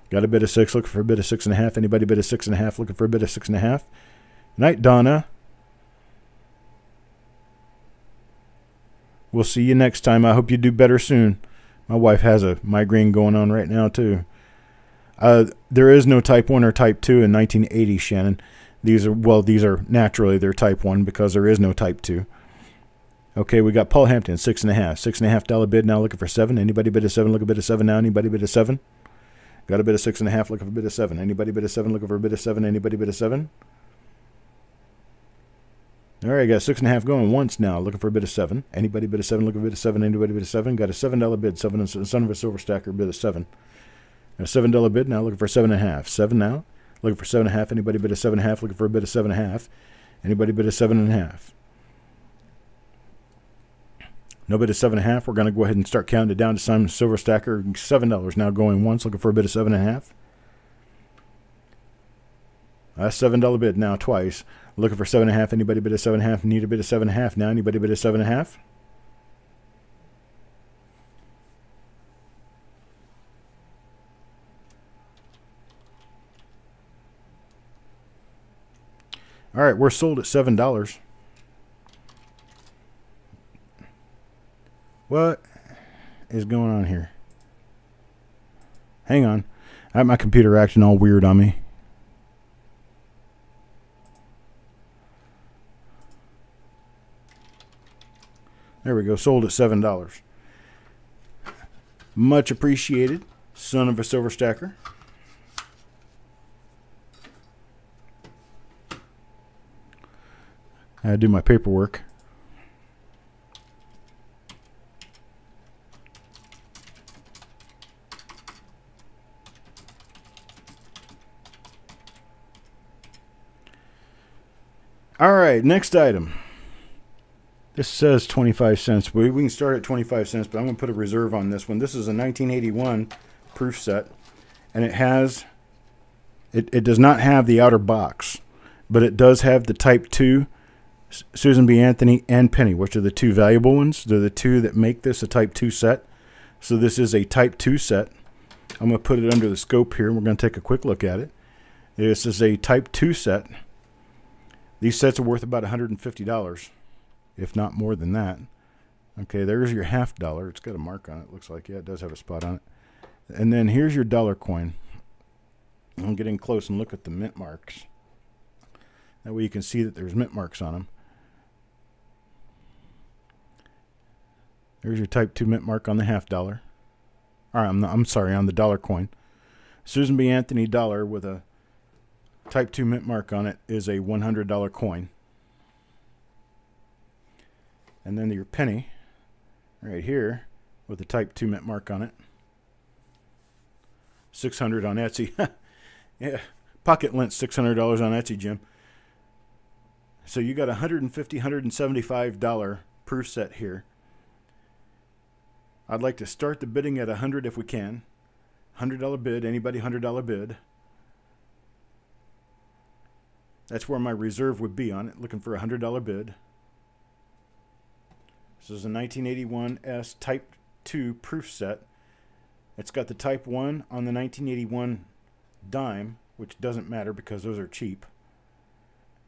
Got a bid of 6, looking for a bid of 6.5. Anybody bid of 6.5, looking for a bid of 6.5. Night, Donna. We'll see you next time. I hope you do better soon. My wife has a migraine going on right now, too. There is no Type 1 or Type 2 in 1980, Shannon. These are naturally, they're Type 1 because there is no Type 2. Okay, we got Paul Hampton, 6.5. $6.5 bid now looking for 7. Anybody bid a 7, look a bid of 7 now. Anybody bid a 7? Got a bid of 6.5, looking for a bid of 7. Anybody bid a 7, looking for a bid of 7. Anybody bid a 7? All right, got 6.5 going once now, looking for a bid of 7. Anybody bid a 7, looking for a bid of 7. Anybody bid a 7? Got a $7 bid. Son of a silver stacker bid of 7. Got a $7 bid now, looking for 7.5. 7 now, looking for 7.5. Anybody bid a 7.5, looking for a bid of 7.5. Anybody bid a 7.5? No bid of 7.5. We're going to go ahead and start counting it down to Simon Silver Stacker. $7 now going once, looking for a bid of 7.5. That's $7 bid now twice. Looking for 7.5. Anybody bid a 7.5? Need a bid of 7.5 now. Anybody bid a 7.5? All right, we're sold at $7. What is going on here? Hang on. I have my computer acting all weird on me. There we go. Sold at $7. Much appreciated, son of a silver stacker. I do my paperwork. All right, next item. This says 25 cents. We can start at 25 cents, but I'm going to put a reserve on this one. This is a 1981 proof set, and it has, it does not have the outer box, but it does have the Type 2 Susan B. Anthony and Penny, which are the two valuable ones. They're the two that make this a Type 2 set. So this is a Type 2 set. I'm going to put it under the scope here, and we're going to take a quick look at it. This is a Type 2 set. These sets are worth about $150, if not more than that. Okay, there's your $half. It's got a mark on it. Looks like, yeah, it does have a spot on it. And then here's your dollar coin. I'll get in close and look at the mint marks. That way you can see that there's mint marks on them. There's your Type 2 mint mark on the $half. Or I'm sorry, on the dollar coin. Susan B. Anthony dollar with a Type 2 mint mark on it is a $100 coin. And then your penny right here with the Type 2 mint mark on it. $600 on Etsy. Yeah, pocket lent $600 on Etsy, Jim. So you got a $150, $175 proof set here. I'd like to start the bidding at $100 if we can. $100 bid. Anybody $100 bid? That's where my reserve would be on it. Looking for a $100 bid. This is a 1981 S Type 2 proof set. It's got the Type 1 on the 1981 dime, which doesn't matter because those are cheap.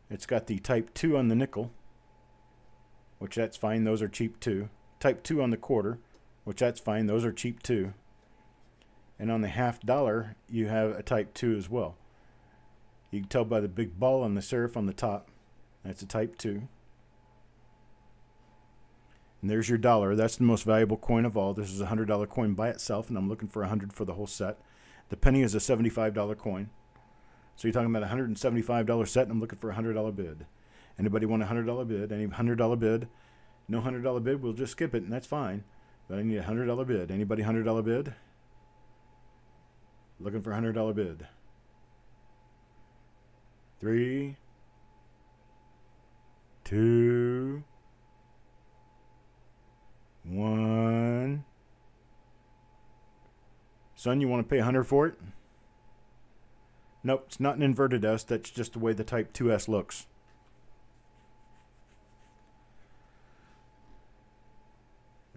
It's got the Type 2 on the nickel, which that's fine. Those are cheap too. Type 2 on the quarter, which that's fine. Those are cheap too. And on the $half, you have a Type 2 as well. You can tell by the big ball on the serif on the top. That's a Type 2. And there's your dollar. That's the most valuable coin of all. This is a $100 coin by itself, and I'm looking for $100 for the whole set. The penny is a $75 coin. So you're talking about a $175 set, and I'm looking for a $100 bid. Anybody want a $100 bid? Any $100 bid? No $100 bid, we'll just skip it, and that's fine. But I need a $100 bid. Anybody $100 bid? Looking for a $100 bid. 3, 2, Son, you want to pay 100 for it? Nope, it's not an inverted S. That's just the way the Type 2S looks.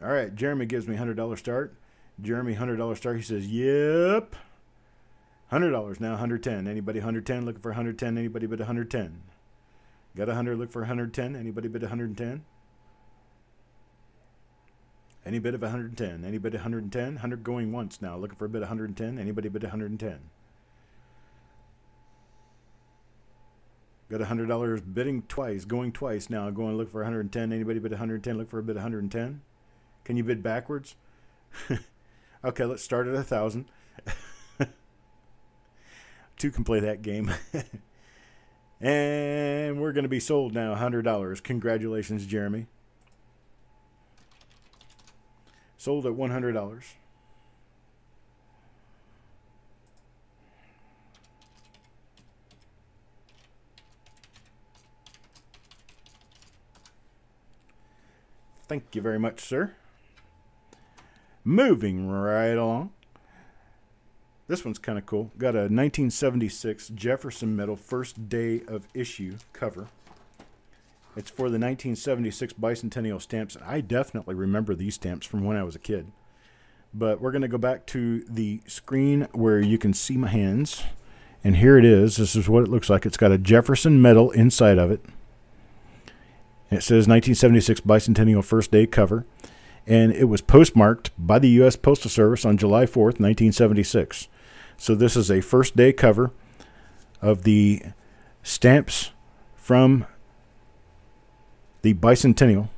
All right, Jeremy gives me $100 start. Jeremy, $100 start. He says, yep. $100 now, 110. Anybody 110? Looking for 110. Anybody bid 110? Got 100, look for 110. Anybody bid 110? Any bid of 110. Any bid 110? 100 going once now. Looking for a bid 110. Anybody bid 110? Got $100 bidding twice, going twice now. Going to look for 110. Anybody bid 110? Look for a bid 110. Can you bid backwards? Okay, let's start at 1,000. Two can play that game. And we're going to be sold now, $100. Congratulations, Jeremy. Sold at $100. Thank you very much, sir. Moving right along. This one's kind of cool. Got a 1976 Jefferson Metal first day of issue cover. It's for the 1976 bicentennial stamps. I definitely remember these stamps from when I was a kid. But we're going to go back to the screen where you can see my hands. And here it is. This is what it looks like. It's got a Jefferson Metal inside of it. And it says 1976 bicentennial first day cover. And it was postmarked by the U.S. Postal Service on July 4th, 1976. So this is a first day cover of the stamps from the bicentennial.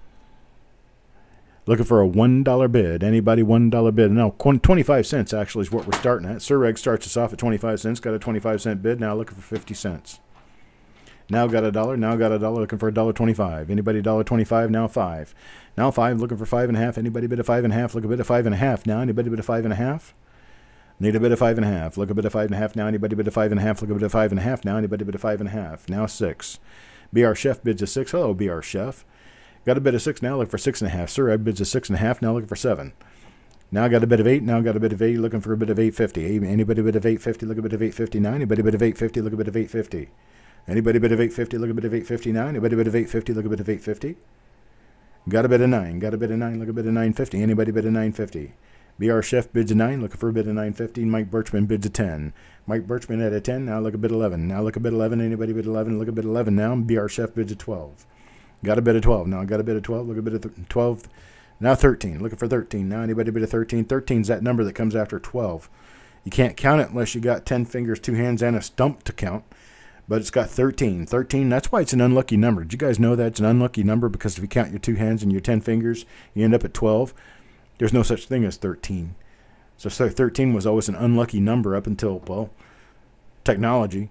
Looking for a $1 bid. Anybody $1 bid? No, 25 cents actually is what we're starting at. Sir Reg starts us off at 25 cents. Got a 25-cent bid. Now looking for 50 cents. Now got a dollar. Now got a dollar. Looking for $1.25. Anybody $1.25? Now 5. Now 5. Looking for 5.5. Anybody bid a 5.5? Look a bid of 5.5. Now anybody bid a 5.5? Need a bid of 5.5. Look a bid of 5.5. Now anybody bid a 5.5? Look a bid of 5.5. Now anybody bid a 5.5? Now 6. BR Chef bids a 6. Hello, BR Chef. Got a bid of 6 now. Look for 6.5. Sir, I bids a 6.5. Now looking for 7. Now got a bid of 8. Now got a bid of 8. Looking for a bid of 8.50. Anybody bid of 8.50? Look a bid of 8.50 now. Anybody bid of 8.50? Look a bid of 8.50. Anybody bid of 8.50? Look a bid of 8.50 now. Anybody bid of 8.50? Look a bid of 8.50. Got a bid of 9. Got a bid of 9. Look a bid of 9.50. Anybody bid of 9.50? BR Chef bids a 9. Looking for a bid of 9.50. Mike Birchman bids a 10. Mike Birchman at a 10. Now look a bid 11. Now look a bid 11. Anybody bid 11? Look a bid 11 now. BR Chef bids a 12. Got a bid of 12. Now got a bid of 12. Look a bid of 12. Now 13. Looking for 13. Now anybody bid a 13? 13 is that number that comes after 12. You can't count it unless you got 10 fingers, 2 hands, and a stump to count. But it's got 13. 13, that's why it's an unlucky number. Did you guys know that it's an unlucky number? Because if you count your 2 hands and your 10 fingers, you end up at 12. There's no such thing as 13. So 13 was always an unlucky number up until, well, technology.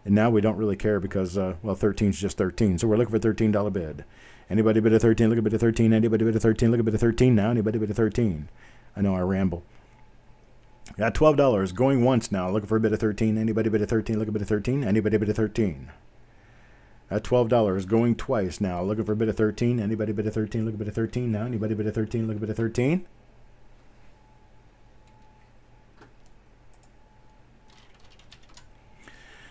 And now we don't really care because, well, 13 is just 13. So we're looking for a $13 bid. Anybody bid a 13? Look a bid of 13. Anybody bid a 13? Look a bid of 13 now. Anybody bid a 13? I know I ramble. Got $12 going once now. Looking for a bid of 13. Anybody bid a 13? Look a bid of 13. Anybody bid a 13? At $12 going twice now. Looking for a bid of 13. Anybody bid a 13? Look a bid of 13 now. Anybody bid a 13? Look a bid of 13.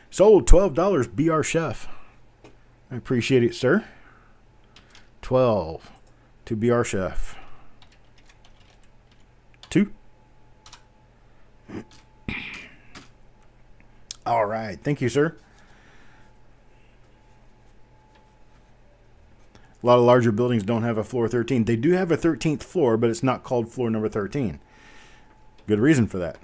Sold $12. BR Chef. I appreciate it, sir. 12 to BR Chef. 2. All right. Thank you, sir. A lot of larger buildings don't have a floor 13. They do have a 13th floor, but it's not called floor number 13. Good reason for that.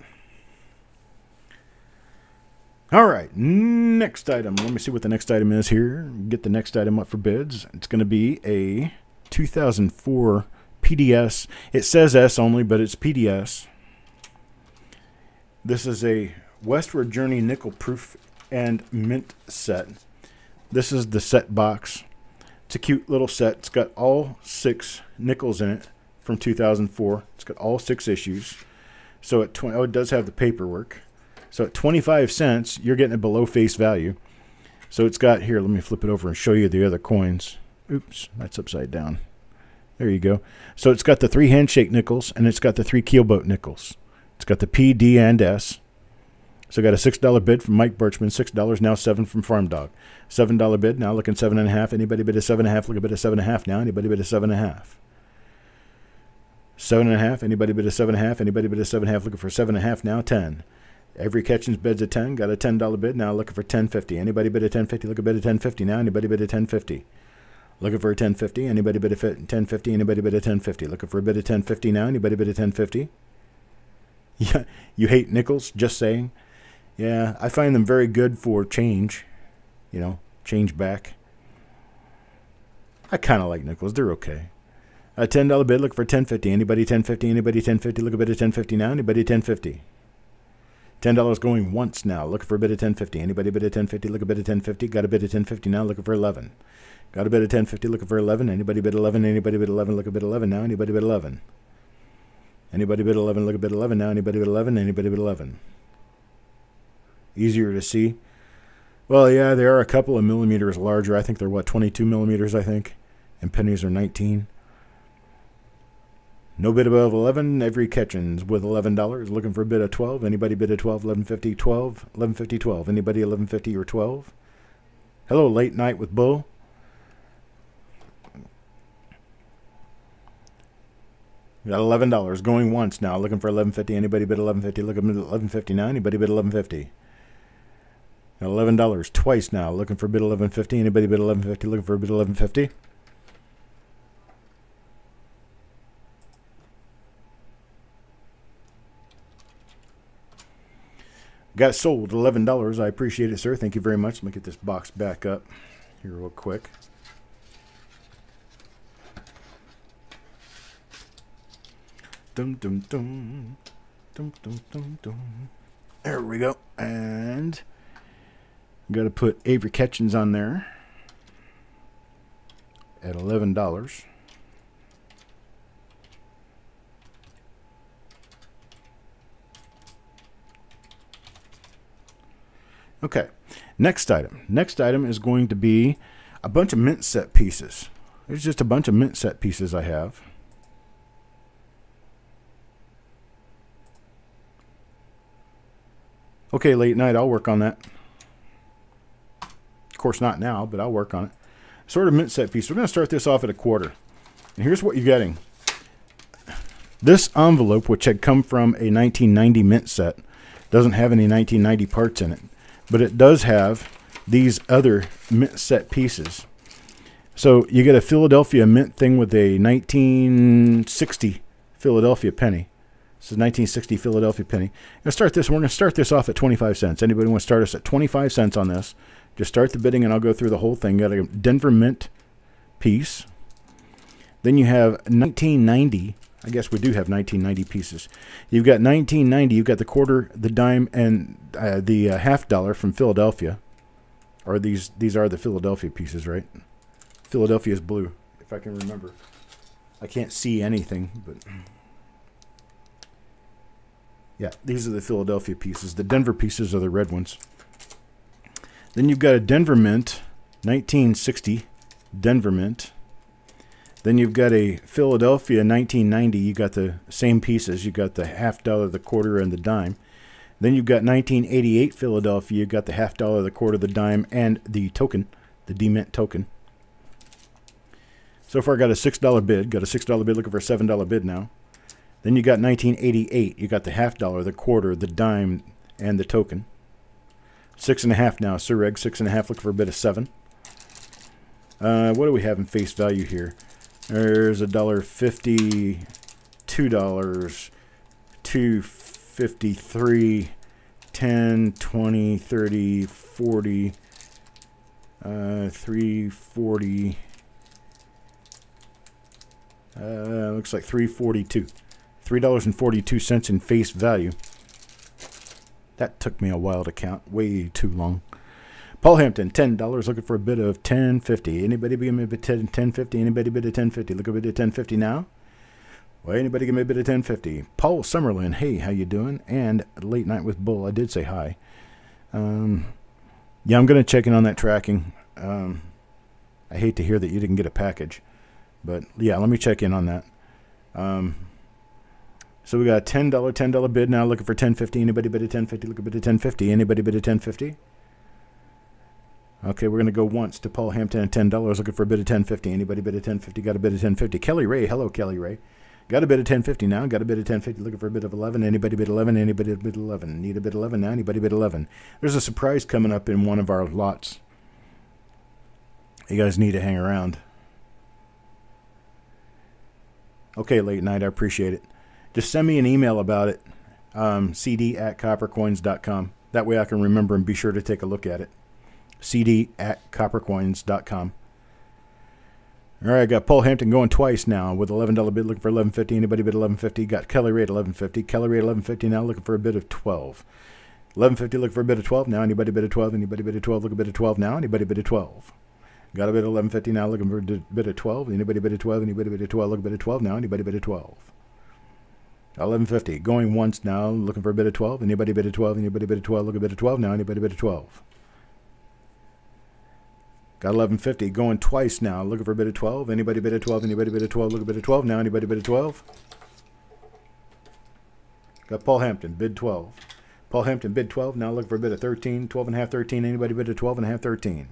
All right. Next item. Let me see what the next item is here. Get the next item up for bids. It's going to be a 2004 PDS. It says S only, but it's PDS. This is a Westward Journey nickel proof and mint set. This is the set box. It's a cute little set. It's got all 6 nickels in it from 2004. It's got all 6 issues. So at it does have the paperwork. So at 25 cents, you're getting it below face value. So it's got here. Let me flip it over and show you the other coins. Oops, that's upside down. There you go. So it's got the 3 handshake nickels and it's got the 3 keelboat nickels. It's got the P, D, and S. So got a $6 bid from Mike Birchman, $6, now 7 from Farm Dog. $7 bid, now looking 7.5. Anybody bid a 7.5, look a bid a 7.5 now. Anybody bid a 7.5. 7.5, anybody bid a 7.5. Anybody bid a 7.5, looking for 7.5 now, 10. Every Catchings bids a 10, got a $10 bid, now looking for 10.50. Anybody bid a 10.50, look a bid a 10.50 now. Anybody bid a 10.50. Looking for a 10.50. Anybody bid a 10.50. Anybody bid a 10.50. Looking for a bid of 10.50 now. Anybody bid a 10.50. Yeah, you hate nickels? Just saying. Yeah, I find them very good for change. You know, change back. I kind of like nickels. They're okay. A $10 bid. Look for 10.50. Anybody 10.50. Anybody 10.50. Look a bid of 10.50 now. Anybody 10.50. $10 going once now. Looking for a bid of 10.50. Anybody bid of 10.50. Look a bid of 10.50. Got a bid of 10.50 now. Looking for 11. Got a bid of 10.50, looking for 11. Anybody bid 11? Anybody bid 11? Look a bid 11 now. Anybody bid 11? Anybody bid 11? Look a bid 11 now. Anybody bid 11? Anybody bid 11? Easier to see. Well, yeah, they are a couple of millimeters larger. I think they're, what, 22 millimeters, I think. And pennies are 19. No bid above 11. Every Catchings with $11. Looking for a bid of 12. Anybody bid a 12? 11.50, 12. 11.50, 12. Anybody 11.50 or 12? Hello, Late Night with Bull. Got $11 going once now. Looking for 11.50. Anybody bid 11.50? Look at 11.50 now. Anybody bid 11.50? Got $11 twice now. Looking for a bid 11.50. Anybody bid 11.50? Looking for a bid 11.50? Got it sold $11. I appreciate it, sir. Thank you very much. Let me get this box back up here real quick. Dum dum dum, dum dum dum dum. There we go, and got to put Avery Catchings on there at $11. Okay, next item. Next item is going to be a bunch of mint set pieces. There's just a bunch of mint set pieces I have. Okay, Late Night, I'll work on that. Of course, not now, but I'll work on it. Sort of mint set piece. We're going to start this off at a quarter. And here's what you're getting. This envelope, which had come from a 1990 mint set, doesn't have any 1990 parts in it. But it does have these other mint set pieces. So you get a Philadelphia mint thing with a 1960 Philadelphia penny. This is 1960 Philadelphia penny. We're going to start this off at 25 cents. Anybody want to start us at 25 cents on this? Just start the bidding and I'll go through the whole thing. Got a Denver mint piece. Then you have 1990. I guess we do have 1990 pieces. You've got 1990. You've got the quarter, the dime, and the half dollar from Philadelphia. Or these are the Philadelphia pieces, right? Philadelphia is blue, if I can remember. I can't see anything, but... yeah, these are the Philadelphia pieces. The Denver pieces are the red ones. Then you've got a Denver mint, 1960 Denver mint. Then you've got a Philadelphia 1990. You got the same pieces. You got the half dollar, the quarter, and the dime. Then you've got 1988 Philadelphia. You got the half dollar, the quarter, the dime, and the token, the D-mint token. So far, I got a $6 bid. Got a $6 bid. Looking for a $7 bid now. Then you got 1988. You got the half dollar, the quarter, the dime, and the token. 6.5 now. Sir Reg, 6.5. Looking for a bid of 7. What do we have in face value here? There's $1.50, $2, $2.53, 10, 20, 30, 40, 340. Looks like 342. $3.42 in face value. That took me a while to count. Way too long. Paul Hampton, $10. Looking for a bid of $10.50. Anybody give me a bid of $10.50? Anybody bid of $10.50? Look a bid of $10.50 now. Well, anybody give me a bid of $10.50? Paul Summerlin, hey, how you doing? And Late Night with Bull, I did say hi. Yeah, I'm going to check in on that tracking. I hate to hear that you didn't get a package. But, yeah, let me check in on that. So we got a $10 bid now, looking for 10.50. Anybody bid a 10.50? Look a bid at 10.50. Anybody bid a 10.50? Okay, we're going to go once to Paul Hampton at $10, looking for a bid of 10.50. Anybody bid a 10.50? Got a bid of 10.50. Kelly Ray, hello Kelly Ray. Got a bid of 10.50 now. Got a bid of 10.50. Looking for a bid of 11. Anybody bid 11? Anybody bid 11? Need a bid 11 now. Anybody bid 11? There's a surprise coming up in one of our lots. You guys need to hang around. Okay, late night. I appreciate it. Just send me an email about it. cd@coppercoins.com. That way I can remember and be sure to take a look at it. cd@coppercoins.com. All right, I got Paul Hampton going twice now with $11 bid, looking for 11.50. Anybody bid 11.50? Got Kelly Ray at 11.50. Kelly Ray at 11.50 now, looking for a bid of 12. 11.50, looking for a bid of 12 now. Anybody bid of 12? Anybody bid of 12? Look a bid of 12 now. Anybody bid of 12? Got a bid of 11.50 now, looking for a bid of 12. Anybody bid of 12? Anybody bid of 12? Look a bid of 12 now. Anybody bid of 12? 11.50, going once now, looking for a bid of 12. Anybody bid of 12? Anybody bid of 12? Look a bid of 12 now. Anybody bid of 12? Got 11.50, going twice now, looking for a bid of 12. Anybody bid of 12? Anybody bid of 12? Look a bid of 12 now. Anybody bid of 12? Got Paul Hampton, bid 12. Paul Hampton, bid 12. Now looking for a bid of 13. 12.5, 13. Anybody bid of 12.5, 13?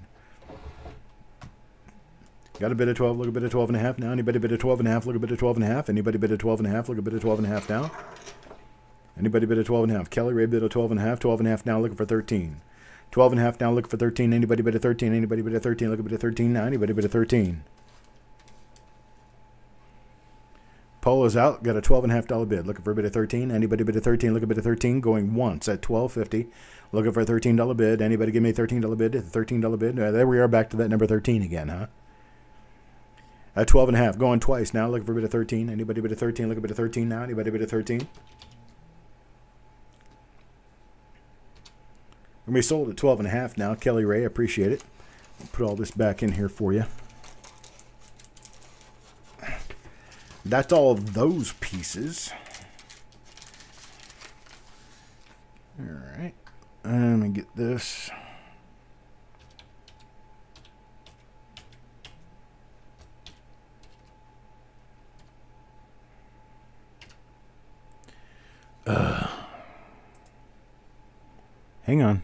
Got a bid of 12. Look a bid of 12.5 now. Anybody bid of 12.5? Look a bid of 12.5. Anybody bid of 12.5? Look a bid of 12.5 now. Anybody bid of 12.5? Kelly Ray bid of 12.5. 12.5 now, looking for 13. 12.5 now, looking for 13. Anybody bid of 13? Anybody bid of 13? Look a bid of 13 now. Anybody bid of 13? Paul is out. Got a $12.5 bid. Looking for a bid of 13. Anybody bid of 13? Look a bid of 13. Going once at $12.50. Looking for a $13 bid. Anybody give me a $13 bid? A $13 bid. There we are, back to that number 13 again, huh? At 12.5. Going twice now. Looking for a bid of 13. Anybody bid of 13? Look a bid of 13 now. Anybody bid of 13? We're going to be sold at 12.5 now. Kelly Ray, appreciate it. I'll put all this back in here for you. That's all of those pieces. All right. Let me get this. Hang on.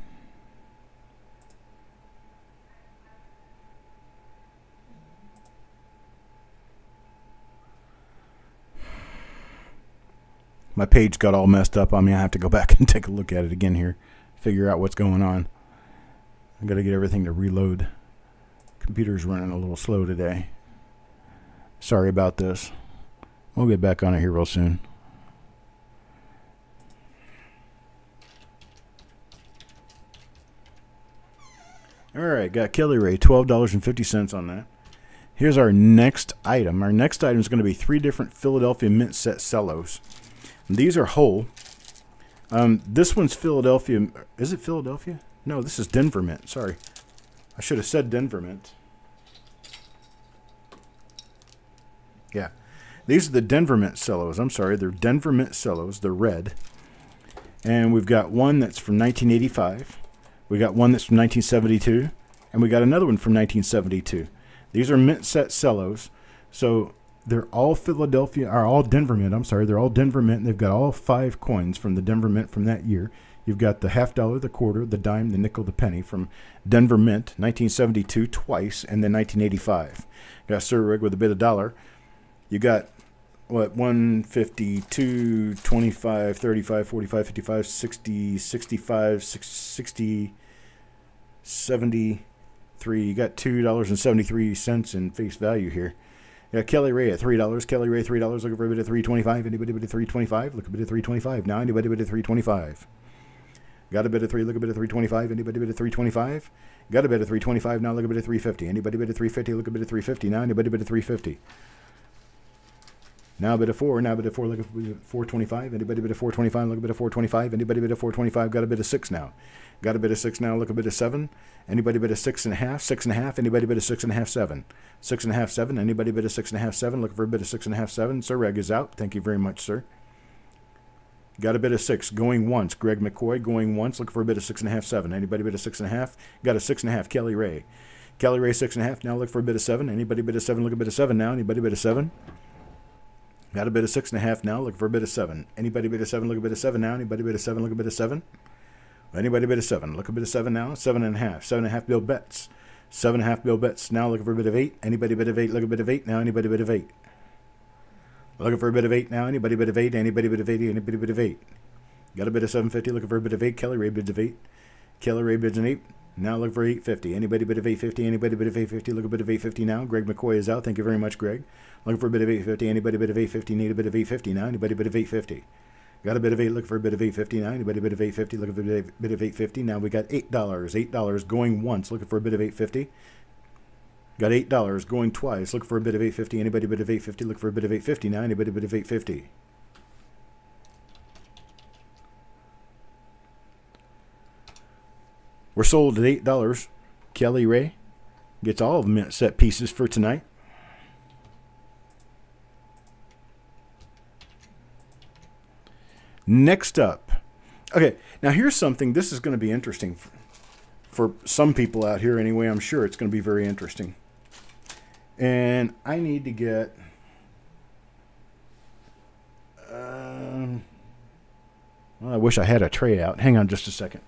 My page got all messed up on me. I have to go back and take a look at it again here. Figure out what's going on. I got to get everything to reload. Computer's running a little slow today. Sorry about this. We'll get back on it here real soon. Alright, got Kelly Ray, $12.50 on that. Here's our next item. Our next item is going to be 3 different Philadelphia Mint Set Cellos. These are whole. This one's Philadelphia. Is it Philadelphia? No, this is Denver Mint. Sorry. I should have said Denver Mint. Yeah. These are the Denver Mint Cellos. I'm sorry. They're Denver Mint Cellos. They're red. And we've got one that's from 1985. We got one that's from 1972. And we got another one from 1972. These are Mint Set Cellos. So they're all Philadelphia, or all Denver Mint. I'm sorry, they're all Denver Mint. They've got all 5 coins from the Denver Mint from that year. You've got the $50, the quarter, the dime, the nickel, the penny from Denver Mint, 1972 twice, and then 1985. Got Sir Rig with a bid of $1. You got, what, 150, 25, 35, 45, 55, 60, 65, 60, 73. You got $2.73 in face value here. Yeah, Kelly Ray at $3. Kelly Ray $3. Looking for a bid of $3.25. Anybody bid of $3.25? Look a bid of $3.25 now. Anybody bid of $3.25? Got a bid of $3. Look a bid of $3.25. Anybody bid of $3.25? Got a bid of $3.25 now. Look a bid of $3.50. Anybody bid of $3.50? Look a bid of $3.50 now. Anybody bid of $3.50? Now a bid of $4. Now a bid of $4. Look at $4.25. Anybody bid of $4.25? Look a bid of $4.25. Anybody bid of $4.25? Got a bid of $6 now. Got a bid of $6 now. Look a bid of $7. Anybody bid of $6.5? $6.5. Anybody bid of $6.5? $7. $6.5, $7. Anybody bid of $6.5? $7. Looking for a bid of $6.5? $7. Sir Reg is out. Thank you very much, sir. Got a bid of $6. Going once. Greg McCoy going once. Looking for a bid of $6.5? $7. Anybody bid of $6.5? Got a $6.5. Kelly Ray. Kelly Ray $6.5. Now look for a bid of $7. Anybody bid of $7? Look a bid of $7 now. Anybody bid of $7? Got a bid of 6.5 now. Looking for a bid of 7. Anybody bid a 7? Look a bid of 7 now. Anybody bid a 7? Look a bid of 7. Anybody bid a 7? Look a bid of 7 now. 7.5. 7.5 bill bets. 7.5 bill bets now. Looking for a bid of 8. Anybody bid of 8? Look a bid of 8 now. Anybody bid of 8? Looking for a bid of 8 now. Anybody bid of 8? Anybody bid of 8? Anybody bid of 8? Got a bid of 750. Looking for a bid of 8. Kelly Ray bids of 8. Kelly Ray bids an 8. Now looking for 850. Anybody bid of 850? Anybody bid of 850? Look a bid of 850 now. Greg McCoy is out. Thank you very much, Greg. Looking for a bid of 850. Anybody bid of 850? Need a bid of 850 now. Anybody bid of 850? Got a bid of 8. Looking for a bid of 850 now. Anybody bid of 850? Looking for a bid of 850. Now we got $8. $8 going once. Looking for a bid of 850. Got $8 going twice. Looking for a bid of 850. Anybody bid of 850? Look for a bid of 850 now. Anybody bid of 850? We're sold at $8. Kelly Ray gets all of them at set pieces for tonight. Next up. Okay, now here's something. This is going to be interesting for some people out here anyway. I'm sure it's going to be very interesting. And I need to get... well, I wish I had a tray out. Hang on just a second.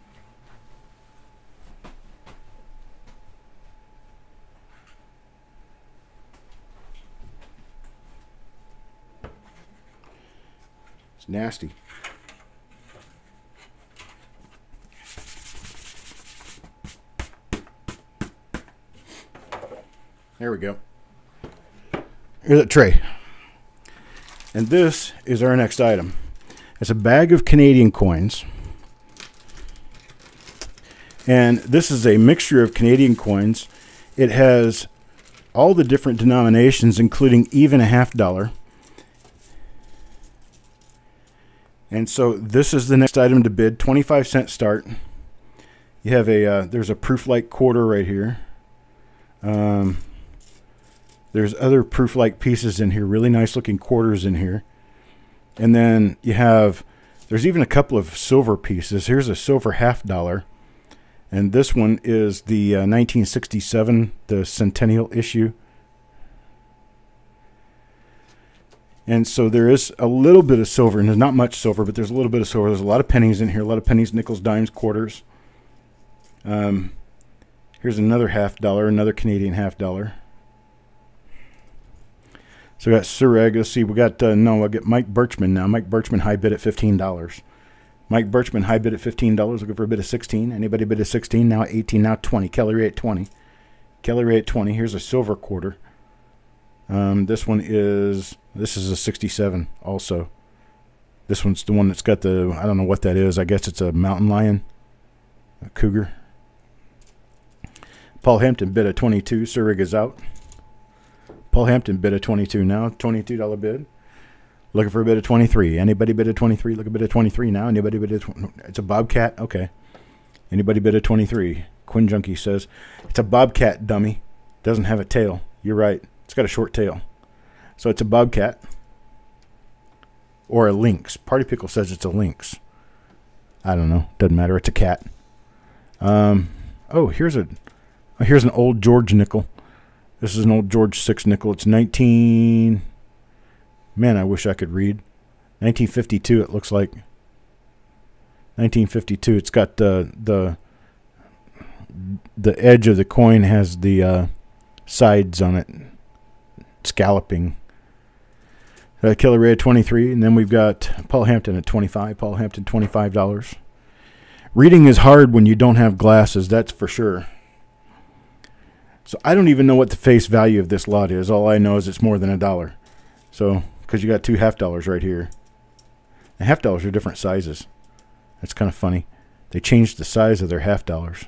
It's nasty. There we go. Here's a tray. And this is our next item. It's a bag of Canadian coins. And this is a mixture of Canadian coins. It has all the different denominations, including even a $50. And so this is the next item to bid. 25-cent start. You have a there's a proof-like quarter right here. There's other proof-like pieces in here, really nice looking quarters in here. And then you have, there's even a couple of silver pieces. Here's a silver $50. And this one is the 1967, the centennial issue. And so there is a little bit of silver, and there's not much silver, but there's a little bit of silver. There's a lot of pennies in here, a lot of pennies, nickels, dimes, quarters. Here's another $50, another Canadian $50. So we got Surreg. Let's see. We got no. I get Mike Birchman now. Mike Birchman high bid at $15. Mike Birchman high bid at $15. Looking for a bid of 16. Anybody bid at 16? Now 18. Now 20. Kelly Ray at 20. Kelly Ray at 20. Here's a silver quarter. This is a 67 also. This one's the one that's got the, I don't know what that is. I guess it's a mountain lion, a cougar. Paul Hampton bid at 22. Surreg is out. Paul Hampton bid at 22 now. $22 bid. Looking for a bid of 23. Anybody bid at 23? Look a bid at 23 now. Anybody bid at it's a bobcat? Okay. Anybody bid at 23? Quinn Junkie says it's a bobcat, dummy. Doesn't have a tail. You're right. It's got a short tail. So it's a bobcat or a lynx. Party Pickle says it's a lynx. I don't know. Doesn't matter. It's a cat. Oh, here's an old George nickel. This is an old George 6 nickel. It's 19... Man, I wish I could read. 1952, it looks like. 1952. It's got the edge of the coin has the sides on it. Scalloping. Kelly Ray at 23. And then we've got Paul Hampton at 25. Paul Hampton, $25. Reading is hard when you don't have glasses, that's for sure. So I don't even know what the face value of this lot is. All I know is it's more than $1. So, because you got two $50 right here. The $50 are different sizes. That's kind of funny. They changed the size of their $50.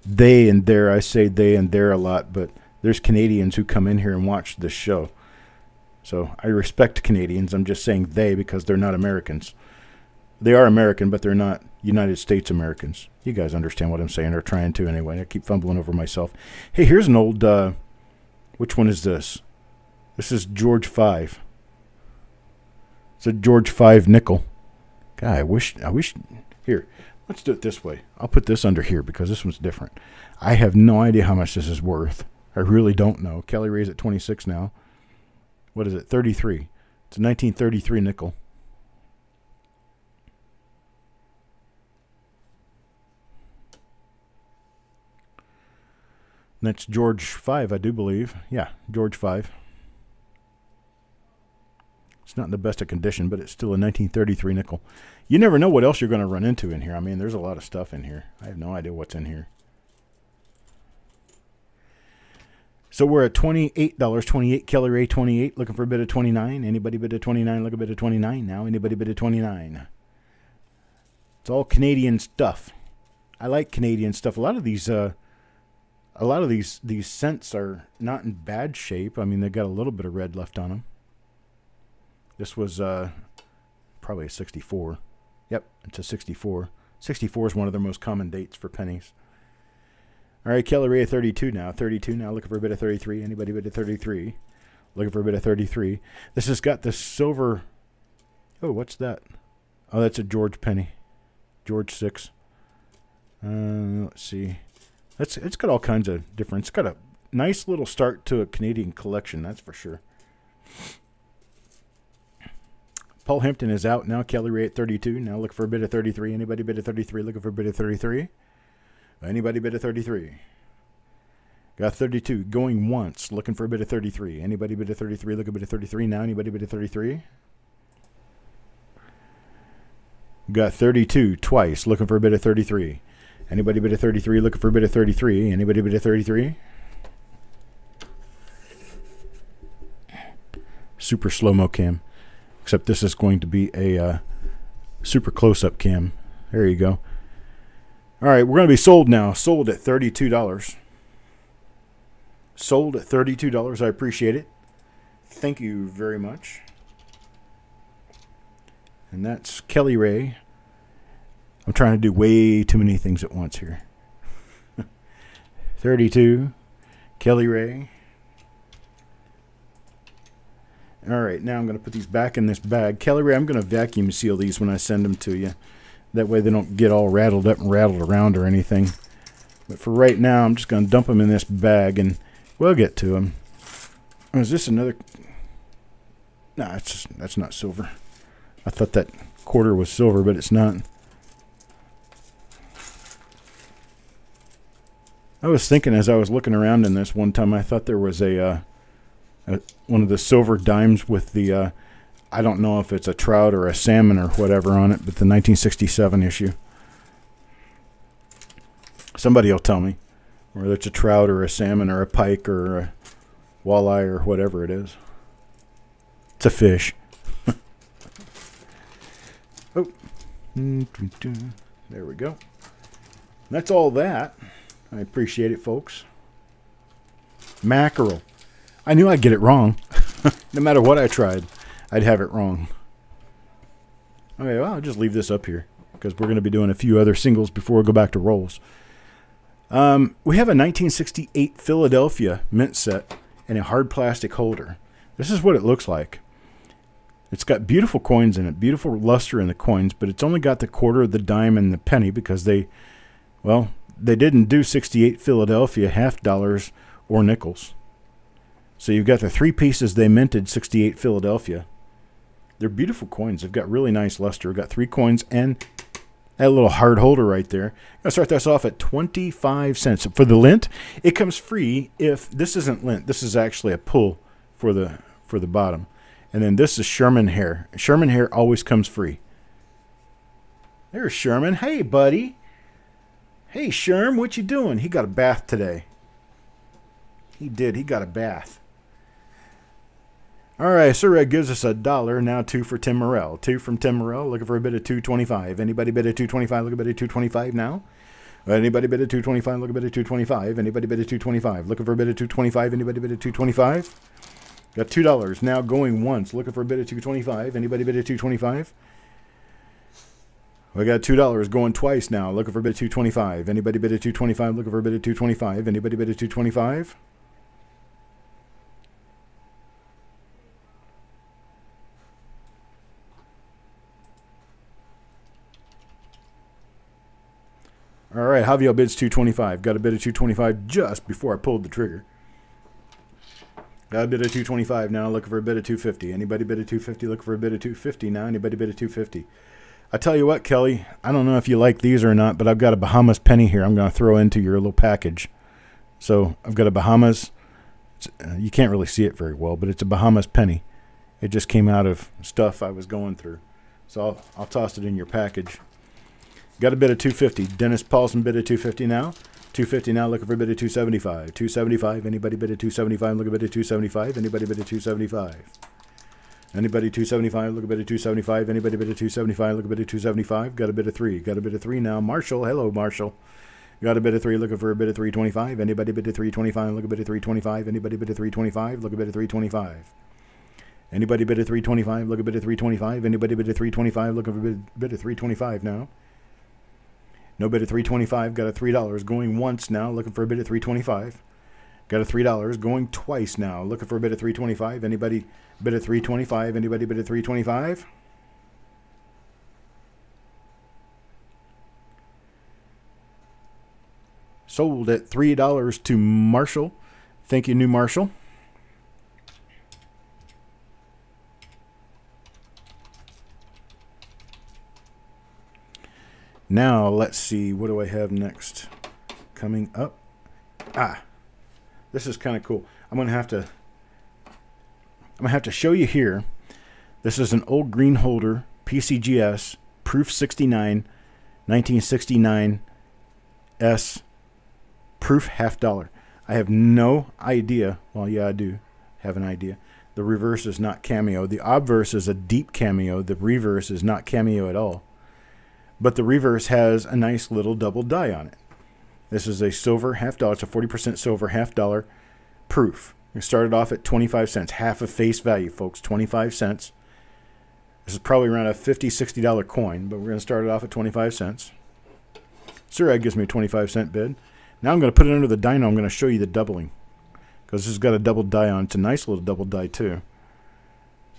They and their, I say they and their a lot, but there's Canadians who come in here and watch this show. So I respect Canadians. I'm just saying they because they're not Americans. They are American, but they're not United States Americans. You guys understand what I'm saying, or trying to anyway. I keep fumbling over myself. Hey, here's an old, which one is this? This is George 5. It's a George 5 nickel. God, I wish, here, let's do it this way. I'll put this under here because this one's different. I have no idea how much this is worth. I really don't know. Kelly Ray's at 26 now. what is it, 33. It's a 1933 nickel. And that's George 5, I do believe. Yeah, George 5. It's not in the best of condition, but it's still a 1933 nickel. You never know what else you're going to run into in here. I mean, there's a lot of stuff in here. I have no idea what's in here. So we're at $28.28. Kelly Ray 28, looking for a bid of 29. Anybody bid of 29? Look a bid of 29 now. Anybody bid of 29? It's all Canadian stuff. I like Canadian stuff. A lot of these cents are not in bad shape. I mean, they got a little bit of red left on them. This was probably a 64. Yep, it's a 64. 64 is one of their most common dates for pennies. All right, Kelly Ray 32 now. 32 now, looking for a bit of 33. Anybody bid of 33? Looking for a bit of 33. This has got the silver. Oh, what's that? Oh, that's a George penny. George 6. Let's see. It's got all kinds of different. It's got a nice little start to a Canadian collection, that's for sure. Paul Hampton is out now. Kelly Ray at 32. Now looking for a bid of 33. Anybody bid of 33? Looking for a bid of 33? Anybody bid of 33? Got 32. Going once. Looking for a bid of 33. Anybody bid of 33? Look a bid of 33 now. Anybody bid of 33? Got 32 twice. Looking for a bid of 33. Anybody bid of 33? Looking for a bid of 33. Anybody bid of 33? Super slow-mo cam. Except this is going to be a super close-up cam. There you go. All right, we're going to be sold now. Sold at $32. Sold at $32. I appreciate it. Thank you very much. And that's Kelly Ray. I'm trying to do way too many things at once here. 32. Kelly Ray. All right, now I'm going to put these back in this bag. Kelly Ray, I'm going to vacuum seal these when I send them to you. That way they don't get all rattled up and rattled around or anything. But for right now, I'm just going to dump them in this bag, and we'll get to them. Oh, is this another? Nah, that's not silver. I thought that quarter was silver, but it's not. I was thinking as I was looking around in this one time, I thought there was one of the silver dimes with the, I don't know if it's a trout or a salmon or whatever on it, but the 1967 issue. Somebody will tell me whether it's a trout or a salmon or a pike or a walleye or whatever it is. It's a fish. Oh, there we go. That's all that. I appreciate it, folks. Mackerel. I knew I'd get it wrong. No matter what I tried, I'd have it wrong. Okay, well, I'll just leave this up here because we're going to be doing a few other singles before we go back to rolls. We have a 1968 Philadelphia mint set in a hard plastic holder. This is what it looks like. It's got beautiful coins in it, beautiful luster in the coins, but it's only got the quarter, the dime, and the penny because they didn't do 68 Philadelphia half dollars or nickels. So you've got the three pieces they minted 68 Philadelphia. They're beautiful coins. They've got really nice luster. We've got three coins and that little hard holder right there. I'm going to start this off at 25 cents. For the lint, it comes free if this isn't lint. This is actually a pull for the bottom. And then this is Sherman hair. Sherman hair always comes free. There's Sherman. Hey, buddy. Hey, Sherm, what you doing? He got a bath today. He did. He got a bath. All right, Sir Red gives us $1. Now 2 for Tim Morrell. 2 from Tim Morrell. Looking for a bid of $2.25. Anybody bid of $2.25? Look a bit of $2.25 now. Anybody bid of $2.25? Look a bit of $2.25. Anybody bid of $2.25? Looking for a bid of $2.25. Anybody bid of $2.25? Got $2 now going once. Looking for a bid of $2.25. Anybody bid of $2.25? We got $2 going twice now. Looking for a bid of $2.25. Anybody bid of $2.25? Looking for a bid of $2.25. Anybody bid of $2.25? All right, Javier bids $2.25. Got a bid of $2.25 just before I pulled the trigger. Got a bid of 225 now, looking for a bid of 250. Anybody bid of 250, looking for a bid of 250 now. Anybody bid of 250. I tell you what, Kelly, I don't know if you like these or not, but I've got a Bahamas penny here I'm going to throw into your little package. So I've got a Bahamas. You can't really see it very well, but it's a Bahamas penny. It just came out of stuff I was going through. So I'll toss it in your package. Got a bid of 250. Dennis Paulson bid of 250 now. 250 now, looking for a bid of 275. 275. Anybody bid of 275? Look a bid of 275. Anybody bid of 275? Anybody 275? Look a bid of 275. Anybody bid of 275? Look a bid of 275. Got a bid of 3. Got a bid of 3 now. Marshall. Hello, Marshall. Got a bid of 3. Looking for a bid of 325. Anybody bid of 325? Look a bid of 325. Anybody bid of 325? Look a bid of 325. Anybody bid of 325? Look a bid of 325. Anybody bid of 325? Looking for a bid of 325 now. No bid of 325. Got a $3 going once now. Looking for a bid of 325. Got a $3 going twice now. Looking for a bid of 325. Anybody bid of 325? Anybody bid of 325? Sold at $3 to Marshall. Thank you, new Marshall. Now, let's see. What do I have next? Coming up. This is kind of cool. I'm going to have to show you here. This is an old green holder, PCGS, Proof 69, 1969 S, Proof $half. I have no idea. Well, yeah, I do have an idea. The reverse is not cameo. The obverse is a deep cameo. The reverse is not cameo at all. But the reverse has a nice little double die on it. This is a silver $half. It's a 40% silver $half proof. We started off at 25 cents, half of face value, folks, 25 cents. This is probably around a $50, $60 coin, but we're going to start it off at 25 cents. Surag gives me a 25-cent bid. Now I'm going to put it under the dyno. I'm going to show you the doubling because this has got a double die on it. It's a nice little double die too.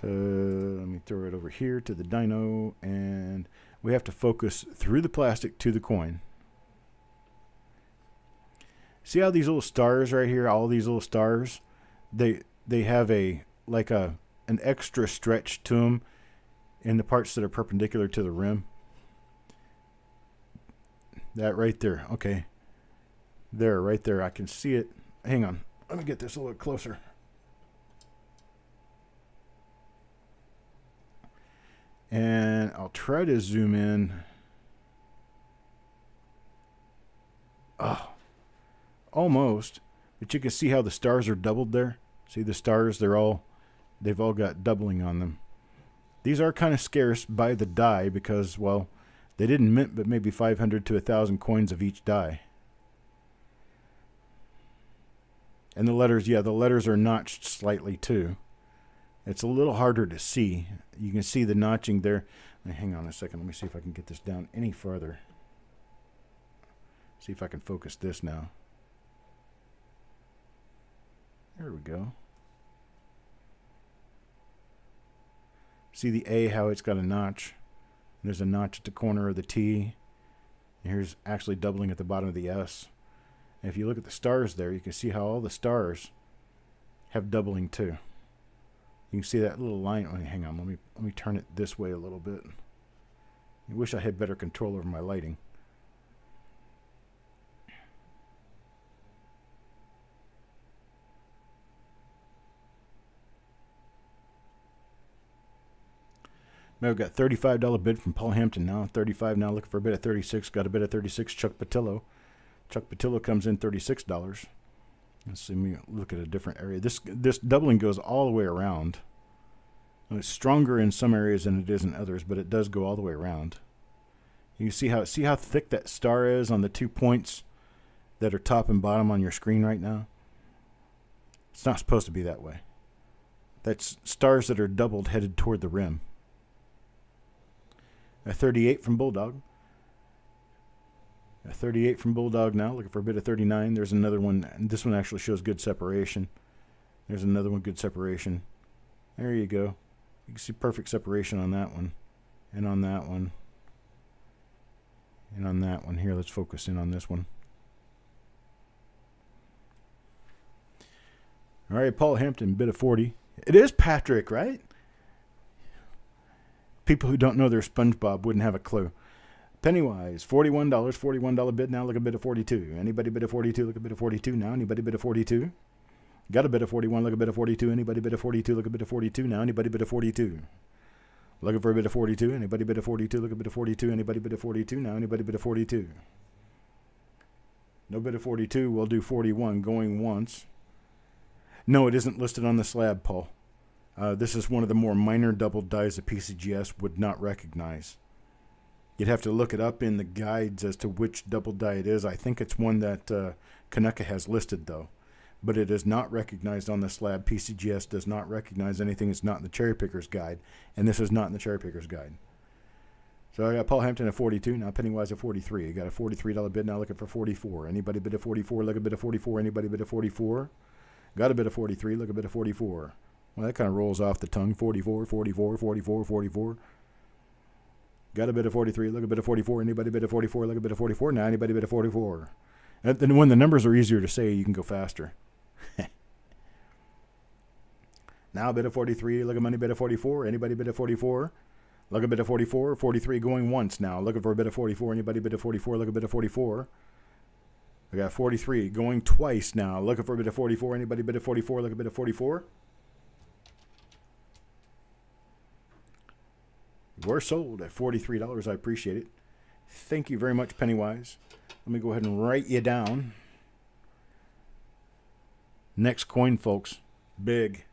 So let me throw it over here to the dyno, and we have to focus through the plastic to the coin. See how these little stars right here, all these little stars, they have an extra stretch to them in the parts that are perpendicular to the rim. That right there. Okay. There, right there. I can see it. Hang on. Let me get this a little closer. And I'll try to zoom in. Oh, almost. But you can see how the stars are doubled there. See the stars? They've all got doubling on them. These are kind of scarce by the die because, well, they didn't mint but maybe 500 to 1,000 coins of each die. And the letters, yeah, the letters are notched slightly too. It's a little harder to see. You can see the notching there. Hang on a second. Let me see if I can get this down any farther. See if I can focus this now. There we go. See the A, how it's got a notch. There's a notch at the corner of the T. And here's actually doubling at the bottom of the S. And if you look at the stars there, you can see how all the stars have doubling too. You can see that little line. Oh, hang on, let me turn it this way a little bit. I wish I had better control over my lighting. Now we've got $35 bid from Paul Hampton now. 35 now, looking for a bid at 36. Got a bid at 36. Chuck Patillo. Chuck Patillo comes in $36. Let's see, let me look at a different area. This doubling goes all the way around. And it's stronger in some areas than it is in others, but it does go all the way around. You see how thick that star is on the 2 points that are top and bottom on your screen right now? It's not supposed to be that way. That's stars that are doubled headed toward the rim. A 38 from Bulldog. A 38 from Bulldog now, looking for a bid of 39. There's another one. And this one actually shows good separation. There's another one, good separation. There you go. You can see perfect separation on that one. And on that one. And on that one. Here, let's focus in on this one. All right, Paul Hampton, bid of 40. It is Patrick, right? People who don't know their SpongeBob wouldn't have a clue. Pennywise, $41, $41 bid now. Look at bid of 42. Anybody bid of 42? Look at bid of 42 now. Anybody bid of 42? Got a bid of 41. Look at bid of 42. Anybody bid of 42? Look at bid of 42 now. Anybody bid of 42? Looking for a bid of 42. Anybody bid of 42? Look at bid of 42. Anybody bid of 42 now. Anybody bid of 42? No bid of 42. We'll do 41 going once. No, it isn't listed on the slab, Paul. This is one of the more minor double dies that PCGS would not recognize. You'd have to look it up in the guides as to which double die it is. I think it's one that Kaneka has listed, though. But it is not recognized on the slab. PCGS does not recognize anything that's not in the Cherry Picker's Guide, and this is not in the Cherry Picker's Guide. So I got Paul Hampton at 42, now Pennywise at 43. I got a $43 bid, now looking for 44. Anybody bid at 44? Look at bid of 44. Anybody bid at 44? Got a bid of 43, look at bid of 44. Well, that kind of rolls off the tongue. 44, 44, 44, 44. Got a bid of 43, look at bid of 44. Anybody bid of 44? Look at bid of 44. Now anybody bid of 44? And then when the numbers are easier to say, you can go faster. Now bid of 43, look at money bid of 44. Anybody bid of 44? Look at bid of 44. 43 going once now. Looking for a bid of 44. Anybody bid of 44? Look at bid of 44. I got 43 going twice now. Looking for a bid of 44. Anybody bid of 44? Look at bid of 44. We're sold at $43. I appreciate it. Thank you very much, Pennywise. Let me go ahead and write you down. Next coin, folks. Big.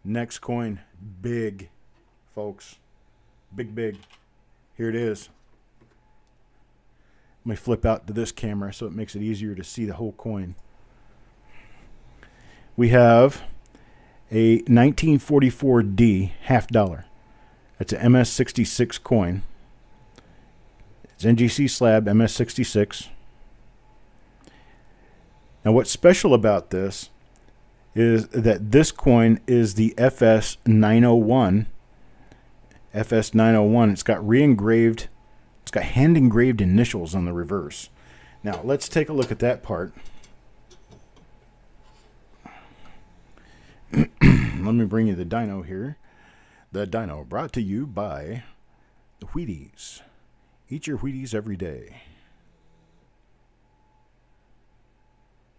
Next coin. Big, folks. Big, big. Here it is. Let me flip out to this camera so it makes it easier to see the whole coin. We have a 1944D $half. That's an MS66 coin. It's NGC slab, MS66. Now what's special about this is that this coin is the FS901. FS901. It's got re-engraved, it's got hand-engraved initials on the reverse. Now let's take a look at that part. Let me bring you the dyno here. The dyno brought to you by the Wheaties. Eat your Wheaties every day.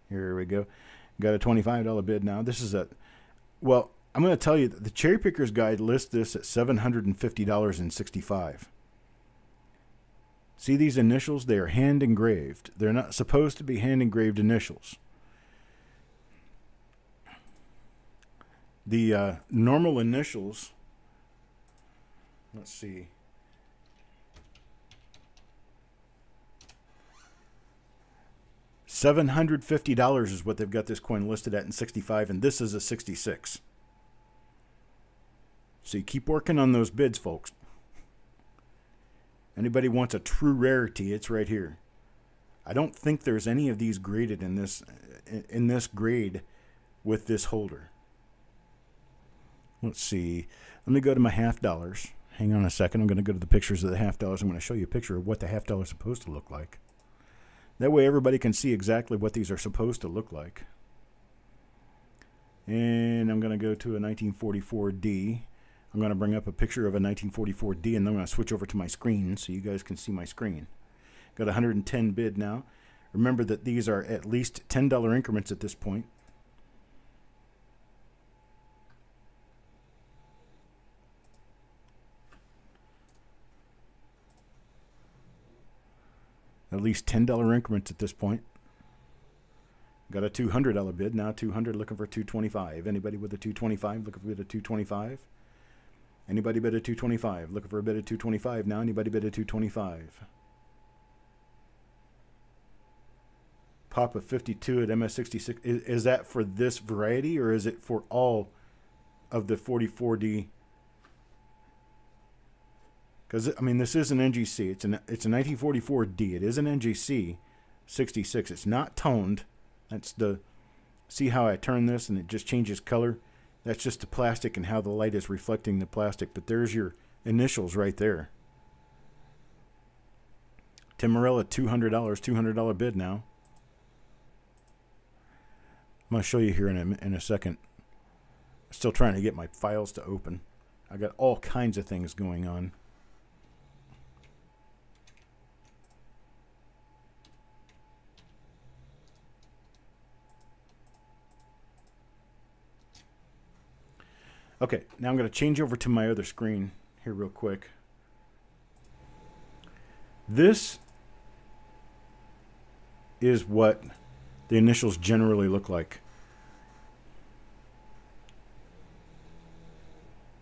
Here we go. Got a $25 bid now. This is a, well, I'm going to tell you that the Cherry Picker's Guide lists this at $750.65. See these initials? They are hand engraved. They're not supposed to be hand engraved initials. The normal initials, let's see. $750 is what they've got this coin listed at in 65, and this is a 66. So you keep working on those bids, folks. Anybody wants a true rarity, it's right here. I don't think there's any of these graded in this grade with this holder. Let's see. Let me go to my $half. Hang on a second. I'm going to go to the pictures of the $half. I'm going to show you a picture of what the $half is supposed to look like. That way everybody can see exactly what these are supposed to look like. And I'm going to go to a 1944D. I'm going to bring up a picture of a 1944D, and then I'm going to switch over to my screen so you guys can see my screen. Got a 110 bid now. Remember that these are at least $10 increments at this point. At least $10 increments at this point. Got a $200 bid now. 200 looking for 225. Anybody with a 225 looking for a bid of 225? Anybody bid a 225 looking for a bid of 225 now? Anybody bid a 225? Pop of 52 at MS66. Is that for this variety, or is it for all of the 44D? Because, I mean, this is an NGC. It's a 1944D. It is an NGC 66. It's not toned. That's the... See how I turn this and it just changes color? That's just the plastic and how the light is reflecting the plastic. But there's your initials right there. Tim Morella, $200, $200 bid now. I'm going to show you here in a second. Still trying to get my files to open. I got all kinds of things going on. Okay, now I'm going to change over to my other screen here real quick. This is what the initials generally look like.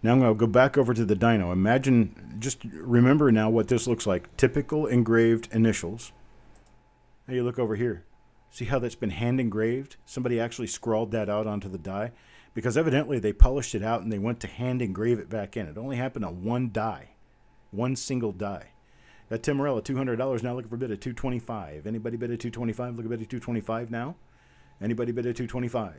Now I'm going to go back over to the dyno. Imagine, just remember now what this looks like. Typical engraved initials. Now you look over here. See how that's been hand engraved? Somebody actually scrawled that out onto the die. Because evidently they polished it out and they went to hand engrave it back in. It only happened on one die. One single die. That Tim Morella, $200, now looking for a bid at $225. Anybody bid at $225? Look at bid at $225 now. Anybody bid at $225?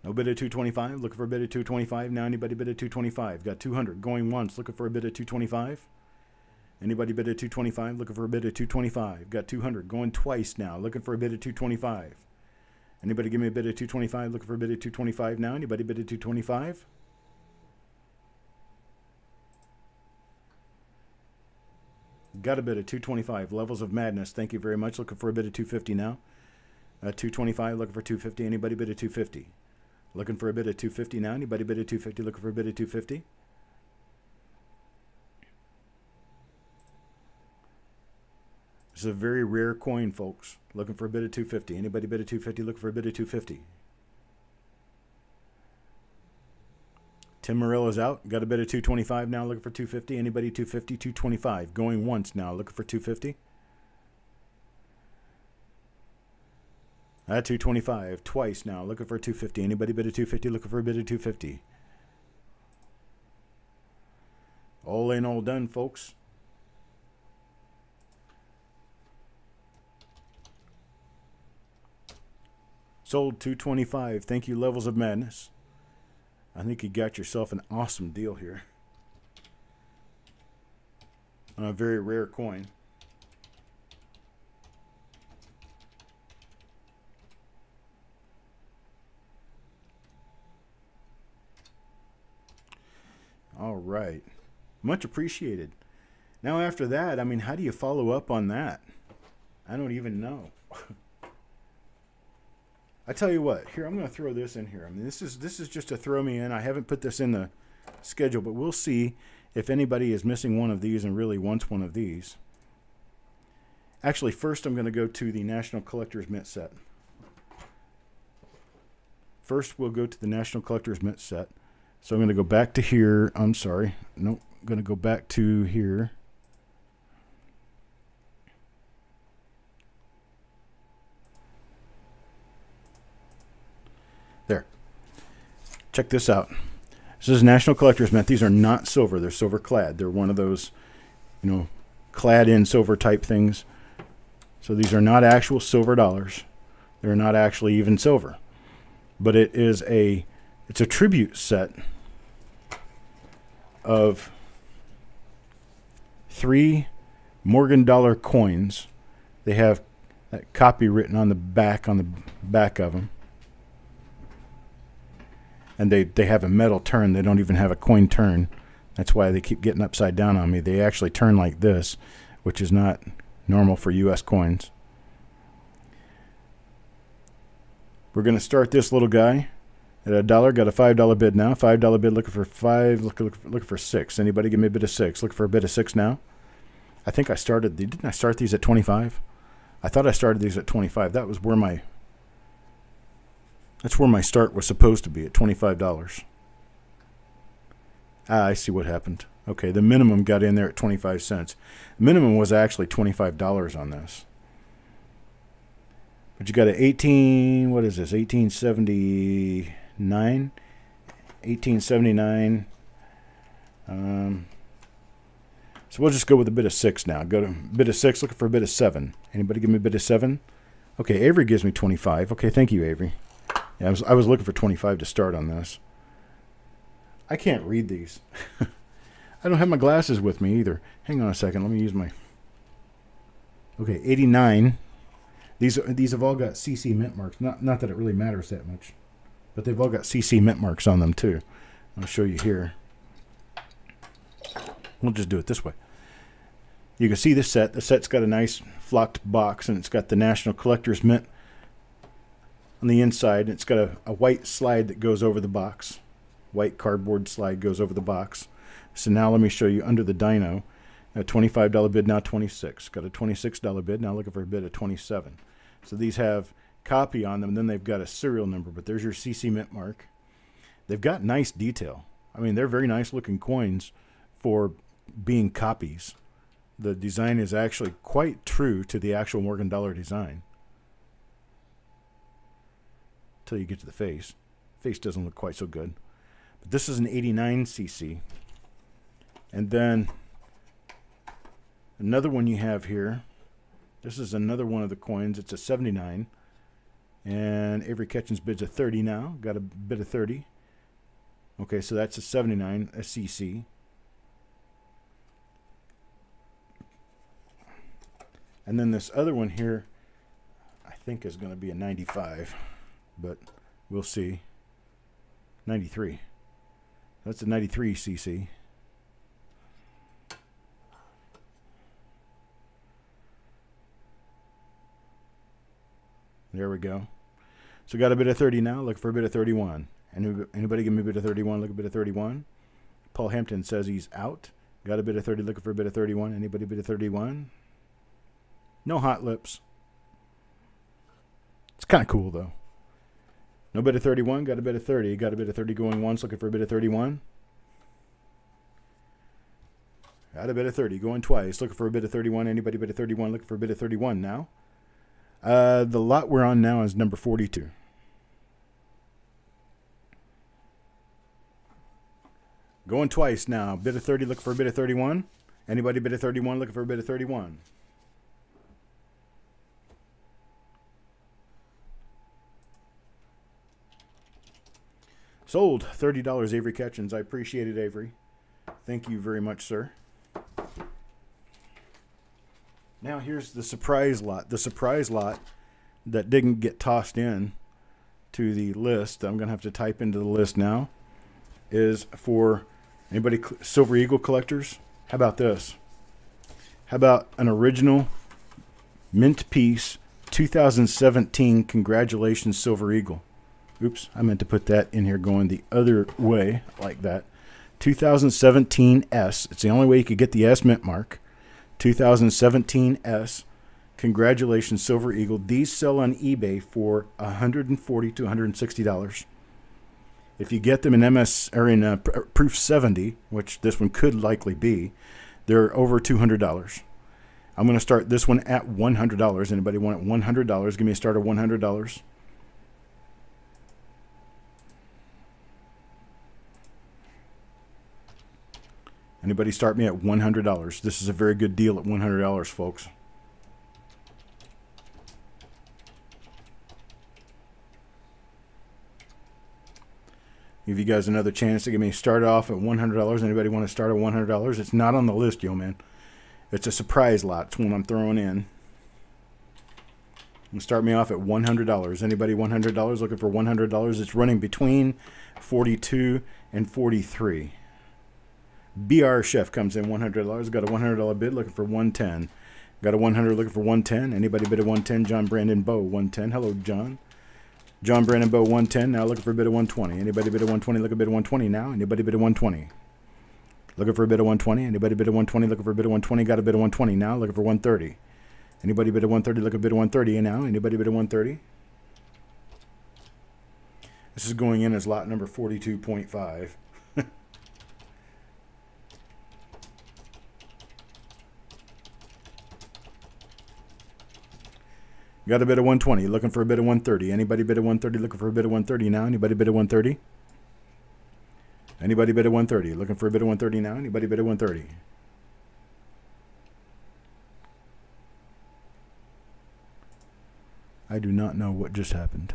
No bid at $225. Looking for a bid at $225 now. Anybody bid at $225? Got $200 going once. Looking for a bid at $225. Anybody bid at $225? Looking for a bid at $225. Got $200 going twice now. Looking for a bid at $225. Anybody give me a bid at $225? Looking for a bid at $225 now. Anybody bid at $225? Got a bid at $225. Levels of madness. Thank you very much. Looking for a bid at $250 now. $225. Looking for $250. Anybody bid at $250? Looking for a bid at $250 now. Anybody bid at $250? Looking for a bid at $250? This is a very rare coin, folks. Looking for a bid at $250. Anybody bid at $250? Looking for a bid at $250. Tim Morella's out. Got a bid at $225 now. Looking for $250. Anybody $250? $225. Going once now. Looking for $250. At $225. Twice now. Looking for $250. Anybody bid at $250? Looking for a bid at $250. All in, all done, folks. Sold $225. Thank you, Levels of Madness. I think you got yourself an awesome deal here on a very rare coin. All right. Much appreciated. Now after that, I mean, how do you follow up on that? I don't even know. I tell you what, here, I'm going to throw this in here. I mean, this is just to throw me in. I haven't put this in the schedule, but we'll see if anybody is missing one of these and really wants one of these. Actually, first I'm going to go to the National Collector's Mint set. First, we'll go to the National Collector's Mint set. So I'm going to go back to here. I'm sorry. Nope. I'm going to go back to here. There. Check this out. This is National Collector's Mint. These are not silver. They're silver clad. They're one of those, you know, clad in silver type things. So these are not actual silver dollars. They're not actually even silver. But it's a tribute set of 3 Morgan dollar coins. They have that copy written on the back of them. And they have a metal turn. They don't even have a coin turn. That's why they keep getting upside down on me. They actually turn like this, which is not normal for U.S. coins. We're going to start this little guy at $1. Got a $5 bid now. $5 bid, looking for 5. Looking for 6. Anybody give me a bid of 6? Looking for a bid of 6 now. I think I started. Didn't I start these at 25? I thought I started these at 25. That was where my. That's where my start was supposed to be, at $25. Ah, I see what happened. Okay, the minimum got in there at 25 cents. The minimum was actually $25 on this. But you got an 1879? 1879. So we'll just go with a bid of 6 now. Go to bid of 6, looking for a bid of 7. Anybody give me a bid of 7? Okay, Avery gives me 25. Okay, thank you, Avery. Yeah, I was looking for 25 to start on this. I can't read these. I don't have my glasses with me either. Hang on a second. Let me use my... Okay, 89. These have all got CC mint marks. Not that it really matters that much. But they've all got CC mint marks on them too. I'll show you here. We'll just do it this way. You can see this set. The set's got a nice flocked box, and it's got the National Collector's Mint on the inside. It's got a white slide that goes over the box. White cardboard slide goes over the box. So now let me show you under the dyno. A $25 bid, now 26. Got a $26 bid, now looking for a bid of 27. So these have copy on them, and then they've got a serial number, but there's your CC mint mark. They've got nice detail. I mean, they're very nice looking coins for being copies. The design is actually quite true to the actual Morgan dollar design. Until you get to the face. Face doesn't look quite so good. But this is an 89 cc. And then another one you have here. This is another one of the coins. It's a 79. And Avery Ketchens bids a 30 now. Got a bid of 30. Okay, so that's a 79, a cc. And then this other one here, I think is going to be a 95, but we'll see. 93. That's a 93 cc. There we go. So got a bid of 30 now. Look for a bid of 31. Anybody give me a bid of 31? Look a bid of 31. Paul Hampton says he's out. Got a bid of 30. Looking for a bid of 31. Anybody bid of 31? No hot lips. It's kind of cool, though. No bid of 31. Got a bid of 30. Got a bid of 30 going once. Looking for a bid of 31. Got a bid of 30 going twice. Looking for a bid of 31. Anybody bid of 31? Looking for a bid of 31 now. The lot we're on now is number 42. Going twice now. Bid of 30. Looking for a bid of 31. Anybody bid of 31? Looking for a bid of 31. Sold. $30, Avery Ketchens. I appreciate it, Avery. Thank you very much, sir. Now here's the surprise lot. The surprise lot that didn't get tossed in to the list, I'm going to have to type into the list now, is for anybody Silver Eagle collectors. How about this? How about an original mint piece 2017 Congratulations Silver Eagle? Oops, I meant to put that in here going the other way, like that. 2017 S. It's the only way you could get the S mint mark. 2017 S. Congratulations, Silver Eagle. These sell on eBay for $140 to $160. If you get them in MS or in Proof 70, which this one could likely be, they're over $200. I'm going to start this one at $100. Anybody want it $100? Give me a start of $100. Anybody start me at $100. This is a very good deal at $100, folks. Give you guys another chance to get me started off at $100. Anybody want to start at $100? It's not on the list, yo, man. It's a surprise lot. It's one I'm throwing in. And start me off at $100. Anybody $100? Looking for $100? It's running between 42 and 43. BR Chef comes in $100. Got a $100 bid looking for 110. Got a 100 looking for 110. Anybody bid a 110? John Brandon Bow 110. Hello, John. John Brandon Bow 110. Now looking for a bid of 120. Anybody bid a 120? Look a bid of 120 now. Anybody bid a 120? Looking for a bid of 120. Anybody bid a 120? Looking for a bid of 120. Got a bid of 120 now. Looking for 130. Anybody bid a 130? Look a bid of 130 now. Anybody bid a 130? This is going in as lot number 42.5. Got a bid of 120, looking for a bid of 130. Anybody bid of 130, looking for a bid of 130 now? Anybody bid of 130? Anybody bid of 130, looking for a bid of 130 now? Anybody bid of 130? I do not know what just happened.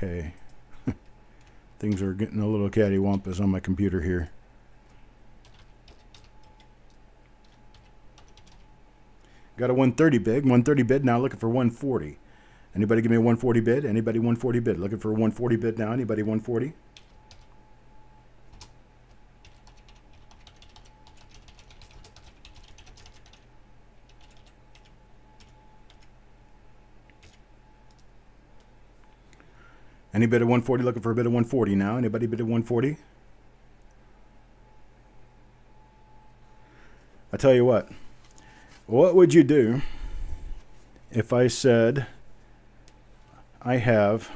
Okay. Things are getting a little cattywampus on my computer here. Got a 130 bid. 130 bid now, looking for 140. Anybody give me a 140 bid? Anybody 140 bid? Looking for a 140 bid now. Anybody 140? Any bid at 140? Looking for a bid at 140 now. Anybody bid at 140? I tell you what would you do if I said I have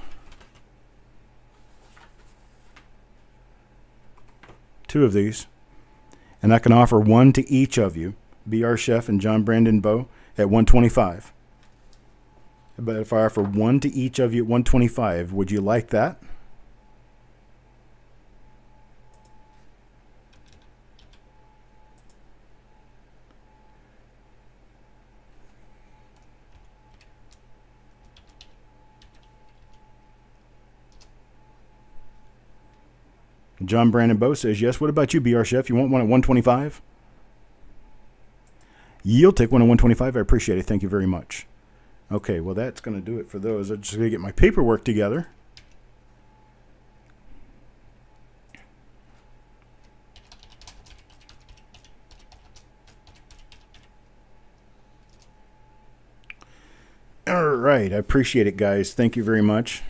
two of these and I can offer one to each of you, BR Chef and John Brandon Bow, at 125? But if I offer one to each of you at 125, would you like that? John Brandon Bow says yes. What about you, BR Chef? You want one at 125? You'll take one at 125. I appreciate it. Thank you very much. Okay, well, that's going to do it for those. I'm just going to get my paperwork together. All right, I appreciate it, guys. Thank you very much.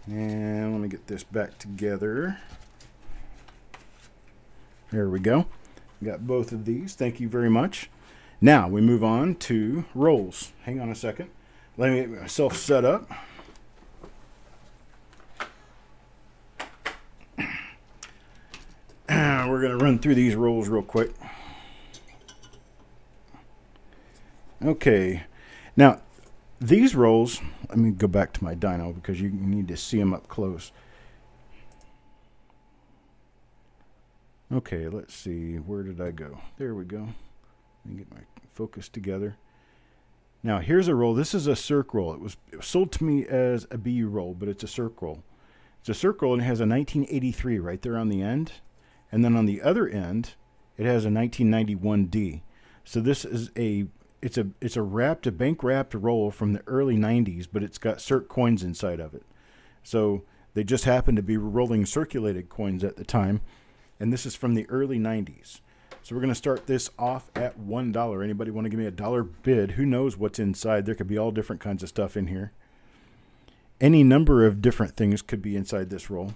And let me get this back together. There we go. Got both of these. Thank you very much. Now we move on to rolls. Hang on a second. Let me get myself set up. We're going to run through these rolls real quick. Okay. Now, these rolls, let me go back to my dyno because you need to see them up close. Okay, let's see. Where did I go? There we go. Let me get my focus together. Now, here's a roll. This is a circ roll. It was sold to me as a BU roll, but it's a circ roll. It's a circ roll, and it has a 1983 right there on the end. And then on the other end, it has a 1991D. So this is it's a bank wrapped roll from the early 90s, but it's got circ coins inside of it. So they just happened to be rolling circulated coins at the time, and this is from the early 90s. So we're going to start this off at $1. Anybody want to give me a dollar bid? Who knows what's inside? There could be all different kinds of stuff in here. Any number of different things could be inside this roll.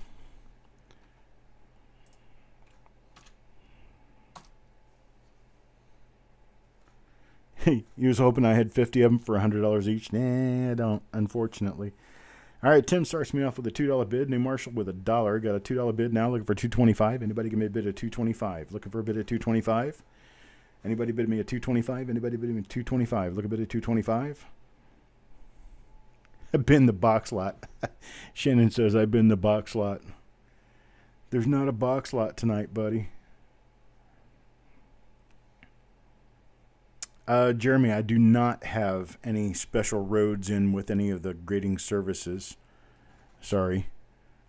You was hoping I had 50 of them for $100 each. Nah, I don't, unfortunately. All right, Tim starts me off with a $2 bid. New Marshall with $1. Got a $2 bid now, looking for $2.25. Anybody give me a bid of $2.25? Looking for a bid of $2.25? Anybody bid me a $2.25? Anybody bid me a $2.25? Look a bid of $2.25. I've been the box lot. Shannon says I've been the box lot. There's not a box lot tonight, buddy. Jeremy, I do not have any special roads in with any of the grading services. Sorry.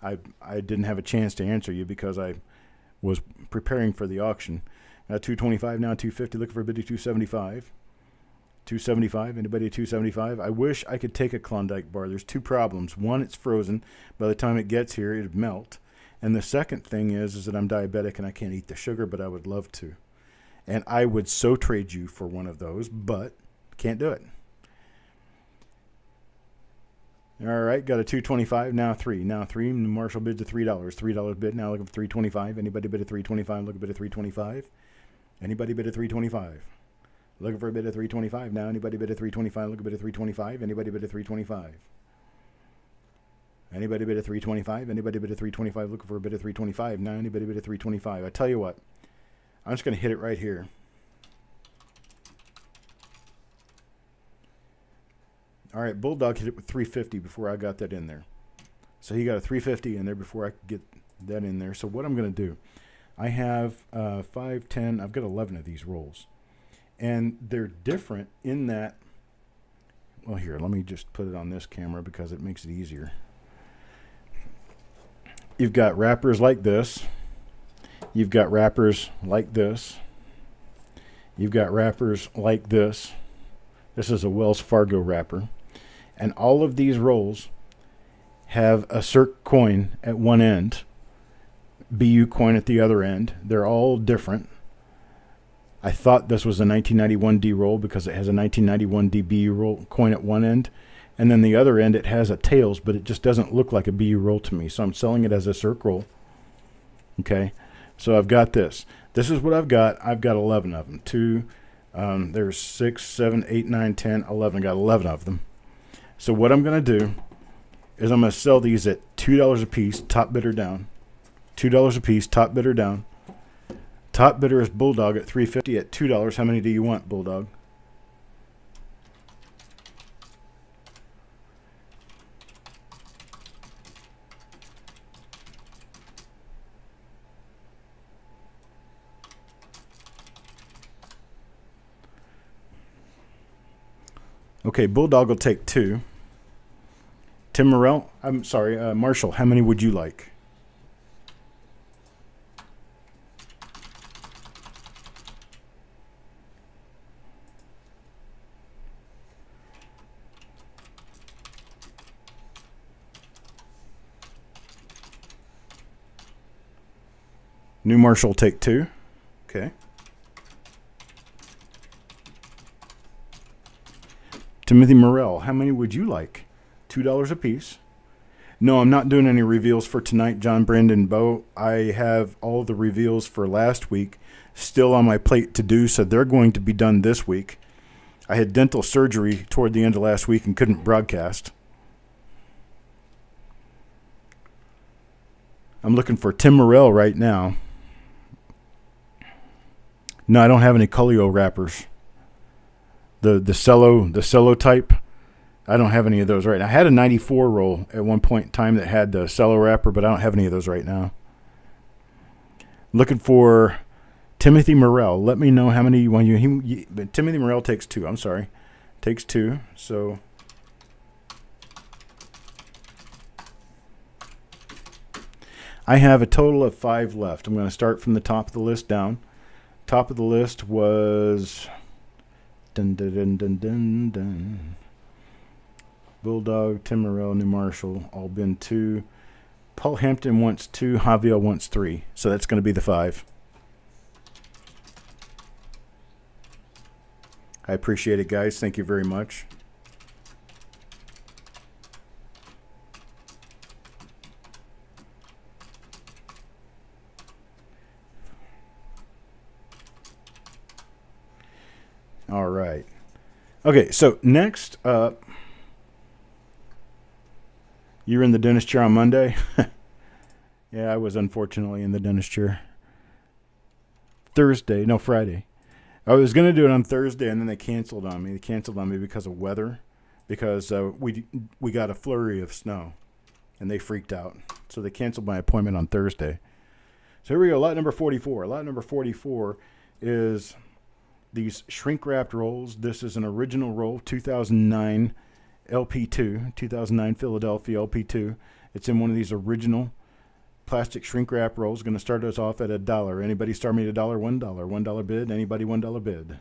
I didn't have a chance to answer you because I was preparing for the auction. 225 now, 250. Looking for a bid of 275. 275. Anybody at 275? I wish I could take a Klondike bar. There's two problems. One, it's frozen. By the time it gets here, it'd melt. And the second thing is that I'm diabetic and I can't eat the sugar, but I would love to. And I would so trade you for one of those, but can't do it. All right, got a 225, now 3. Now 3, Marshall bids to $3. $3 bid, now looking for 325. Anybody bid at 325, look a bid at 325. Anybody bid at 325? Looking for a bid at 325 now. Anybody bid at 325, look a bid at 325. Anybody bid at 325? Anybody bid at 325? Anybody bid at 325, looking for a bid at 325. Now anybody bid at 325? I tell you what. I'm just going to hit it right here. All right, Bulldog hit it with 350 before I got that in there. So he got a 350 in there before I could get that in there. So what I'm going to do, I have 5, 10, I've got 11 of these rolls. And they're different in that Well, here, let me just put it on this camera because it makes it easier. You've got wrappers like this. You've got wrappers like this. You've got wrappers like this. This is a Wells Fargo wrapper. And all of these rolls have a CIRC coin at one end, BU coin at the other end. They're all different. I thought this was a 1991D roll because it has a 1991D BU roll coin at one end. And then the other end, it has a tails, but it just doesn't look like a BU roll to me. So I'm selling it as a CIRC roll. Okay. So I've got this. This is what I've got. I've got 11 of them. There's 6, 7, 8, 9, 10, 11. I got 11 of them. So what I'm going to do is I'm going to sell these at $2 a piece, top bidder down. $2 a piece, top bidder down. Top bidder is Bulldog at $3.50 at $2. How many do you want, Bulldog? Okay, Bulldog will take 2. Tim Morrell, I'm sorry, Marshall, how many would you like? New Marshall, take 2. Okay. Timothy Morrell, how many would you like? $2 a piece. No, I'm not doing any reveals for tonight, John, Brandon, Bo. I have all the reveals for last week still on my plate to do, so they're going to be done this week. I had dental surgery toward the end of last week and couldn't broadcast. I'm looking for Tim Morrell right now. No, I don't have any Colio wrappers. The cello type, I don't have any of those right now. I had a 94 roll at one point in time that had the cello wrapper, but I don't have any of those right now. Looking for Timothy Morrell. Let me know how many you want. Timothy Morrell takes 2. I'm sorry. Takes 2. So I have a total of 5 left. I'm going to start from the top of the list down. Top of the list was dun, dun, dun, dun, dun, dun. Bulldog, Tim Morrell, New Marshall, all been 2. Paul Hampton wants 2. Javier wants 3. So that's going to be the 5. I appreciate it, guys. Thank you very much. All right. Okay, so next up, you were in the dentist chair on Monday? Yeah, I was unfortunately in the dentist chair. Friday. I was going to do it on Thursday, and then they canceled on me. They canceled on me because of weather, because we got a flurry of snow, and they freaked out. So they canceled my appointment on Thursday. So here we go, lot number 44. Lot number 44 is these shrink-wrapped rolls. This is an original roll, 2009 LP2, 2009 Philadelphia LP2. It's in one of these original plastic shrink-wrap rolls. Going to start us off at $1. Anybody start me at $1? $1. $1 bid. Anybody $1 bid?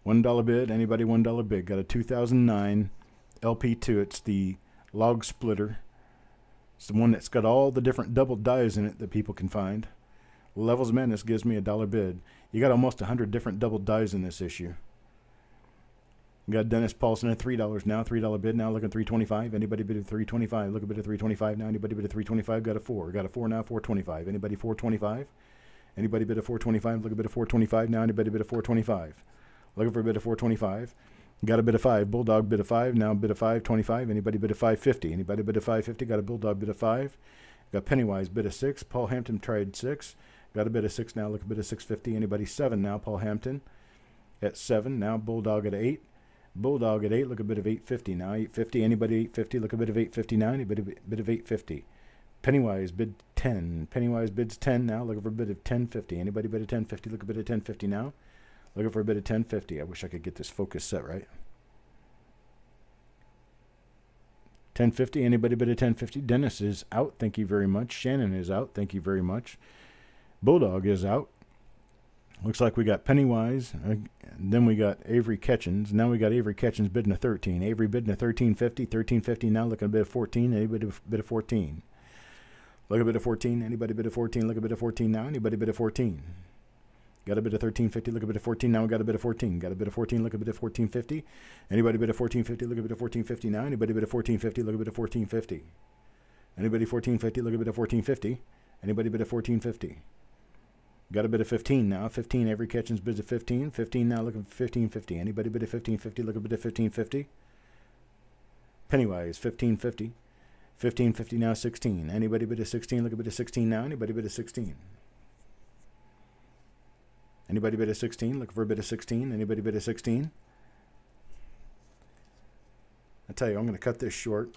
$1 bid. Anybody $1 bid? Got a 2009 LP2. It's the log splitter. It's the one that's got all the different double dies in it that people can find. Levels Madness gives me $1 bid. You got almost 100 different double dies in this issue. You got Dennis Paulson at $3 now. $3 bid now. Looking $3.25. Anybody bid at $3.25? Look a bid at $3.25 now. Anybody bid at $3.25? Got a 4. Got a 4 now. $4.25. Anybody $4.25? Anybody bid at $4.25? Look a bid at $4.25 now. Anybody bid at $4.25? Looking for a bid at $4.25. Got a bid of 5. Bulldog bid of 5. Now bid of $5.25. Anybody bid of $5.50? Anybody bid of $5.50? Got a Bulldog bid of 5. Got Pennywise bid of 6. Paul Hampton tried 6. Got a bid of 6 now. Look a bid of $6.50. Anybody 7 now. Paul Hampton at 7 now. Bulldog at 8. Bulldog at 8. Look a bit of $8.50 now. $8.50. Anybody $8.50? Look a bit of $8.50 now. Anybody bid of $8.50? Pennywise bid 10. Pennywise bids 10 now. Looking for a bid of $10.50. Anybody bid of $10.50? Look a bit of $10.50 now. Looking for a bit of $10.50. I wish I could get this focus set right. 1050. Anybody bid a 1050? Dennis is out. Thank you very much. Shannon is out. Thank you very much. Bulldog is out. Looks like we got Pennywise. Then we got Avery Ketchens. Now we got Avery Ketchens bidding a 13. Avery bidding a 1350. 1350 now. Looking a bid of 14. Anybody bid a 14? Look a bid of 14. Anybody bid a 14? Look a bid of 14 now. Anybody bid a 14? Got a bid of 1350. Look a bid of 14 now. We got a bid of 14. Got a bid of 14. Look a bid of 1450. Anybody bid a 1450? Look a bid of 1450 now. Anybody bid a 1450? Look a bid of 1450. Anybody 1450? Look a bid of 1450. Anybody bid a 1450? Got a bid of 15 now. 15. Every Ketchens bids a 15. 15 now. Look at 1550. Anybody bid a 1550? Look a bid of 1550. Pennywise 1550. 1550 now. 16. Anybody bid a 16? Look a bid of 16 now. Anybody bid a 16? Anybody bid a 16? Look for a bid of 16. Anybody bid a 16? I tell you, I'm going to cut this short.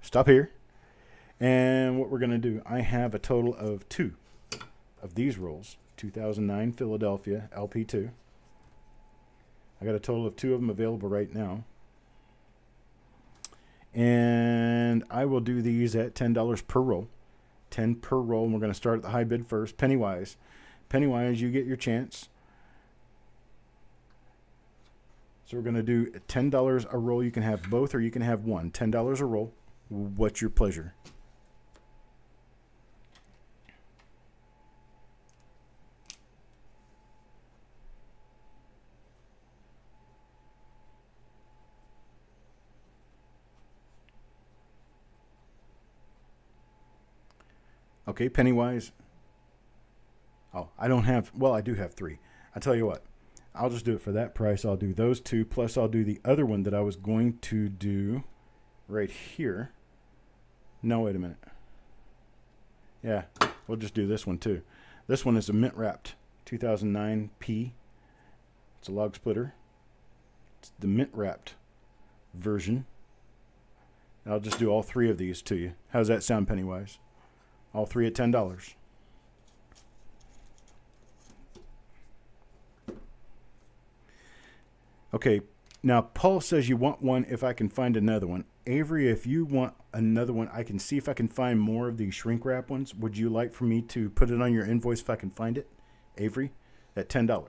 Stop here. And what we're going to do, I have a total of 2 of these rolls. 2009 Philadelphia LP2. I got a total of 2 of them available right now. And I will do these at $10 per roll. 10 per roll, and we're going to start at the high bid first. Pennywise. Pennywise, you get your chance. So we're going to do $10 a roll. You can have both or you can have one. $10 a roll. What's your pleasure? Okay, Pennywise. Oh, I don't have, well, I do have 3. I tell you what, I'll just do it for that price. I'll do those 2, plus I'll do the other one that I was going to do right here. No, wait a minute. Yeah, we'll just do this one too. This one is a mint wrapped 2009 P. It's a log splitter. It's the mint wrapped version. And I'll just do all 3 of these to you. How's that sound, Pennywise? All 3 at $10. Okay, now Paul says you want one if I can find another one. Avery, if you want another one, I can see if I can find more of these shrink wrap ones. Would you like for me to put it on your invoice if I can find it, Avery, at $10?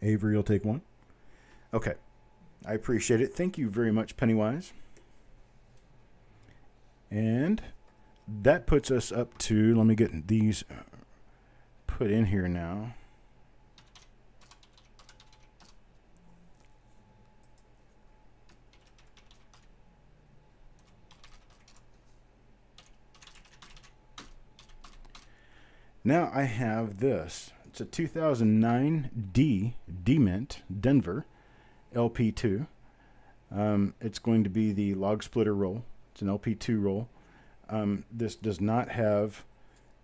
Avery will take one. Okay. I appreciate it. Thank you very much, Pennywise. And that puts us up to, let me get these put in here now. Now I have this. It's a 2009 D-Mint Denver LP2. It's going to be the log splitter roll. It's an LP2 roll. This does not have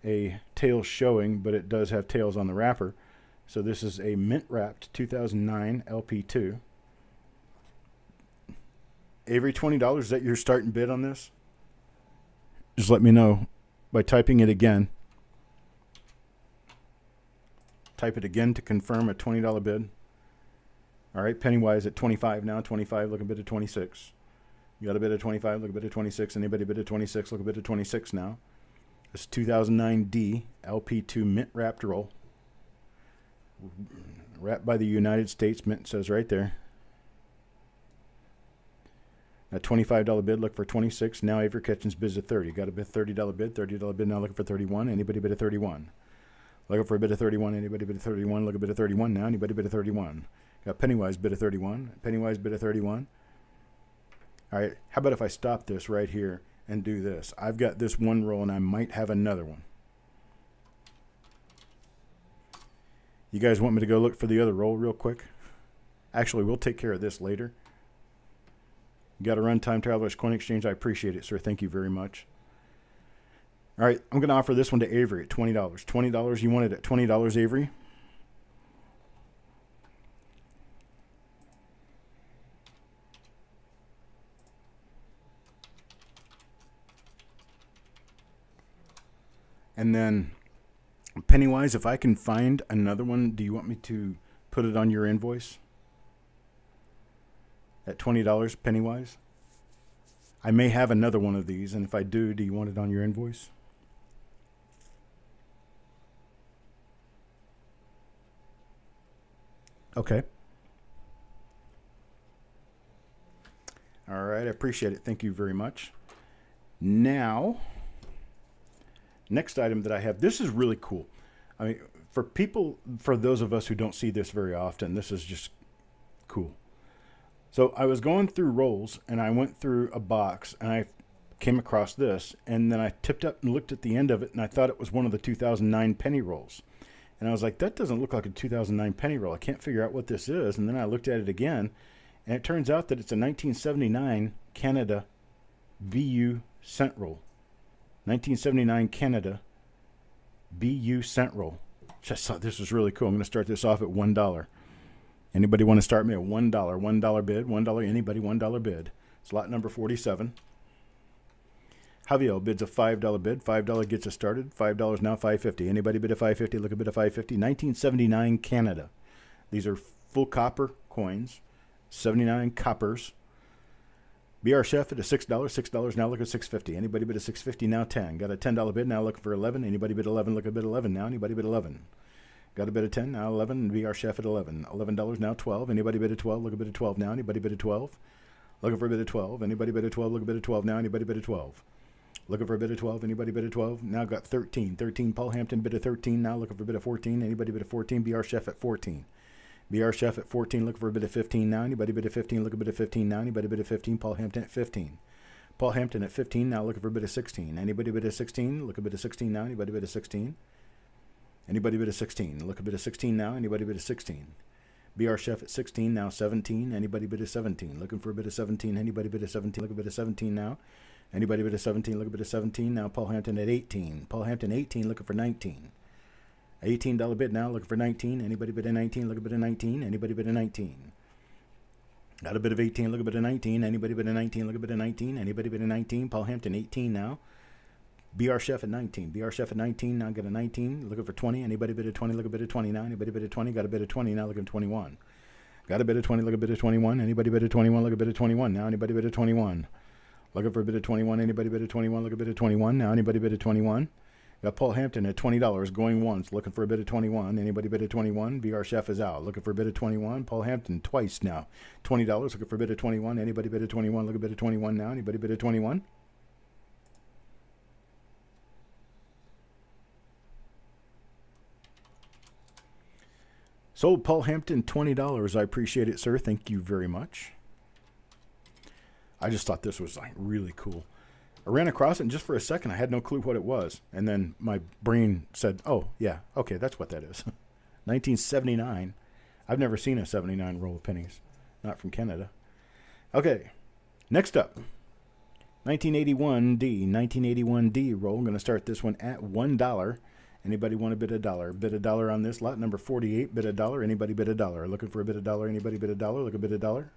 a tail showing, but it does have tails on the wrapper. So this is a mint wrapped 2009 LP2. Avery, $20. Is that your starting bid on this? Just let me know by typing it again. Type it again to confirm a $20 bid. All right, Pennywise at 25 now. 25, look a bid of 26. You got a bid of 25, look a bid of 26. Anybody bid of 26, look a bid of 26 now. This 2009 D LP2 mint wrapped roll. Wrapped by the United States Mint, says right there. A $25 bid, look for 26. Now Avery Ketchens bids at 30. Got a bid $30 bid, $30 bid now looking for 31. Anybody bid of 31? Looking for a bid of 31. Anybody bid of 31? Look a bid of 31 now. Anybody bid of 31? Got Pennywise bid of 31. Pennywise bid of 31. All right, how about if I stop this right here and do this? I've got this one roll and I might have another one. You guys want me to go look for the other roll real quick? Actually, we'll take care of this later. You got a Runtime Travelers Coin Exchange. I appreciate it, sir. Thank you very much. All right, I'm going to offer this one to Avery at $20. $20, you want it at $20, Avery? And then Pennywise, if I can find another one, do you want me to put it on your invoice? At $20, Pennywise? I may have another one of these, and if I do you want it on your invoice? Okay. All right, I appreciate it. Thank you very much. Now, next item that I have, this is really cool. I mean, for those of us who don't see this very often, this is just cool. So I was going through rolls, and I went through a box, and I came across this, and then I tipped up and looked at the end of it, and I thought it was one of the 2009 penny rolls. And I was like, that doesn't look like a 2009 penny roll. I can't figure out what this is. And then I looked at it again, and it turns out that it's a 1979 Canada BU cent roll. 1979 Canada BU cent roll. Just thought this was really cool. I'm going to start this off at $1. Anybody want to start me at $1? $1 bid. $1. Anybody? $1 bid. It's lot number 47. Javier bids a $5 bid. $5 gets us started. $5 now, $5.50. Anybody bid a $5.50? Look a bid a $5.50. 1979 Canada. These are full copper coins. 79 coppers. BR Chef at a $6. $6 now, look at $6.50. Anybody bid a $6.50 now? 10. Got a $10 bid now, looking for 11. Anybody bid 11? Look at bid 11 now. Anybody bid 11? Got a bid of 10 now, 11. BR Chef at 11. $11 now, 12. Anybody bid a 12? Look at bid of 12 now. Anybody bid a 12? Looking for a bid of 12. Anybody bid a 12? Look at bid of 12 now. Anybody bid a 12? Looking for a bid of 12. Anybody bid a 12? Now got 13. 13. Paul Hampton bid a 13 now, looking for a bid of 14. Anybody bid a 14? BR Chef at 14. BR Chef at 14, looking for a bid of 15 now. Anybody bid a 15? Look a bid of 15 now. Anybody bid a 15? Paul Hampton at 15. Paul Hampton at 15 now, looking for a bid of 16. Anybody bid a 16? Look a bid of 16 now. Anybody bid a 16? Anybody bid a 16? Look a bid of 16 now. Anybody bid a 16? BR Chef at 16 now, 17. Anybody bid a 17? Looking for a bid of 17. Anybody bid a 17? Look a bid of 17 now. Anybody bid a 17? Look a bid of 17 now. Paul Hampton at 18. Paul Hampton 18, looking for 19. $18 bid now, looking for 19. Anybody bid a 19? Look a bid of 19. Anybody bid a 19? Got a bid of 18, look a bid of 19. Anybody bid a 19? Look a bid of 19. Anybody bid a 19? Paul Hampton 18 now. BR Chef at 19. BR Chef at 19 now, got a 19. Looking for 20. Anybody bid a 20? Look a bid of 20 now. Anybody bid a 20? Got a bid of 20 now, looking for 21. Got a bid of 20, look a bid of 21. Anybody bid a 21? Look a bid of 21 now. Anybody bid a 21? Looking for a bid of 21. Anybody bid a 21? Look a bid of 21 now. Anybody bid a 21? Got Paul Hampton at $20 going once, looking for a bid of 21. Anybody bid a 21? BR Chef is out, looking for a bid of 21. Paul Hampton twice now, $20, looking for a bid of 21. Anybody bid a 21? Look a bid of 21 now. Anybody bid a 21? Sold Paul Hampton $20. I appreciate it, sir. Thank you very much. I just thought this was like really cool. I ran across it, and just for a second, I had no clue what it was. And then my brain said, oh, yeah, okay, that's what that is. 1979. I've never seen a 79 roll of pennies. Not from Canada. Okay, next up. 1981D. 1981D roll. I'm going to start this one at $1. Anybody want to bid a dollar? Bid a dollar on this lot. Number 48, bid a dollar. Anybody bid a dollar? Looking for a bid a dollar. Anybody bid a dollar? Look a bid a dollar.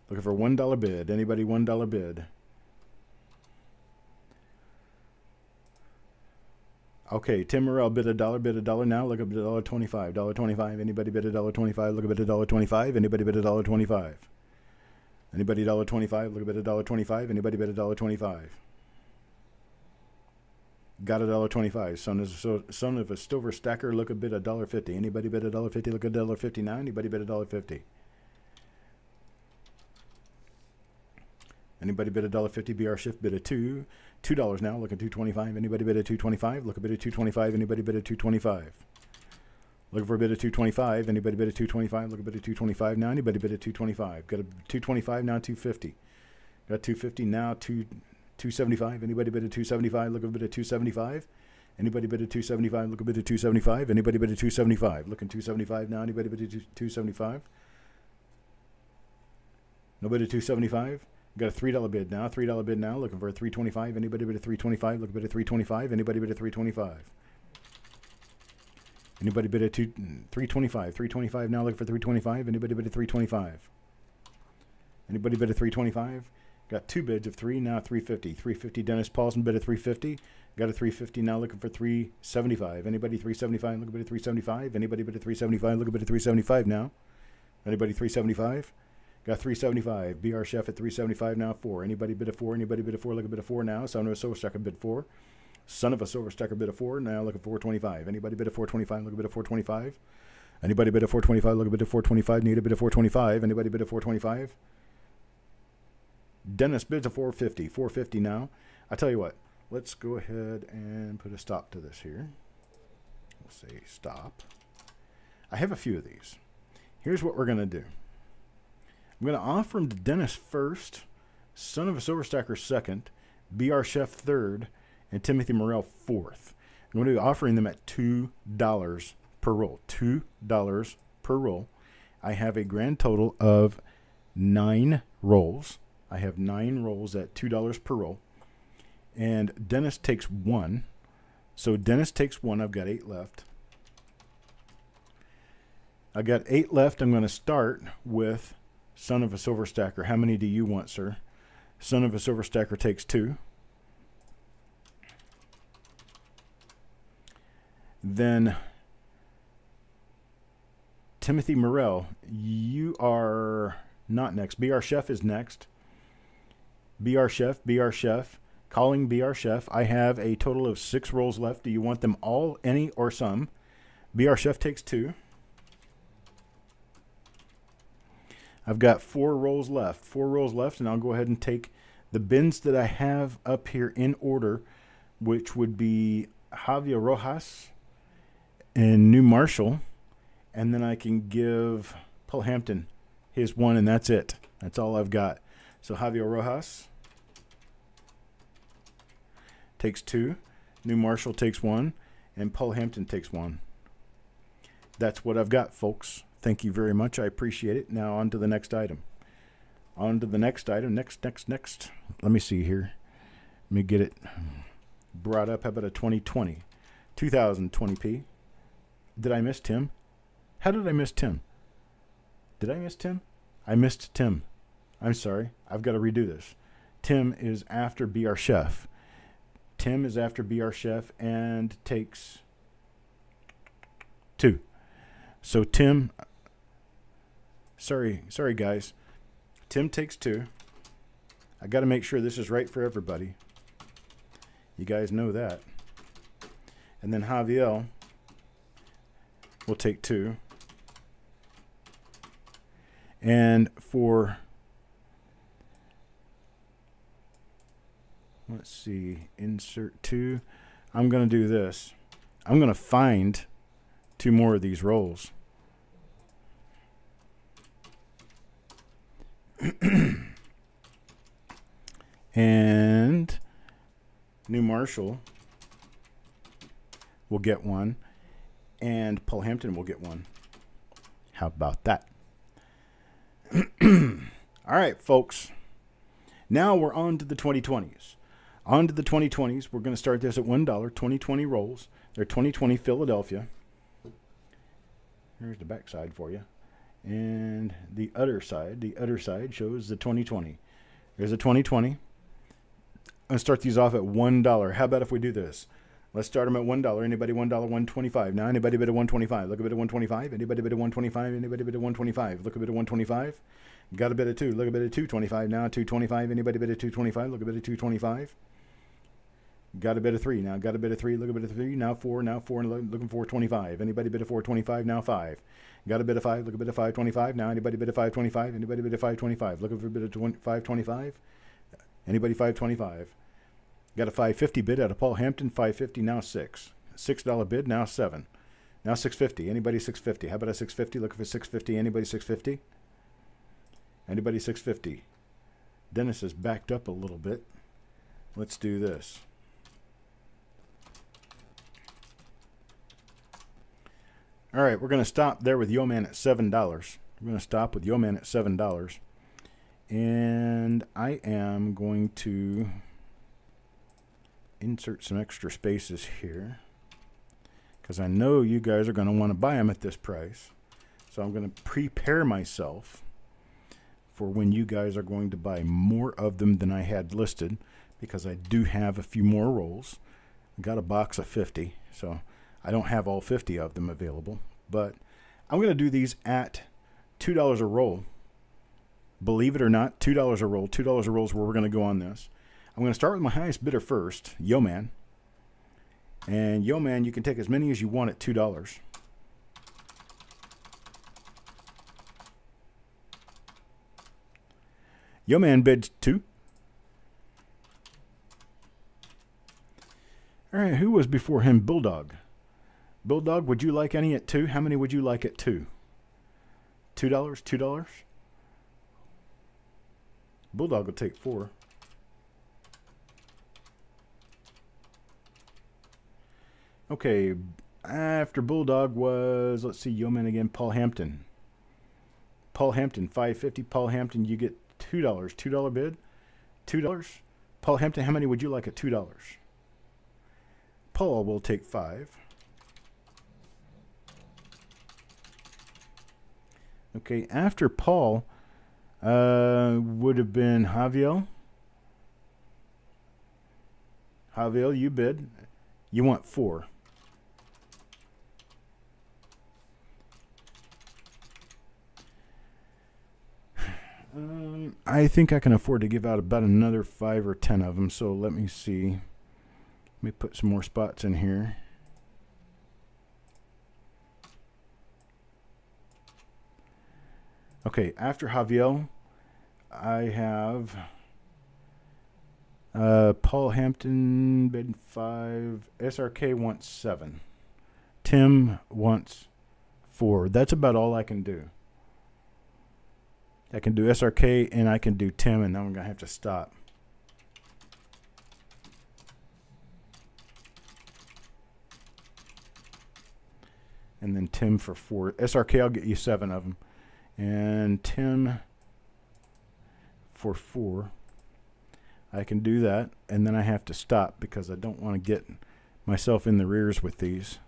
Looking for $1 bid. Anybody $1 bid? Okay, Tim Morrell bid a dollar now. Look at $1.25. $1.25. Anybody bid a $1.25? Look at $1.25. Anybody bid a $1.25? Anybody $1.25? Look at $1.25. Anybody bid a $1.25? Got a $1.25. Son of a Stover stacker. Look at bid $1.50. Anybody bid a $1.50? Look at $1.50 now. Anybody bid a $1.50? Anybody bid a $1.50? BR Shift bid a $2 now. Look at $2.25. Anybody bid a $2.25? Look a bid of $2.25. Anybody bid a $2.25? Looking for a bid of $2.25. Anybody bid a $2.25? Look a bid of $2.25 now. Anybody bid a $2.25? Got a $2.25 now. $2.50. Got $2.50 now. $2.75. Anybody bid a $2.75? Look a bid of $2.75. Anybody bid a $2.75? Look a bid of $2.75. Anybody bid a $2.75? Looking $2.75 now. Anybody bid a $2.75? Nobody $2.75. Got a $3 bid now. $3 bid now. Looking for a $3.25. Anybody bid a $3.25? Look a bid of $3.25. Anybody bid a $3.25? Anybody bid a $3.25? $3.25 now. Looking for $3.25. Anybody bid a $3.25? Anybody bid a $3.25? Got two bids of 3, now 350. 350, Dennis Paulson bid of 350. Got a 350, now looking for 375. Anybody 375, look a bid of 375. Anybody bid of 375, look a bid of 375 now. Anybody 375? Got 375. BR Chef at 375 now, 4. Anybody bid of 4? Anybody bid of 4? Look a bid of 4 now. Son of a Silver Stacker bid 4. Son of a Silver Stacker bid of 4. Now looking for 425. Anybody bid of 425? Look a bid of 425. Anybody bid of 425? Look a bid of 425. Need a bid of 425. Anybody bid of 425? Dennis bids of 450. 450 now. I tell you what. Let's go ahead and put a stop to this here. We'll say stop. I have a few of these. Here's what we're going to do. I'm going to offer them to Dennis first, Son of a Silver Stacker second, BR Chef third, and Timothy Morrell fourth. I'm going to be offering them at $2 per roll. $2 per roll. I have a grand total of 9 rolls. I have 9 rolls at $2 per roll. And Dennis takes 1. So Dennis takes 1. I've got 8 left. I got 8 left. I'm going to start with Son of a Silver Stacker. How many do you want, sir? Son of a Silver Stacker takes 2. Then Timothy Morrell, you are not next. BR Chef is next. BR Chef. Calling BR Chef. I have a total of 6 rolls left. Do you want them all, any, or some? BR Chef takes 2. I've got 4 rolls left. 4 rolls left, and I'll go ahead and take the bins that I have up here in order, which would be Javier Rojas and New Marshall, and then I can give Paul Hampton his 1, and that's it. That's all I've got. So Javier Rojas takes 2, New Marshall takes 1, and Paul Hampton takes 1. That's what I've got, folks. Thank you very much. I appreciate it. Now on to the next item. On to the next item. Next. Let me see here. Let me get it brought up. How about a 2020? 2020p. Did I miss Tim? How did I miss Tim? Did I miss Tim? I missed Tim. I'm sorry. I've got to redo this. Tim is after BR Chef. Tim is after BR Chef and takes 2. So Tim, sorry guys. Tim takes 2. I got to make sure this is right for everybody. You guys know that. And then Javier will take 2. And for, let's see, insert 2. I'm going to do this. I'm going to find 2 more of these rolls. And New Marshall will get 1, and Paul Hampton will get 1. How about that? All right, folks. Now we're on to the 2020s. On to the 2020s. We're going to start this at $1. 2020 rolls. They're 2020 Philadelphia. Here's the back side for you. And the other side shows the 2020. There's a 2020. I'm going to start these off at $1. How about if we do this? Let's start them at $1. Anybody $1, $1.25. Now, anybody bid at $1.25? Look a bit at $1.25. Anybody bid at $1.25? Anybody bid at $1.25? Look a bit at $1.25. Got a bid at 2. Look a bit at $2.25. Now, $2.25. Anybody bid at $2.25? Look a bit at $2.25. Got a bid of 3. Now, got a bid of 3. Look a bit of 3. Now 4. Now 4. Looking for $4.25. Anybody bid at $4.25? Now 5. Got a bid of 5. Look a bit of $5.25. Now, anybody bid at $5.25? Anybody bid at $5.25? Looking for a bid of $5.25? Anybody $5.25? Got a $5.50 bid out of Paul Hampton. $5.50. Now 6. $6 bid. Now 7. Now $6.50. Anybody $6.50? How about a $6.50? Looking for $6.50. Anybody $6.50? Anybody $6.50? Dennis is backed up a little bit. Let's do this. All right, we're going to stop there with Yo Man at $7. We're going to stop with Yo Man at $7. And I am going to insert some extra spaces here because I know you guys are going to want to buy them at this price. So I'm going to prepare myself for when you guys are going to buy more of them than I had listed, because I do have a few more rolls. I got a box of 50, so I don't have all 50 of them available, but I'm going to do these at $2 a roll. Believe it or not, $2 a roll. $2 a roll is where we're going to go on this. I'm going to start with my highest bidder first, Yo-Man. And Yo-Man, you can take as many as you want at $2. Yo-Man bids 2. All right, who was before him? Bulldog. Bulldog, would you like any at 2? How many would you like at 2? $2? $2? Bulldog will take 4. Okay, after Bulldog was, let's see, Yo-Man again, Paul Hampton. Paul Hampton, $5.50. Paul Hampton, you get $2. $2 bid? $2? Paul Hampton, how many would you like at $2? Paul will take 5. Okay, after Paul would have been Javier. Javier, you bid. You want 4. I think I can afford to give out about another 5 or 10 of them, so let me see. Let me put some more spots in here. Okay, after Javier, I have Paul Hampton bid 5. SRK wants 7. Tim wants 4. That's about all I can do. I can do SRK and I can do Tim, and then I'm going to have to stop. And then Tim for 4. SRK, I'll get you 7 of them. And Tim for 4. I can do that, and then I have to stop because I don't want to get myself in the rears with these.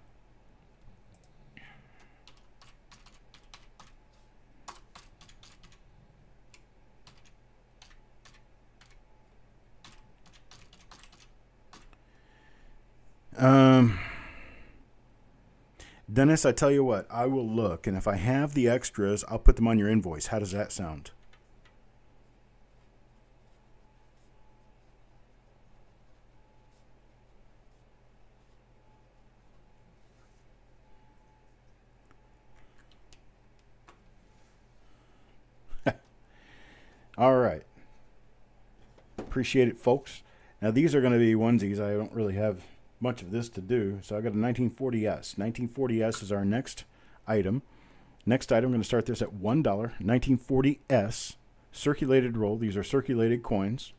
Dennis, I tell you what, I will look, and if I have the extras, I'll put them on your invoice. How does that sound? All right. Appreciate it, folks. Now, these are going to be onesies. I don't really have much of this to do, so I got a 1940S. 1940S is our next item. Next item, I'm going to start this at $1. 1940S circulated roll. These are circulated coins.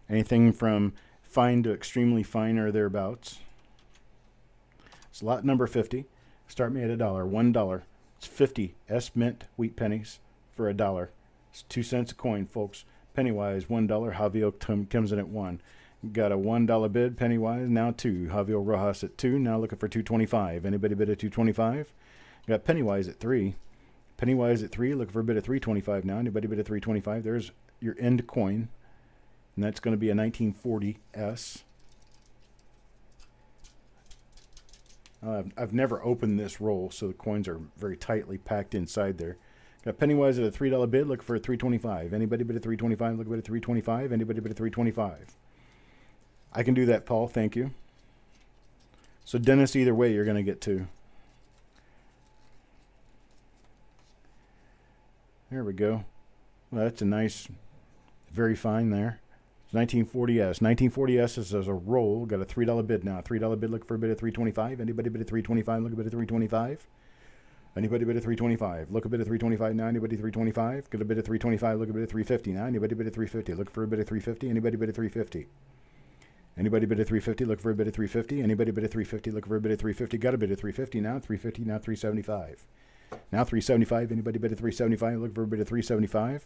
Anything from fine to extremely fine or thereabouts. It's lot number 50. Start me at $1. $1. It's 50 S mint wheat pennies for $1. It's 2 cents a coin, folks. Pennywise, $1. Javier comes in at 1. Got a $1 bid, Pennywise, now 2. Javier Rojas at 2, now looking for $2.25. Anybody bid at $2.25? Got Pennywise at 3. Pennywise at 3, looking for a bid of $3.25 now. Anybody bid at $3.25? There's your end coin, and that's going to be a 1940S. I've never opened this roll, so the coins are very tightly packed inside there. Got Pennywise at a $3 bid, looking for a $3.25. Anybody bid at $3.25? Look at $3.25. Anybody bid at $3.25? I can do that, Paul. Thank you. So, Dennis, either way, you're going to get 2. There we go. Well, that's a nice, very fine there. 1940S. 1940S is as a roll. Got a $3 bid now. $3 bid, looking for a bid at $3.25. Anybody bid at $3.25? Look a bid at $3.25. Anybody bid at $3.25? Look a bid at $3.25 now. Anybody $3.25? Got a bid at $3.25. Look a bid at $3.50 now. Anybody bid at $3.50? Look for a bid at $3.50. Anybody bid at $3.50? Anybody bid at $3.50? Look for a bid at $3.50. Anybody bid at $3.50? Look for a bid at $3.50. Got a bid at $3.50 now. $3.50 now. $3.75. Now $3.75. Anybody bid at $3.75? Look for a bid at $3.75.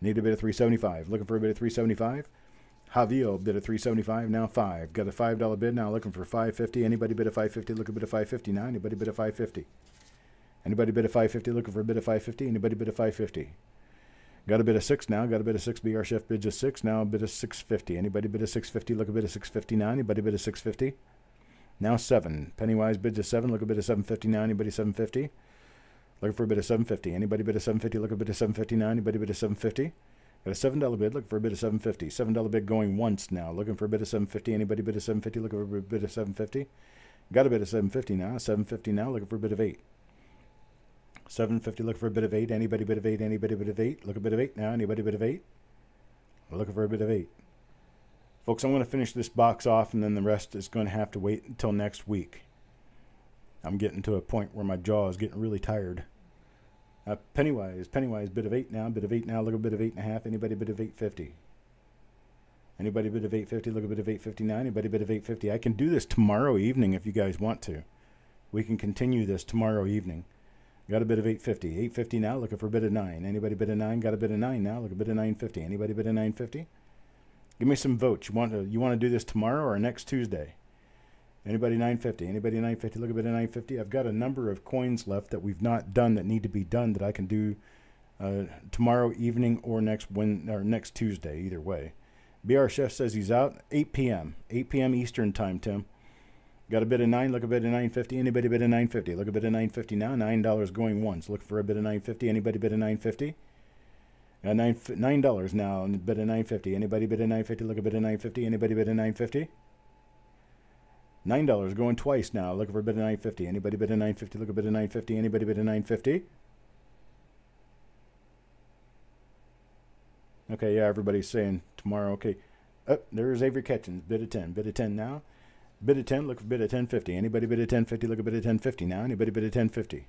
Need a bid at $3.75. Looking for a bid at $3.75. Javier bid at $3.75. Now $5. Got a $5 bid now. Looking for $5.50. Anybody bid at $5.50? Look a bid at $5.50 now. Anybody bid at $5.50? Anybody bid at $5.50? Looking for a bid at $5.50. Anybody bid at $5.50? Got a bid of 6 now. Got a bid of 6. BR Chef bids a 6. Now a bid of 650. Anybody bid a 650? Look a bid of 650 now. Anybody bid a 650? Now 7. Pennywise bids a 7. Look a bid of 750 now. Anybody 750? Looking for a bid of 750. Anybody bid a 750? Look a bid of 750 now. Anybody bid a 750? Got a $7 bid. Looking for a bid of 750. $7 bid going once now. Looking for a bid of 750. Anybody bid a 750? Looking for a bid of 750. Got a bid of 750 now. 750 now. Looking for a bid of 8. 750. Looking for a bid of 8. Anybody bid of 8? Anybody bid of 8? Look a bid of 8 now. Anybody bid of 8? We're looking for a bid of 8. Folks, I'm going to finish this box off, and then the rest is going to have to wait until next week. I'm getting to a point where my jaw is getting really tired. Pennywise bid of 8 now. Bid of 8 now. Look a bid of 8.5. Anybody bid of 850? Anybody bid of 850? Look a bid of 850 now. Anybody bid of 850? I can do this tomorrow evening if you guys want to. We can continue this tomorrow evening. Got a bid of 850. 850 now. Looking for a bid of 9. Anybody bid of 9? Got a bid of 9 now. Look a bid of 950. Anybody bid of 950? Give me some votes. You want to do this tomorrow or next Tuesday? Anybody 950? Anybody 950? Look a bit of 950. I've got a number of coins left that we've not done that need to be done that I can do tomorrow evening or next Tuesday. Either way. BR Chef says he's out 8 p.m. 8 p.m. Eastern time. Tim. Got a bid of 9. Look a bit of 950. Anybody bid of 950? Look a bit of 950 now. $9 going once. Look for a bit of 950. Anybody bid of 950? $9 now. Bid of 950. Anybody bid of 950? Look a bit of 950. Anybody bid of 950? $9 going twice now. Looking for a bid of 950. Anybody bid of 950? Look a bit of 950. Anybody bid of 950? Okay, yeah, everybody's saying tomorrow. Okay. There's Avery Ketchens. Bid of 10. Bid of 10 now. Bid of 10. Look for bid of 1050. Anybody bid of 1050? Look a bid of 1050 now. Anybody bid of 1050?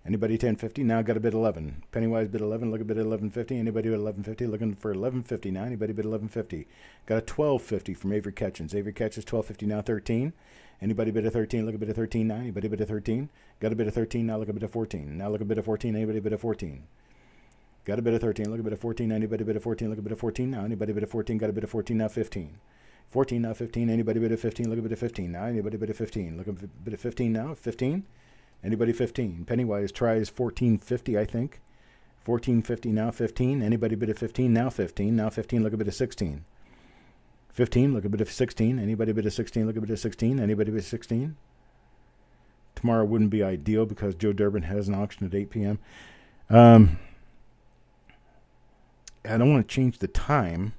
Anybody 1050? Now got a bid 11. Pennywise bid 11. Look a bid of 1150. Anybody bid 1150? Looking for 1150 now. Anybody bid 1150? Got a 1250 from Avery Ketchens. Avery Ketchens 1250 now. 13. Anybody bid a 13? Look a bid of 13 now. Anybody bid a 13? Got a bid of 13 now. Look a bid of 14. Now look a bid of 14. Anybody bid a 14? Got a bid of 13. Look a bid of 14. Anybody bid a 14? Look a bid of 14 now. Anybody bid a 14? Got a bid of 14 now. 15. 14 now. 15. Anybody bid a 15? Look a bid of 15 now. Anybody bid a 15? Look a bid of 15 now. 15. Anybody 15? Pennywise tries 1450, I think. 1450 now. 15. Anybody bid a 15 now. 15. Now 15. Look a bit of 16. 15. Look a bit of 16. Anybody bid a 16? Look a bit of 16. Anybody bid 16? Tomorrow wouldn't be ideal because Joe Durbin has an auction at 8 p.m. I don't want to change the time.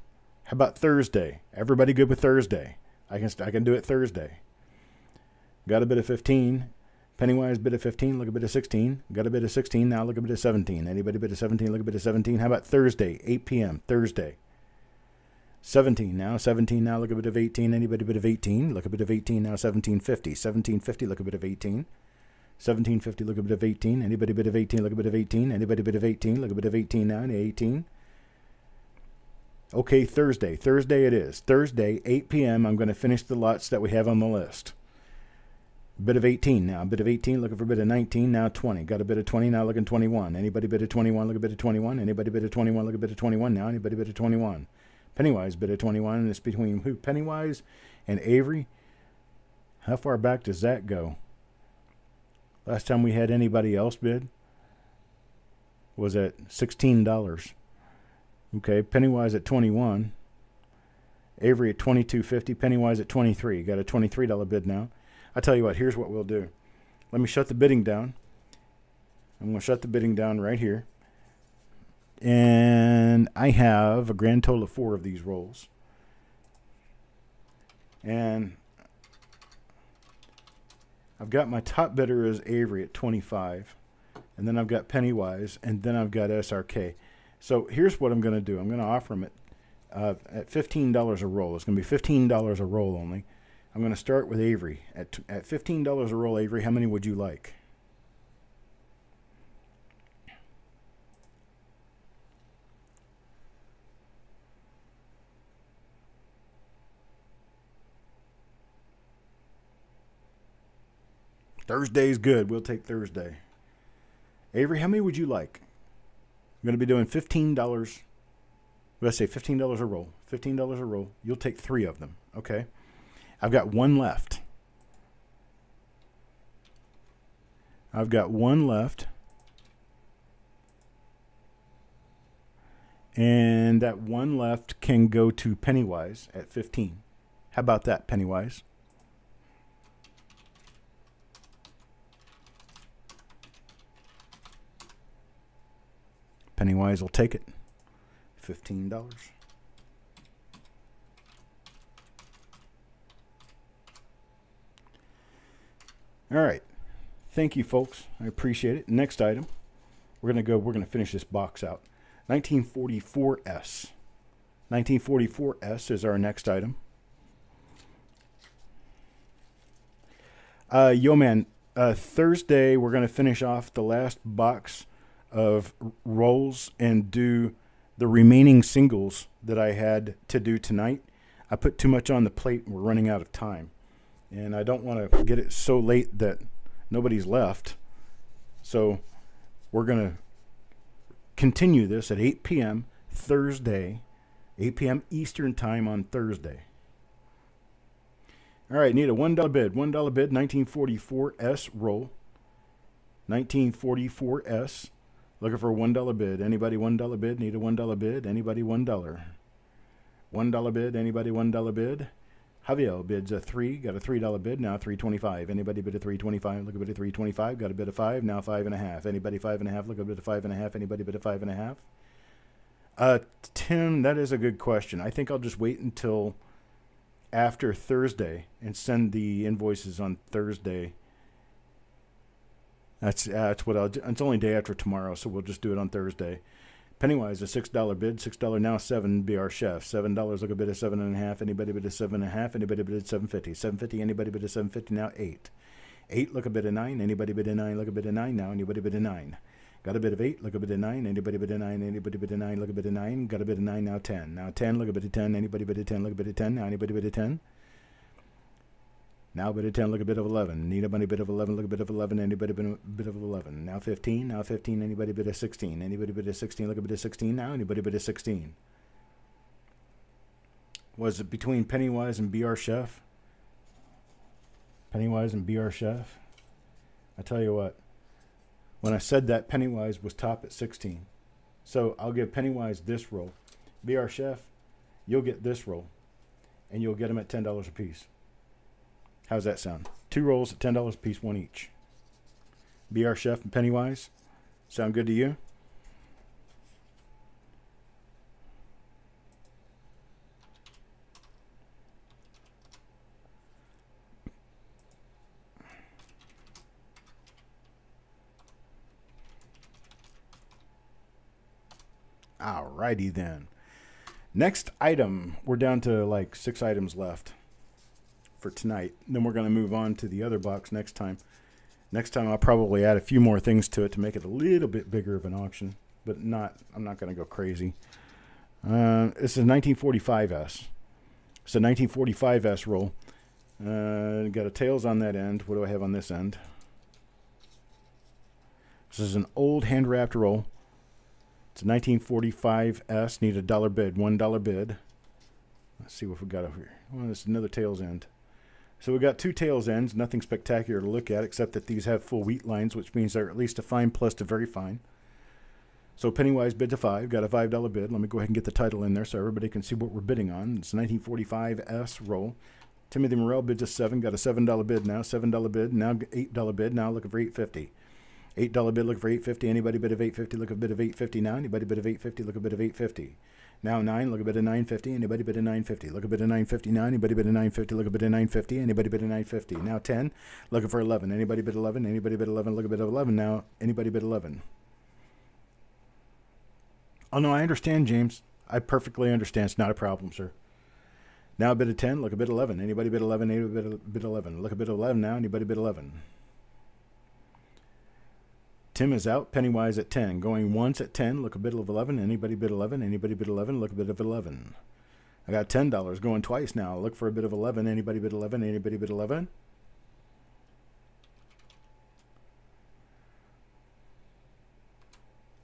How about Thursday? Everybody good with Thursday? I can do it Thursday. Got a bit of 15. Pennywise bid of 15. Look a bit of 16. Got a bit of 16. Now look a bit of 17. Anybody bid of 17? Look a bit of 17. How about Thursday? 8 p.m. Thursday. 17 now. 17 now. Look a bit of 18. Anybody bid of 18? Look a bit of 18 now. 1750. 1750. Look a bit of 18. 1750. Look a bit of 18. Anybody bid of 18? Look a bit of 18. Anybody bid of 18? Look a bit of 18 now. 18. Okay, Thursday. Thursday it is. Thursday, 8 p.m. I'm going to finish the lots that we have on the list. Bit of 18 now. Bit of 18. Looking for a bit of 19. Now 20. Got a bit of 20 now. Looking 21. Anybody bid of 21? Look a bit of 21. Anybody bid of 21? Look a bit of 21 now. Anybody bid of 21? Pennywise bid of 21. And it's between who? Pennywise and Avery. How far back does that go? Last time we had anybody else bid was at $16. Okay, Pennywise at 21. Avery at $22.50. Pennywise at 23. Got a $23 bid now. I tell you what, here's what we'll do. Let me shut the bidding down. I'm going to shut the bidding down right here. And I have a grand total of 4 of these rolls. And I've got my top bidder is Avery at 25. And then I've got Pennywise. And then I've got SRK. So here's what I'm going to do. I'm going to offer them at $15 a roll. It's going to be $15 a roll only. I'm going to start with Avery. At $15 a roll, Avery, how many would you like? Thursday's good. We'll take Thursday. Avery, how many would you like? I'm going to be doing $15. Let's say $15 a roll. $15 a roll. You'll take 3 of them. Okay. I've got 1 left. I've got 1 left. And that one left can go to Pennywise at 15. How about that, Pennywise? Pennywise will take it. $15. All right. Thank you, folks. I appreciate it. Next item. We're going to finish this box out. 1944S. 1944S is our next item. Thursday we're going to finish off the last box of rolls and do the remaining singles that I had to do tonight. I put too much on the plate and we're running out of time. And I don't want to get it so late that nobody's left. So we're going to continue this at 8 p.m. Thursday, 8 p.m. Eastern Time on Thursday. All right, need a $1 bid. $1 bid, 1944S roll. 1944S. Looking for a $1 bid. Anybody $1 bid? Need a $1 bid? Anybody $1? $1 bid. Anybody $1 bid? Javier bids a 3. Got a $3 bid. Now $3.25. Anybody bid a $3.25? Look a bid of $3.25. Got a bid of 5. Now $5.50. Anybody $5.50? Look a bid of $5.50. Anybody bid a $5.50? Tim, that is a good question. I think I'll just wait until after Thursday and send the invoices on Thursday. That's what I'll do. It's only day after tomorrow, so we'll just do it on Thursday. Pennywise, a $6 bid. $6 now, 7 be our chef. $7, look a bid of 7.5. Anybody bid a 7.5. Anybody bid a 7.50. 7.50, anybody bid a 7.50 now, 8. 8, look a bid of 9. Anybody bid a 9, look a bid of 9 now. Anybody bid a 9. Got a bid of 8, look a bid of 9. Anybody bid a 9, anybody bid a 9, look a bid of 9. Got a bid of 9 now, 10. Now 10, look a bid of 10. Anybody bid a 10, look a bid of 10. Now anybody bid a 10. Now bid of 10, look a bid of 11. Need a money bid of 11, look a bid of 11. Anybody bid a bid of 11. Now 15, now 15. Anybody bid a 16. Anybody bid a 16, look a bid of 16 now. Anybody bid a 16. Was it between Pennywise and Be Our Chef? Pennywise and Be Our Chef? I tell you what. When I said that, Pennywise was top at 16. So I'll give Pennywise this roll. Be Our Chef, you'll get this roll. And you'll get them at $10 a piece. How's that sound? 2 rolls at $10 a piece, 1 each. Be Our Chef and Pennywise. Sound good to you? Alrighty then. Next item. We're down to like 6 items left for tonight. Then we're going to move on to the other box next time. Next time I'll probably add a few more things to it to make it a little bit bigger of an auction. But I'm not going to go crazy. This is 1945S. It's a 1945S roll. Got a tails on that end. What do I have on this end? This is an old hand-wrapped roll. It's a 1945S. Need a $1 bid. $1 bid. Let's see what we got over here. Well, this is another tails end. So we got 2 tails ends. Nothing spectacular to look at except that these have full wheat lines, which means they're at least a fine plus to very fine. So Pennywise bid to 5. Got a $5 bid. Let me go ahead and get the title in there so everybody can see what we're bidding on. It's a 1945S roll. Timothy Morrell bids a 7. Got a $7 bid now. $7 bid. Now $8 bid. Now looking for $8.50. $8 bid, looking for $8.50. Anybody bid of $8.50, look a bid of $8.50 now. Anybody bid of $8.50, look a bid of $8.50. Now 9, look a bid of $9.50. Anybody bid of $9.50, look a bid of $9.50 now. Anybody bid of $9.50, look a bid of $9.50. Anybody bid of $9.50. Now 10, looking for 11. Anybody bid 11. Anybody bid 11, look a bid of 11 now. Anybody bid 11. Oh no, I understand, James. I perfectly understand. It's not a problem, sir. Now a bid of 10, look a bid 11. Anybody bid 11. Anybody bid 11. Look a bid of 11 now. Anybody bid 11. Tim is out. Pennywise at 10. Going once at 10. Look a bid of 11. Anybody bid 11. Anybody bid 11. Look a bid of 11. I got $10 going twice now. Look for a bid of 11. Anybody bid 11. Anybody bid 11.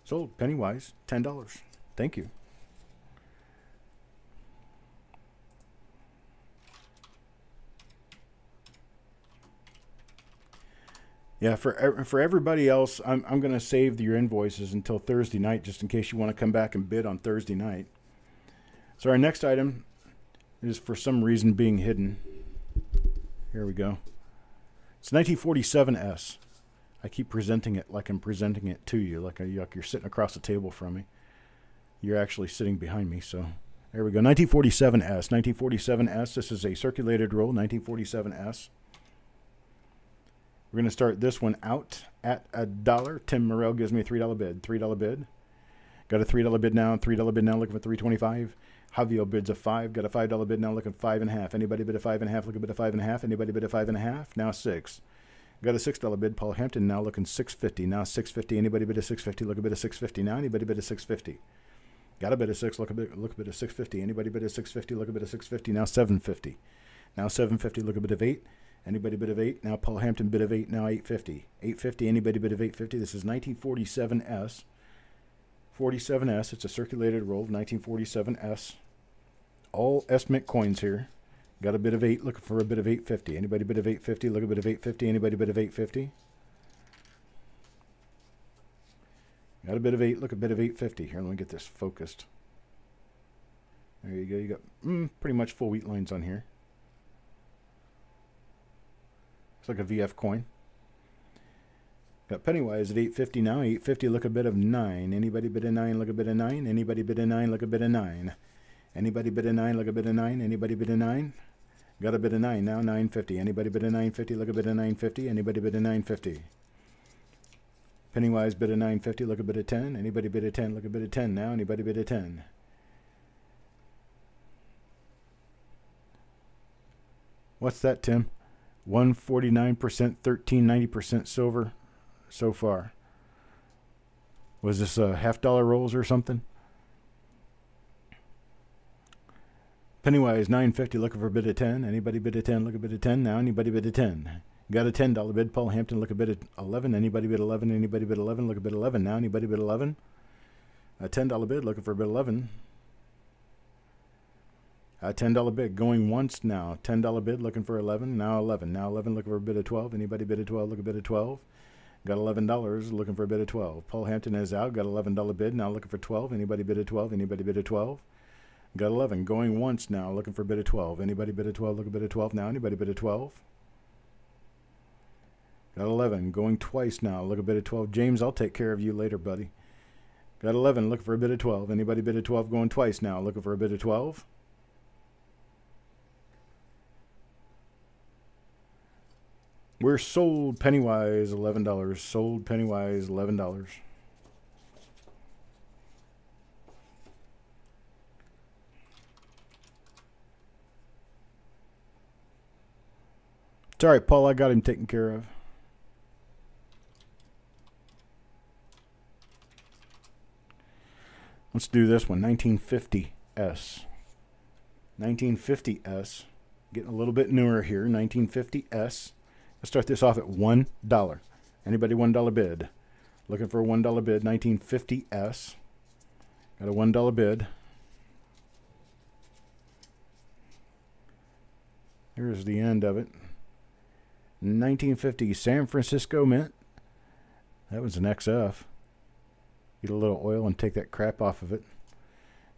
Sold. Pennywise. $10. Thank you. Yeah, for everybody else, I'm going to save your invoices until Thursday night, just in case you want to come back and bid on Thursday night. So our next item is for some reason being hidden. Here we go. It's 1947S. I keep presenting it like I'm presenting it to you, like you're sitting across the table from me. You're actually sitting behind me, so there we go. 1947S. 1947S. This is a circulated roll, 1947S. We're going to start this one out at $1. Tim Morrell gives me a $3 bid. $3 bid. Got a $3 bid now. $3 bid now. Looking for $3.25. Javier bids a $5. Got a $5 bid now. Looking for $5.50. Anybody bid a $5.50? Look a bid a $5.50. Anybody bid a $5.50? Now $6. Got a $6 bid. Paul Hampton now looking $6.50. Now $6.50. Anybody bid a $6.50? Look a bid a $6.50. Now anybody bid a $6.50? Got a bid a $6. Look a bid a $6.50. Anybody bid a $6.50? Look a bid a $6.50. Now $7.50. Now $7.50. Look a bid of $8. Anybody bid of $8? Now Paul Hampton bid of $8. Now $8.50. $8.50. Anybody bid of $8.50? This is 1947S. 47S. It's a circulated roll. 1947S. All S-Mint coins here. Got a bid of 8. Looking for a bid of $8.50. Anybody bid of $8.50? Look a bid of $8.50. Anybody bid of $8.50? Got a bid of 8. Look a bid of $8.50. Here, let me get this focused. There you go. You got pretty much full wheat lines on here. It's like a VF coin. Got Pennywise at $8.50 now. $8.50. Look a bid of 9. Anybody bid a 9? Look a bid of 9. Anybody bid a 9? Look a bid of 9. Anybody bid a 9? Look a bid of 9. Anybody bid a 9? Got a bid of 9 now. $9.50. Anybody bid a $9.50? Look a bid of $9.50. Anybody bid a $9.50? Pennywise bid a $9.50. Look a bid of 10. Anybody bid a 10? Look a bid of 10 now. Anybody bid a 10? What's that, Tim? 149%, 1390% silver so far. Was this $half rolls or something? Pennywise $9.50. Looking for a bid of 10. Anybody bid a 10? Look a bid of 10 now. Anybody bid a 10? Got a $10 bid. Paul Hampton. Look a bid of 11. Anybody bid 11? Anybody bid 11? Look a bid 11 now. Anybody bid 11? A $10 bid. Looking for a bid 11. A $10 bid going once now. $10 bid looking for 11. Now 11. Now 11 looking for a bid of 12. Anybody bid a 12? Look a bid of 12. Got $11 looking for a bid of 12. Paul Hampton is out. Got $11 bid. Now looking for 12. Anybody bid a 12? Anybody bid a 12? Got 11 going once now. Looking for a bid of 12. Anybody bid a 12? Look a bid of 12 now. Anybody bid a 12? Got 11 going twice now. Look a bid of 12. James, I'll take care of you later, buddy. Got 11 looking for a bid of 12. Anybody bid a 12 going twice now. Looking for a bid of 12? We're sold Pennywise $11. Sold Pennywise $11. It's all right, Paul. I got him taken care of. Let's do this one. 1950S. 1950S. Getting a little bit newer here. 1950S. Let's start this off at $1. Anybody $1 bid? Looking for a $1 bid. 1950S. Got a $1 bid. Here's the end of it. 1950 San Francisco Mint. That was an XF. Get a little oil and take that crap off of it.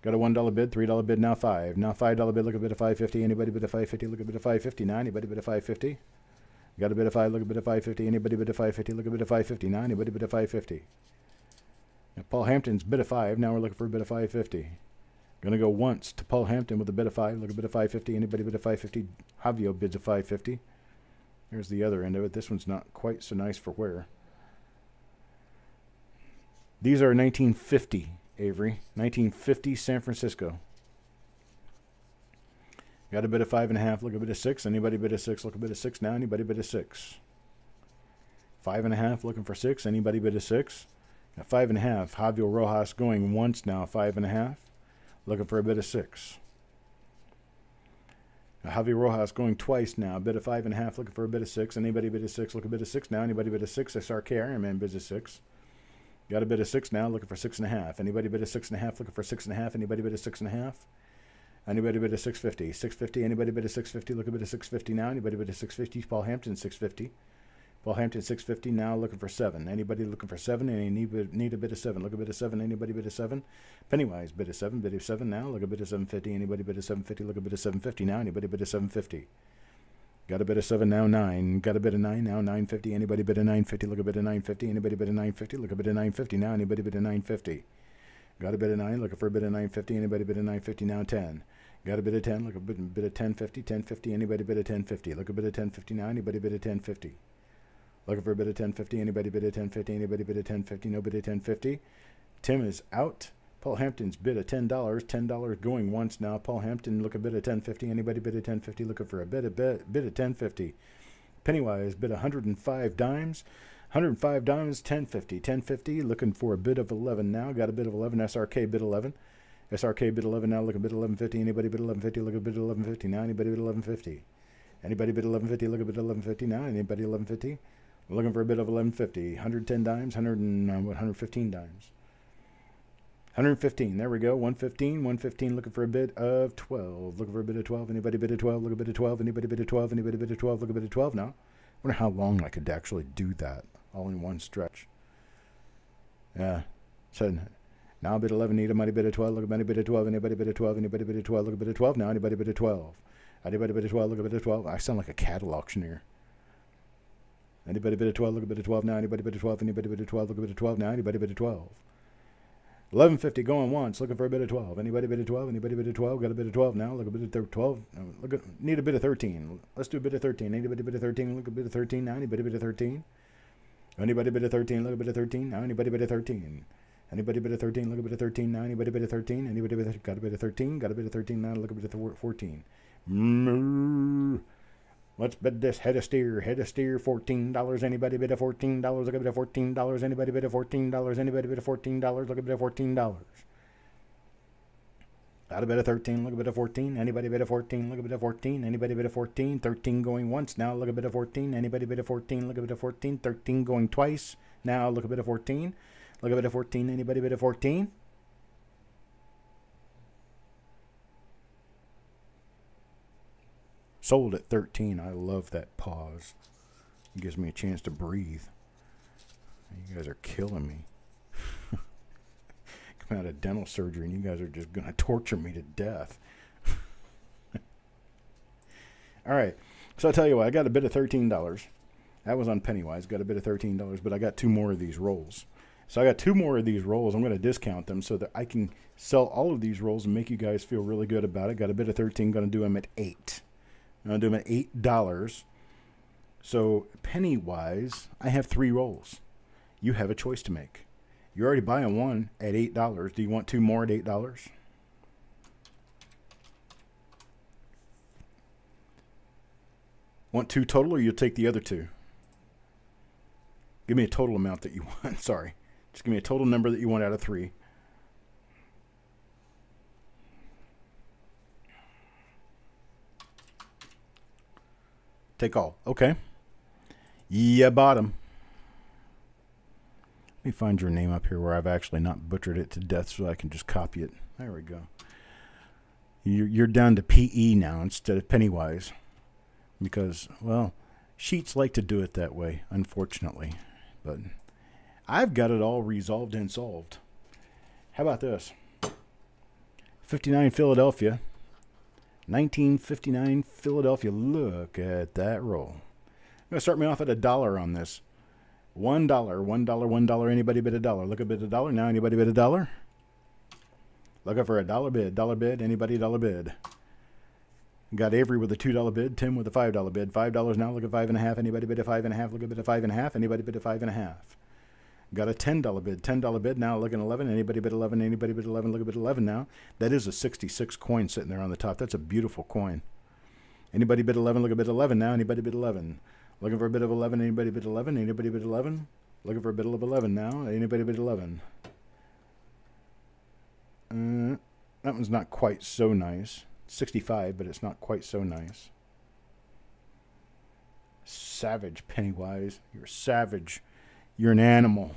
Got a $1 bid, $3 bid, now 5. Now $5 bid, look a bit of $5.50. Anybody bid a $5.50? Look a bit of $5.50 now. Anybody bid a $5.50? Got a bit of 5, look a bit of $5.50. Anybody bid a $5.50? Look a bit of $5.50 now. Anybody bid a $5.50? Now Paul Hampton's bid of 5. Now we're looking for a bit of $5.50. Gonna go once to Paul Hampton with a bid of 5. Look a bit of $5.50. Anybody bid a $5.50? Javier bids a $5.50. Here's the other end of it. This one's not quite so nice for wear. These are 1950, Avery. 1950 San Francisco. Got a bit of 5.5. Look a bit of 6. Anybody bid a 6? Look a bit of 6 now. Anybody bid a 6? 5.5. Looking for 6. Anybody bid a 6? Got 5.5. Javier Rojas going once now. 5.5. Looking for a bit of 6. Javier Rojas going twice now. A bit of 5.5. Looking for a bit of 6. Anybody bid a 6? Look a bit of 6 now. Anybody bid a 6? SRK Iron Man bids a 6. Got a bit of 6 now. Looking for 6.5. Anybody bid a 6.5? Looking for 6.5. Anybody bid a 6.5? Anybody bid a 650? 650. Anybody bid a 650? Look a bit of 650 now. Anybody bid a 650? Paul Hampton 650. Paul Hampton 650 now, looking for 7. Anybody looking for 7? And need a bid of 7. Look a bid of 7. Anybody bid of 7? Pennywise bid of 7. Bid of 7 now. Look a bid of 750. Anybody bid of 750? Look a bid of 750 now. Anybody bid of 750? Got a bid of 7 now. 9. Got a bid of 9 now. 950. Anybody bid of 950? Look a bid of 950. Anybody bid of 950? Look a bid of 950 now. Anybody bid of 950? Got a bid of 9. Looking for a bid of 950. Anybody bid of 950 now? 10. Got a bid of 10. Look a bid of 1050. 1050. Anybody bid of 1050? Look a bid of 1050 now. Anybody bid of 1050? Looking for a bid of 1050. Anybody bid of 1050? Anybody bid of 1050? No bid of 1050. Tim is out. Paul Hampton's bid of $10. $10 going once now. Paul Hampton, look a bid of 1050. Anybody bid of 1050? Looking for a bid of 1050. Pennywise bid 105 dimes. 105 dimes, 1050. 1050. Looking for a bid of 11 now. Got a bid of 11. SRK bid 11. SRK bid 11 now. Look a bid 1150. Anybody bid 1150? Look a bid 1150 now. Anybody bid 1150? Anybody bid 1150? Look a bid 1150 now. Anybody 1150? Looking for a bid of 1150. 110 dimes, 115 dimes. 115. There we go. 115. 115. Looking for a bid of 12. Looking for a bid of 12. Anybody bid of 12? Look a bid of 12. Anybody bid of 12? Anybody bid of 12? Look a bid of 12 now. I wonder how long I could actually do that all in one stretch. Yeah. So now bid 11. Anybody bid of 12? Look a bid of 12. Anybody bid of 12? Anybody bid of 12? Look a bid of 12 now. Anybody bid of 12? Anybody bid of 12? Look a bid of 12. I sound like a cattle auctioneer. Anybody bid of 12? Look a bid of 12 now. Anybody bid of 12? Anybody bid of 12? Look a bid of 12 now. Anybody bid of 12? 1150 going once. Looking for a bid of 12. Anybody bid of 12? Anybody bid of 12? Got a bid of 12 now. Look a bid of 12. Need a bid of 13. Let's do a bid of 13. Anybody bid of 13? Look a bid of 13 now. Anybody bid of 13? Anybody bid of 13? Look a bid of 13 now. Anybody bid of 13? Anybody bid of 13? Look a bid of 13 now. Anybody bid of 13? Anybody got a bid of 13? Got a bid of 13 now. Look a bid of 14. Let's bid this head of steer. Head of steer, $14. Anybody bid of $14? Look a bid of $14. Anybody bid of $14? Anybody bid of $14? Look a bid of $14. Got a bid of 13. Look a bid of 14. Anybody bid of 14? Look a bid of 14. Anybody bid of 14? 13 going once. Now look a bid of 14. Anybody bid of 14? Look a bid of 14. 13 going twice. Now look a bid of 14. Look a bid of 14. Anybody bid of 14? Sold at 13. I love that pause. It gives me a chance to breathe. You guys are killing me. Come out of dental surgery and you guys are just going to torture me to death. All right. So I'll tell you what. I got a bid of $13. That was on Pennywise. Got a bid of $13, but I got 2 more of these rolls. So I got 2 more of these rolls. I'm going to discount them so that I can sell all of these rolls and make you guys feel really good about it. Got a bid of 13. Going to do them at 8. I'm going to do them at $8. So Pennywise, I have 3 rolls. You have a choice to make. You're already buying one at $8. Do you want 2 more at $8? Want 2 total, or you'll take the other 2? Give me a total amount that you want. Sorry. Just give me a total number that you want out of 3. Take all. Okay. You bought 'em. Let me find your name up here where I've actually not butchered it to death so I can just copy it. There we go. You're down to PE now instead of Pennywise. Because, well, sheets like to do it that way, unfortunately. But I've got it all resolved and solved. How about this? 59 Philadelphia. 1959 Philadelphia. Look at that roll. I'm going to start me off at $1 on this. $1. $1. Anybody bid $1? Look a bid $1 now. Anybody bid $1? Looking for a $1 bid. $1 bid. Anybody $1 bid? Got Avery with a $2 bid. Tim with a $5 bid. $5 now. Look at 5.5. Anybody bid a 5.5? Look a bid a 5.5. Anybody bid a 5.5? Got a $10 bid. $10 bid now. Look at 11. Anybody bid 11? Anybody bid 11? Look at bid 11 now. That is a 66 coin sitting there on the top. That's a beautiful coin. Anybody bid 11? Look at bid 11 now. Anybody bid 11? Looking for a bid of 11. Anybody bid 11? Anybody bid 11? Looking for a bid of 11 now. Anybody bid 11? That one's not quite so nice. 65, but it's not quite so nice. Savage, Pennywise. You're a savage. You're an animal.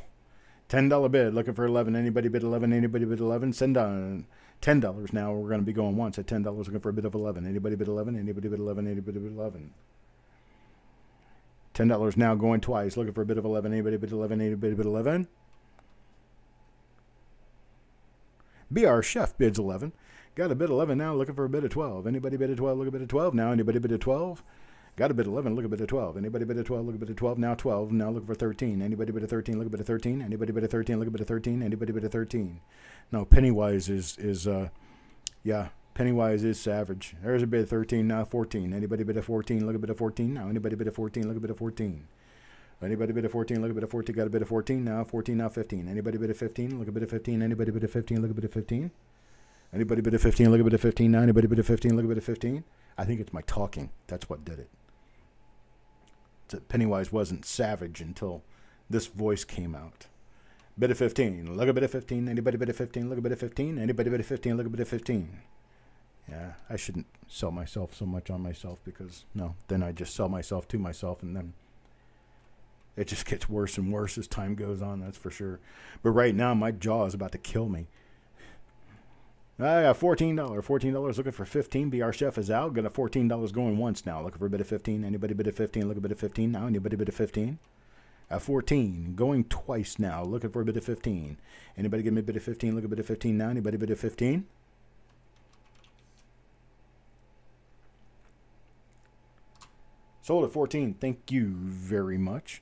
$10 bid. Looking for 11. Anybody bid 11? Anybody bid 11? Send on $10 now. We're going to be going once at $10. Looking for a bid of 11. Anybody bid 11? Anybody bid 11? Anybody bid 11? $10 now going twice. Looking for a bid of 11. Anybody bid 11? Anybody bid 11? BR Chef bids 11. Got a bid 11 now. Looking for a bid of 12. Anybody bid a 12? Look a bid of 12 now. Anybody bid a 12? Got a bid 11. Look a bid of 12. Anybody bid a 12? Look a bid of 12 now. 12 now. Looking for 13. Anybody bid a 13? Look a bid of 13. Anybody bid a 13? Look a bid of 13. Anybody bid a 13? No, Pennywise yeah. Pennywise is savage. There's a bid of 13 now. 14. Anybody bid a 14? Look a bid of 14 now. Anybody bid a 14? Look a bid of 14. Anybody bid a 14? Look a bid of 14. Got a bid of 14 now. 14 now. 15. Anybody bid a 15? Look a bid of 15. Anybody bid a 15? Look a bid of 15. Anybody bid a 15? Look a bid of 15 now. Anybody bid a 15? Look a bid of 15. I think it's my talking. That's what did it. Pennywise wasn't savage until this voice came out. Bid of 15. Look a bid of 15. Anybody bid a 15? Look a bid of 15. Anybody bid a 15? Look a bid of 15. Yeah, I shouldn't sell myself so much on myself because, no, then I just sell myself to myself and then it just gets worse and worse as time goes on, that's for sure. But right now, my jaw is about to kill me. I got $14. $14 looking for 15. BR Chef is out. Got a $14 going once now. Looking for a bid of 15. Anybody bid of 15? Look a bid of 15 now. Anybody bid of 15? At 14. Going twice now. Looking for a bid of 15. Anybody give me a bid of 15? Look a bid of 15 now. Anybody bid of 15? Sold at 14. Thank you very much.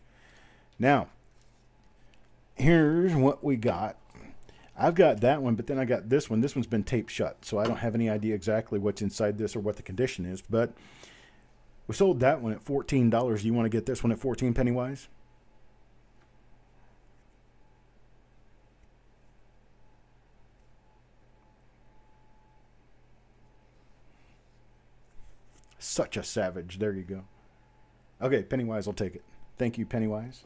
Now, here's what we got. I've got that one, but then I got this one. This one's been taped shut, so I don't have any idea exactly what's inside this or what the condition is. But we sold that one at $14. Do you want to get this one at 14, Pennywise? Such a savage. There you go. Okay, Pennywise will take it. Thank you, Pennywise.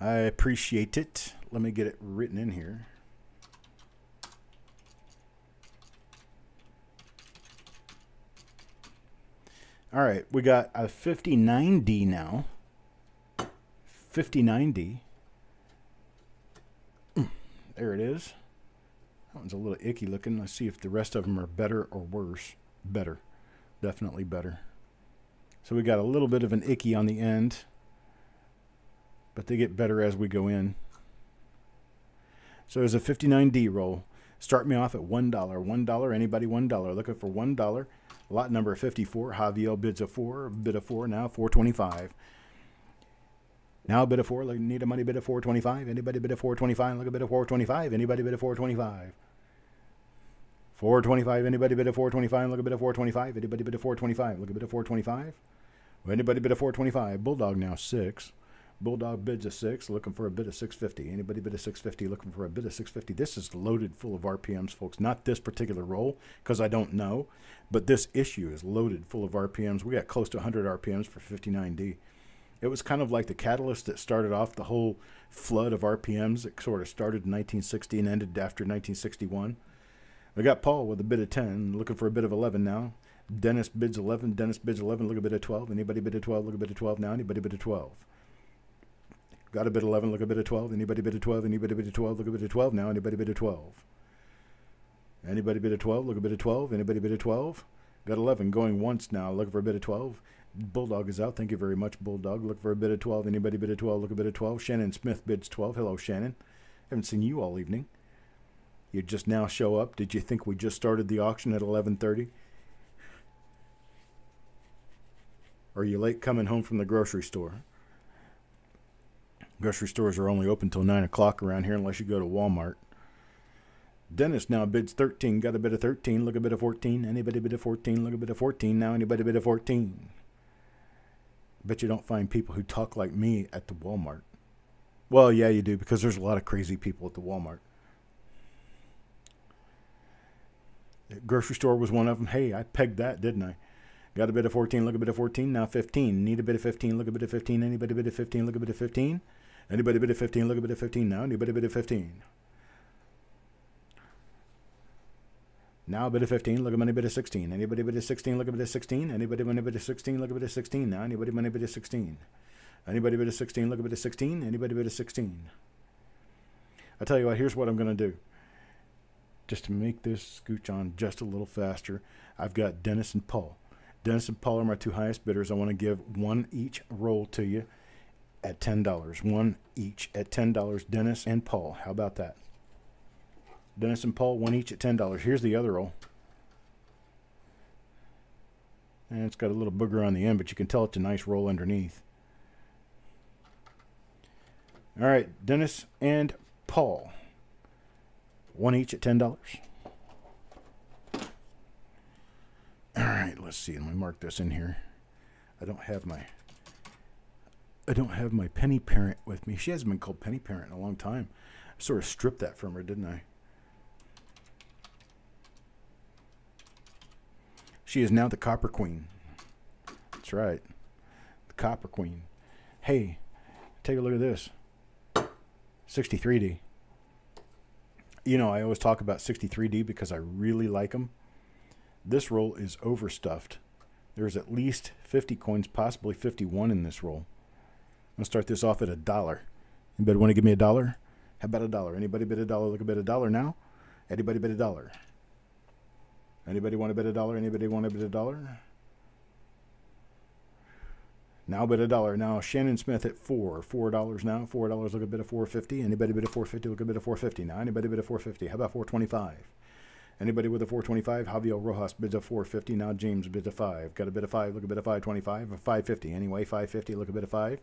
I appreciate it. Let me get it written in here. All right, we got a 59D now. 59D. There it is. That one's a little icky looking. Let's see if the rest of them are better or worse. Better. Definitely better. So we got a little bit of an icky on the end, but they get better as we go in. So there's a 59D roll. Start me off at $1. $1. Anybody $1. Looking for $1. Lot number 54. Javier bids a 4. Bid a 4 now. $4.25. Now a bid of 4. Need a money bid of $4.25. Anybody bid a $4.25? Look a bid of $4.25. Anybody bid a $4.25? $4.25. Anybody bid a $4.25? Look a bid of $4.25. Anybody bid a $4.25? Look a bid of $4.25. Anybody bid a $4.25? Bulldog now 6. Bulldog bids a 6, looking for a bid of $6.50. Anybody bid a $6.50? Looking for a bid of $6.50. This is loaded full of RPMs, folks. Not this particular roll, because I don't know, but this issue is loaded full of RPMs. We got close to 100 RPMs for 59D. It was kind of like the catalyst that started off the whole flood of RPMs. It sort of started in 1960 and ended after 1961. We got Paul with a bid of 10, looking for a bid of 11 now. Dennis bids 11. Dennis bids 11. Look a bid of 12. Anybody bid of 12? Look a bid of 12 now. Anybody bid of 12? Got a bid 11. Look a bid of 12. Anybody bid of 12? Anybody bid of 12? Look a bid of 12 now. Anybody bid of 12? Anybody bid of 12? Look a bid of 12. Anybody bid of 12? Got 11 going once now. Looking for a bid of 12. Bulldog is out. Thank you very much, Bulldog. Look for a bid of 12. Anybody bid of 12? Look a bid of 12. Shannon Smith bids 12. Hello, Shannon. Haven't seen you all evening. You just now show up. Did you think we just started the auction at 11:30? Or are you late coming home from the grocery store? Grocery stores are only open till 9 o'clock around here unless you go to Walmart. Dennis now bids 13. Got a bid of 13. Look a bid of 14. Anybody bid of 14? Look a bid of 14. Now anybody bid of 14? Bet you don't find people who talk like me at the Walmart. Well, yeah, you do, because there's a lot of crazy people at the Walmart. The grocery store was one of them. Hey, I pegged that, didn't I? Got a bid of 14. Look a bid of 14. Now 15. Need a bid of 15. Look a bid of 15. Anybody bid of 15? Look a bid of 15. Anybody bid of 15? Look a bid of 15 now. Anybody bid of 15? Now a bid of 15. Look at money bid of 16. Anybody bid of 16? Look a bid of 16. Anybody money bid of 16? Look a bid of 16 now. Anybody money bid of 16? Anybody bid of 16? Look a bid of 16. Anybody bid of 16? I tell you what, here's what I'm going to do. Just to make this scooch on just a little faster, I've got Dennis and Paul. Dennis and Paul are my two highest bidders. I want to give one each roll to you at $10. One each at $10. Dennis and Paul. How about that? Dennis and Paul, one each at $10. Here's the other roll. And it's got a little booger on the end, but you can tell it's a nice roll underneath. All right, Dennis and Paul, one each at $10. All right, let's see. Let me mark this in here. I don't have my penny parent with me. She hasn't been called penny parent in a long time. I sort of stripped that from her, didn't I? She is now the Copper Queen. That's right. The Copper Queen. Hey, take a look at this. 63D. You know, I always talk about 63D because I really like them. This roll is overstuffed. There's at least 50 coins, possibly 51 in this roll. I'm going to start this off at $1. Anybody want to give me $1? How about $1? Anybody bid $1? Look a bid $1 now. Anybody bid $1? Anybody want to bid $1? Anybody want to bid $1? Now bid $1. Now Shannon Smith at $4 now. $4. Look a bid of $4.50. Anybody bid a $4.50? Look a bid of $4.50. Now anybody bid a $4.50? How about $4.25? Anybody with a $4.25? Javier Rojas bids a $4.50. Now James bids a $5. Got a bid of $5. Look a bid of $5.25. A $5.50. Anyway, $5.50. Look a bid of $5.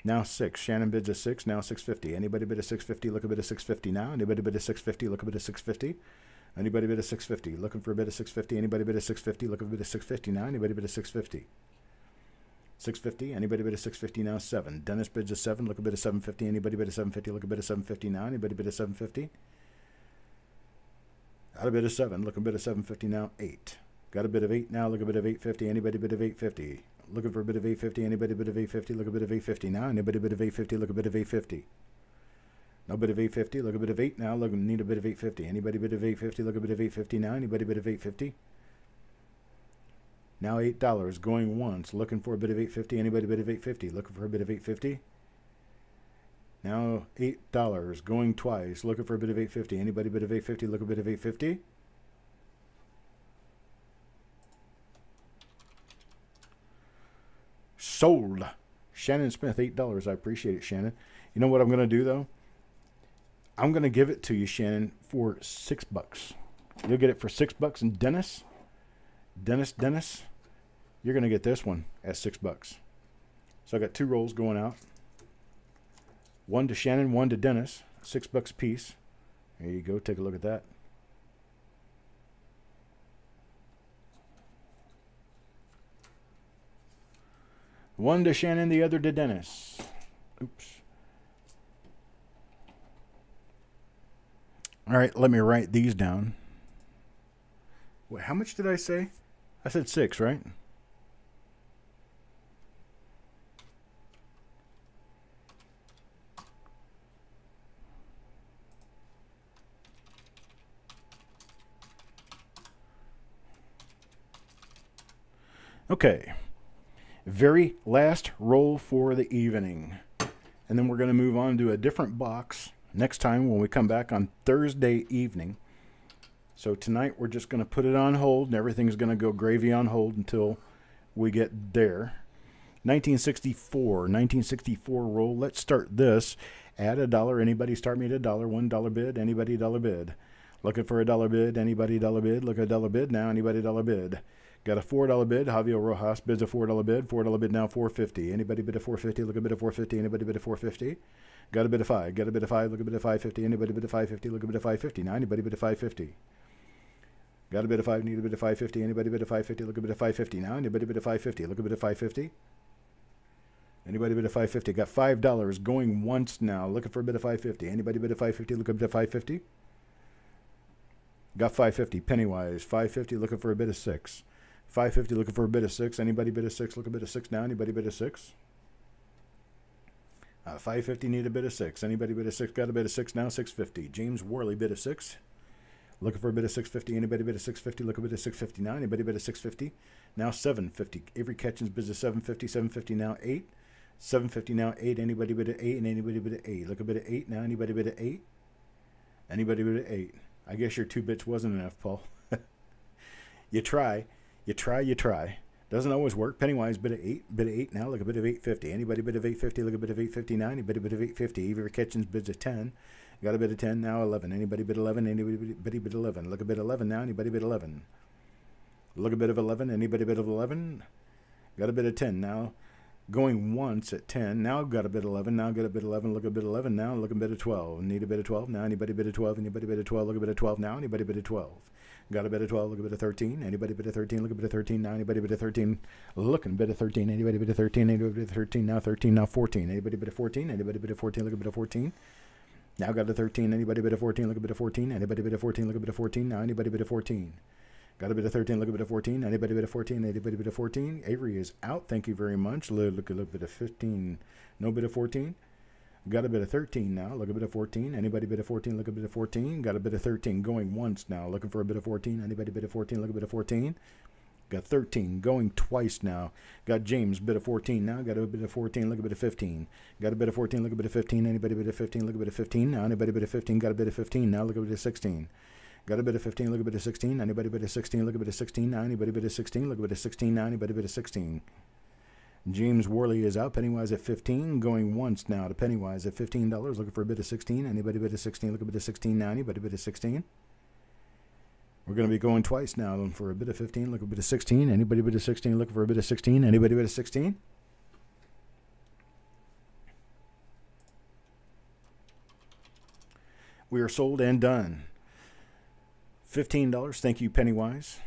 Now $6. Shannon bids a $6. Now $6.50. Anybody bid a $6.50? Look a bid of $6.50 now. Anybody bid a $6.50? Look a bid of $6.50. Anybody bid a $6.50? Looking for a bid of $6.50. Anybody bid a $6.50? Look a bid of $6.50 now. Anybody bid a $6.50? $6.50. Anybody bid a $6.50 now? $7. Dennis bids a $7. Look a bid of $7.50. Anybody bid a $7.50? Look a bid of $7.50 now. Anybody bid a $7.50? Got a bid of $7. Look a bid of $7.50 now. $8. Got a bid of $8 now. Look a bid of $8.50. Anybody bid of $8.50? Looking for a bid of $8.50. Anybody bid of $8.50? Look a bid of $8.50 now. Anybody bid of $8.50? Look a bid of $8.50. No bid of $8.50. Look a bid of $8 now. Look, need a bid of $8.50. Anybody bid of $8.50? Look a bid of $8.50 now. Anybody bid of $8.50? Now $8 going once. Looking for a bid of $8.50. Anybody bid of $8.50? Looking for a bid of $8.50? Now $8 going twice. Looking for a bid of $8.50. Anybody bid of $8.50? Look a bid of $8.50? Sold. Shannon Smith, $8. I appreciate it, Shannon. You know what I'm going to do, though? I'm going to give it to you, Shannon, for $6. You'll get it for $6. And Dennis, you're going to get this one at $6. So I got two rolls going out. One to Shannon, one to Dennis. $6 a piece. There you go. Take a look at that. One to Shannon, the other to Dennis. Oops. All right, let me write these down. Wait, how much did I say? I said 6, right? Okay. Very last roll for the evening. And then we're going to move on to a different box next time when we come back on Thursday evening. So tonight we're just going to put it on hold, and everything's going to go gravy on hold until we get there. 1964 roll. Let's start this at $1. Anybody start me at $1? $1 bid. Anybody $1 bid? Looking for a $1 bid. Anybody $1 bid? Look at $1 bid now. Anybody $1 bid? Got a $4 bid. Javier Rojas bids a $4 bid. $4 bid now. $4.50. Anybody bid a $4.50? Look a bid of $4.50. Anybody bid a $4.50? Got a bid of $5. Got a bid of $5. Look a bid of $5.50. Anybody bid a $5.50? Look a bid of $5.50. Now anybody bid a $5.50? Got a bid of $5. Need a bid of $5.50. Anybody bid a $5.50? Look a bid of $5.50. Now anybody bid a $5.50? Look a bid of $5.50. Anybody bid a $5.50? Got $5 going once now. Looking for a bid of $5.50. Anybody bid a $5.50? Look a bid of $5.50. Got $5.50. Pennywise. $5.50. Looking for a bid of $6. $5.50 looking for a bid of $6. Anybody bid a $6? Look a bid of $6 now. Anybody bid a $6? $5.50 need a bid of $6. Anybody bid a $6? Got a bid of $6 now. $6.50. James Worley bid a $6. Looking for a bid of $6.50. Anybody bid a $6.50? Look a bid of $6.50 now. Anybody bid a $6.50? Now $7.50. Avery Ketchens bids a $7.50. $7.50 now $8. $7.50 now $8. Anybody bid a $8? And anybody bid a $8? Look a bid of $8 now. Anybody bid a $8? Anybody bid a $8? I guess your 2 bits wasn't enough, Paul. You try. You try. Doesn't always work. Pennywise, bid of 8. Bid of 8 now. Look, a bid of 850. Anybody bid of 850? Look, a bid of 859. Anybody bid of 850? Eva Kitchens bids of 10. Got a bid of 10 now. 11. Anybody bid 11? Anybody bid 11? Look, a bid 11 now. Anybody bid 11? Look, a bid of 11. Anybody bid of 11? Got a bid of 10 now. Going once at 10. Now got a bid 11. Now got a bid 11. Look, a bid 11 now. Look, a bid of 12. Need a bid of 12 now. Anybody bid of 12? Anybody bid of 12? Look, a bid of 12 now. Anybody bid of 12? Got a bid of 12. Look, a bid of 13. Anybody bid of 13? Look, a bid of 13 now. Anybody bid of 13? Looking bid of 13. Anybody bid of 13? Anybody bid of 13 now? 13 now. 14. Anybody bid of 14? Anybody bid of 14? Look, a bid of 14. Now got a 13. Anybody bid of 14? Look, a bid of 14. Anybody bid of 14? Look, a bid of 14. Now anybody bid of 14? Got a bit of 13, look a bit of 14. Anybody bit of 14? Anybody bit of 14? Avery is out. Thank you very much. Look a bit of 15. No bit of 14. Got a bit of 13 now. Look a bit of 14. Anybody bit of 14? Look a bit of 14. Got a bit of 13. Going once now. Looking for a bit of 14. Anybody bit of 14? Look a bit of 14. Got 13. Going twice now. Got James bit of 14 now. Got a bit of 14. Look a bit of 15. Got a bit of 14. Look a bit of 15. Anybody bit of 15? Look a bit of 15 now. Anybody bit of 15? Got a bit of 15 now. Look a bit of 16. Got a bit of 15, look a bit of 16. Anybody bit of 16, look a bit of 16 now. Anybody bit of 16, look a bit of 16 now. Anybody bit of 16. James Worley is out. Pennywise at 15. Going once now to Pennywise at $15. Looking for a bit of 16. Anybody bit of 16, look a bit of 16 now. Anybody bit of 16. We're going to be going twice now. Looking for a bit of 15, look a bit of 16. Anybody bit of 16, looking for a bit of 16. Anybody bit of 16. We are sold and done. $15. Thank you, Pennywise.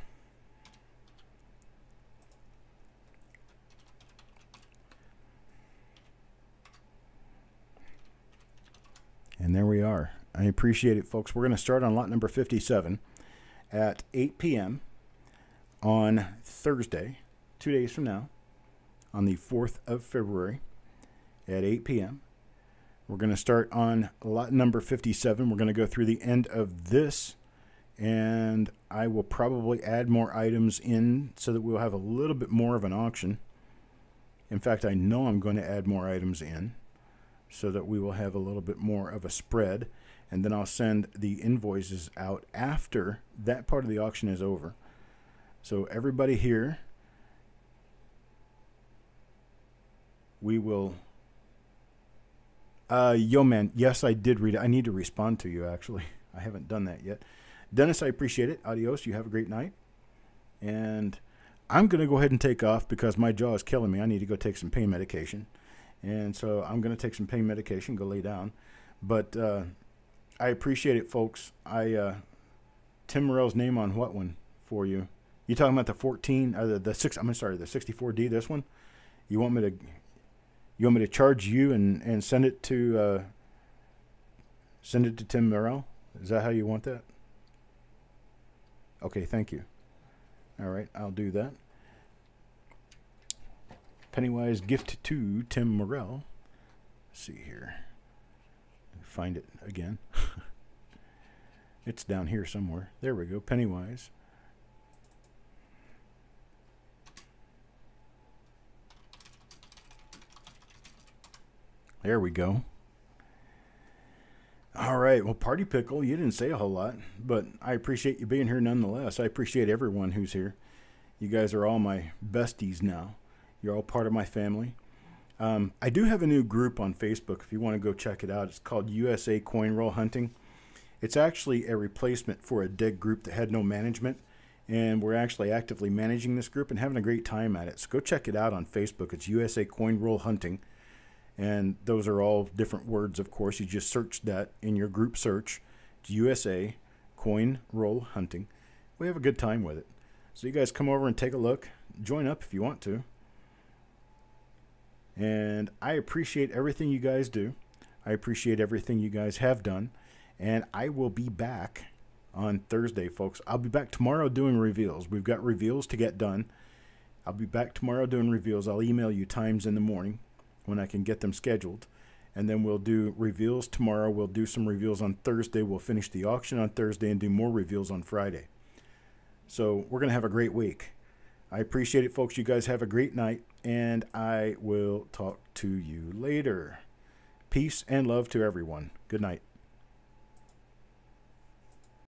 And there we are. I appreciate it, folks. We're going to start on lot number 57 at 8 p.m. on Thursday, 2 days from now, on the 4th of February at 8 p.m. We're going to start on lot number 57. We're going to go through the end of this, and I will probably add more items in so that we'll have a little bit more of an auction. In fact, I know I'm going to add more items in so that we will have a little bit more of a spread, and then I'll send the invoices out after that part of the auction is over. So everybody here, we will... Yo, man, yes, I did read it. I need to respond to you, actually. I haven't done that yet. Dennis, I appreciate it. Adios. You have a great night. And I'm going to go ahead and take off because my jaw is killing me. I need to go take some pain medication. And so I'm going to take some pain medication, go lay down. But I appreciate it, folks. Tim Morell's name on what one for you? You talking about the 14, the 64D, this one? You want me to charge you and send it to Tim Morell? Is that how you want that? Okay, thank you. All right, I'll do that. Pennywise gift to Tim Morell. Let's see here. Find it again. It's down here somewhere. There we go, Pennywise. There we go. All right. Well, Party Pickle, you didn't say a whole lot, but I appreciate you being here nonetheless. I appreciate everyone who's here. You guys are all my besties now. You're all part of my family. I do have a new group on Facebook if you want to go check it out. It's called USA Coin Roll Hunting. It's actually a replacement for a dead group that had no management, and we're actually actively managing this group and having a great time at it. So go check it out on Facebook. It's USA Coin Roll Hunting. And those are all different words, of course. You just search that in your group search. It's USA Coin Roll Hunting. We have a good time with it. So you guys come over and take a look. Join up if you want to. And I appreciate everything you guys do. I appreciate everything you guys have done. And I will be back on Thursday, folks. I'll be back tomorrow doing reveals. We've got reveals to get done. I'll be back tomorrow doing reveals. I'll email you times in the morning when I can get them scheduled. And then we'll do reveals tomorrow. We'll do some reveals on Thursday. We'll finish the auction on Thursday and do more reveals on Friday. So we're going to have a great week. I appreciate it, folks. You guys have a great night, and I will talk to you later. Peace and love to everyone. Good night.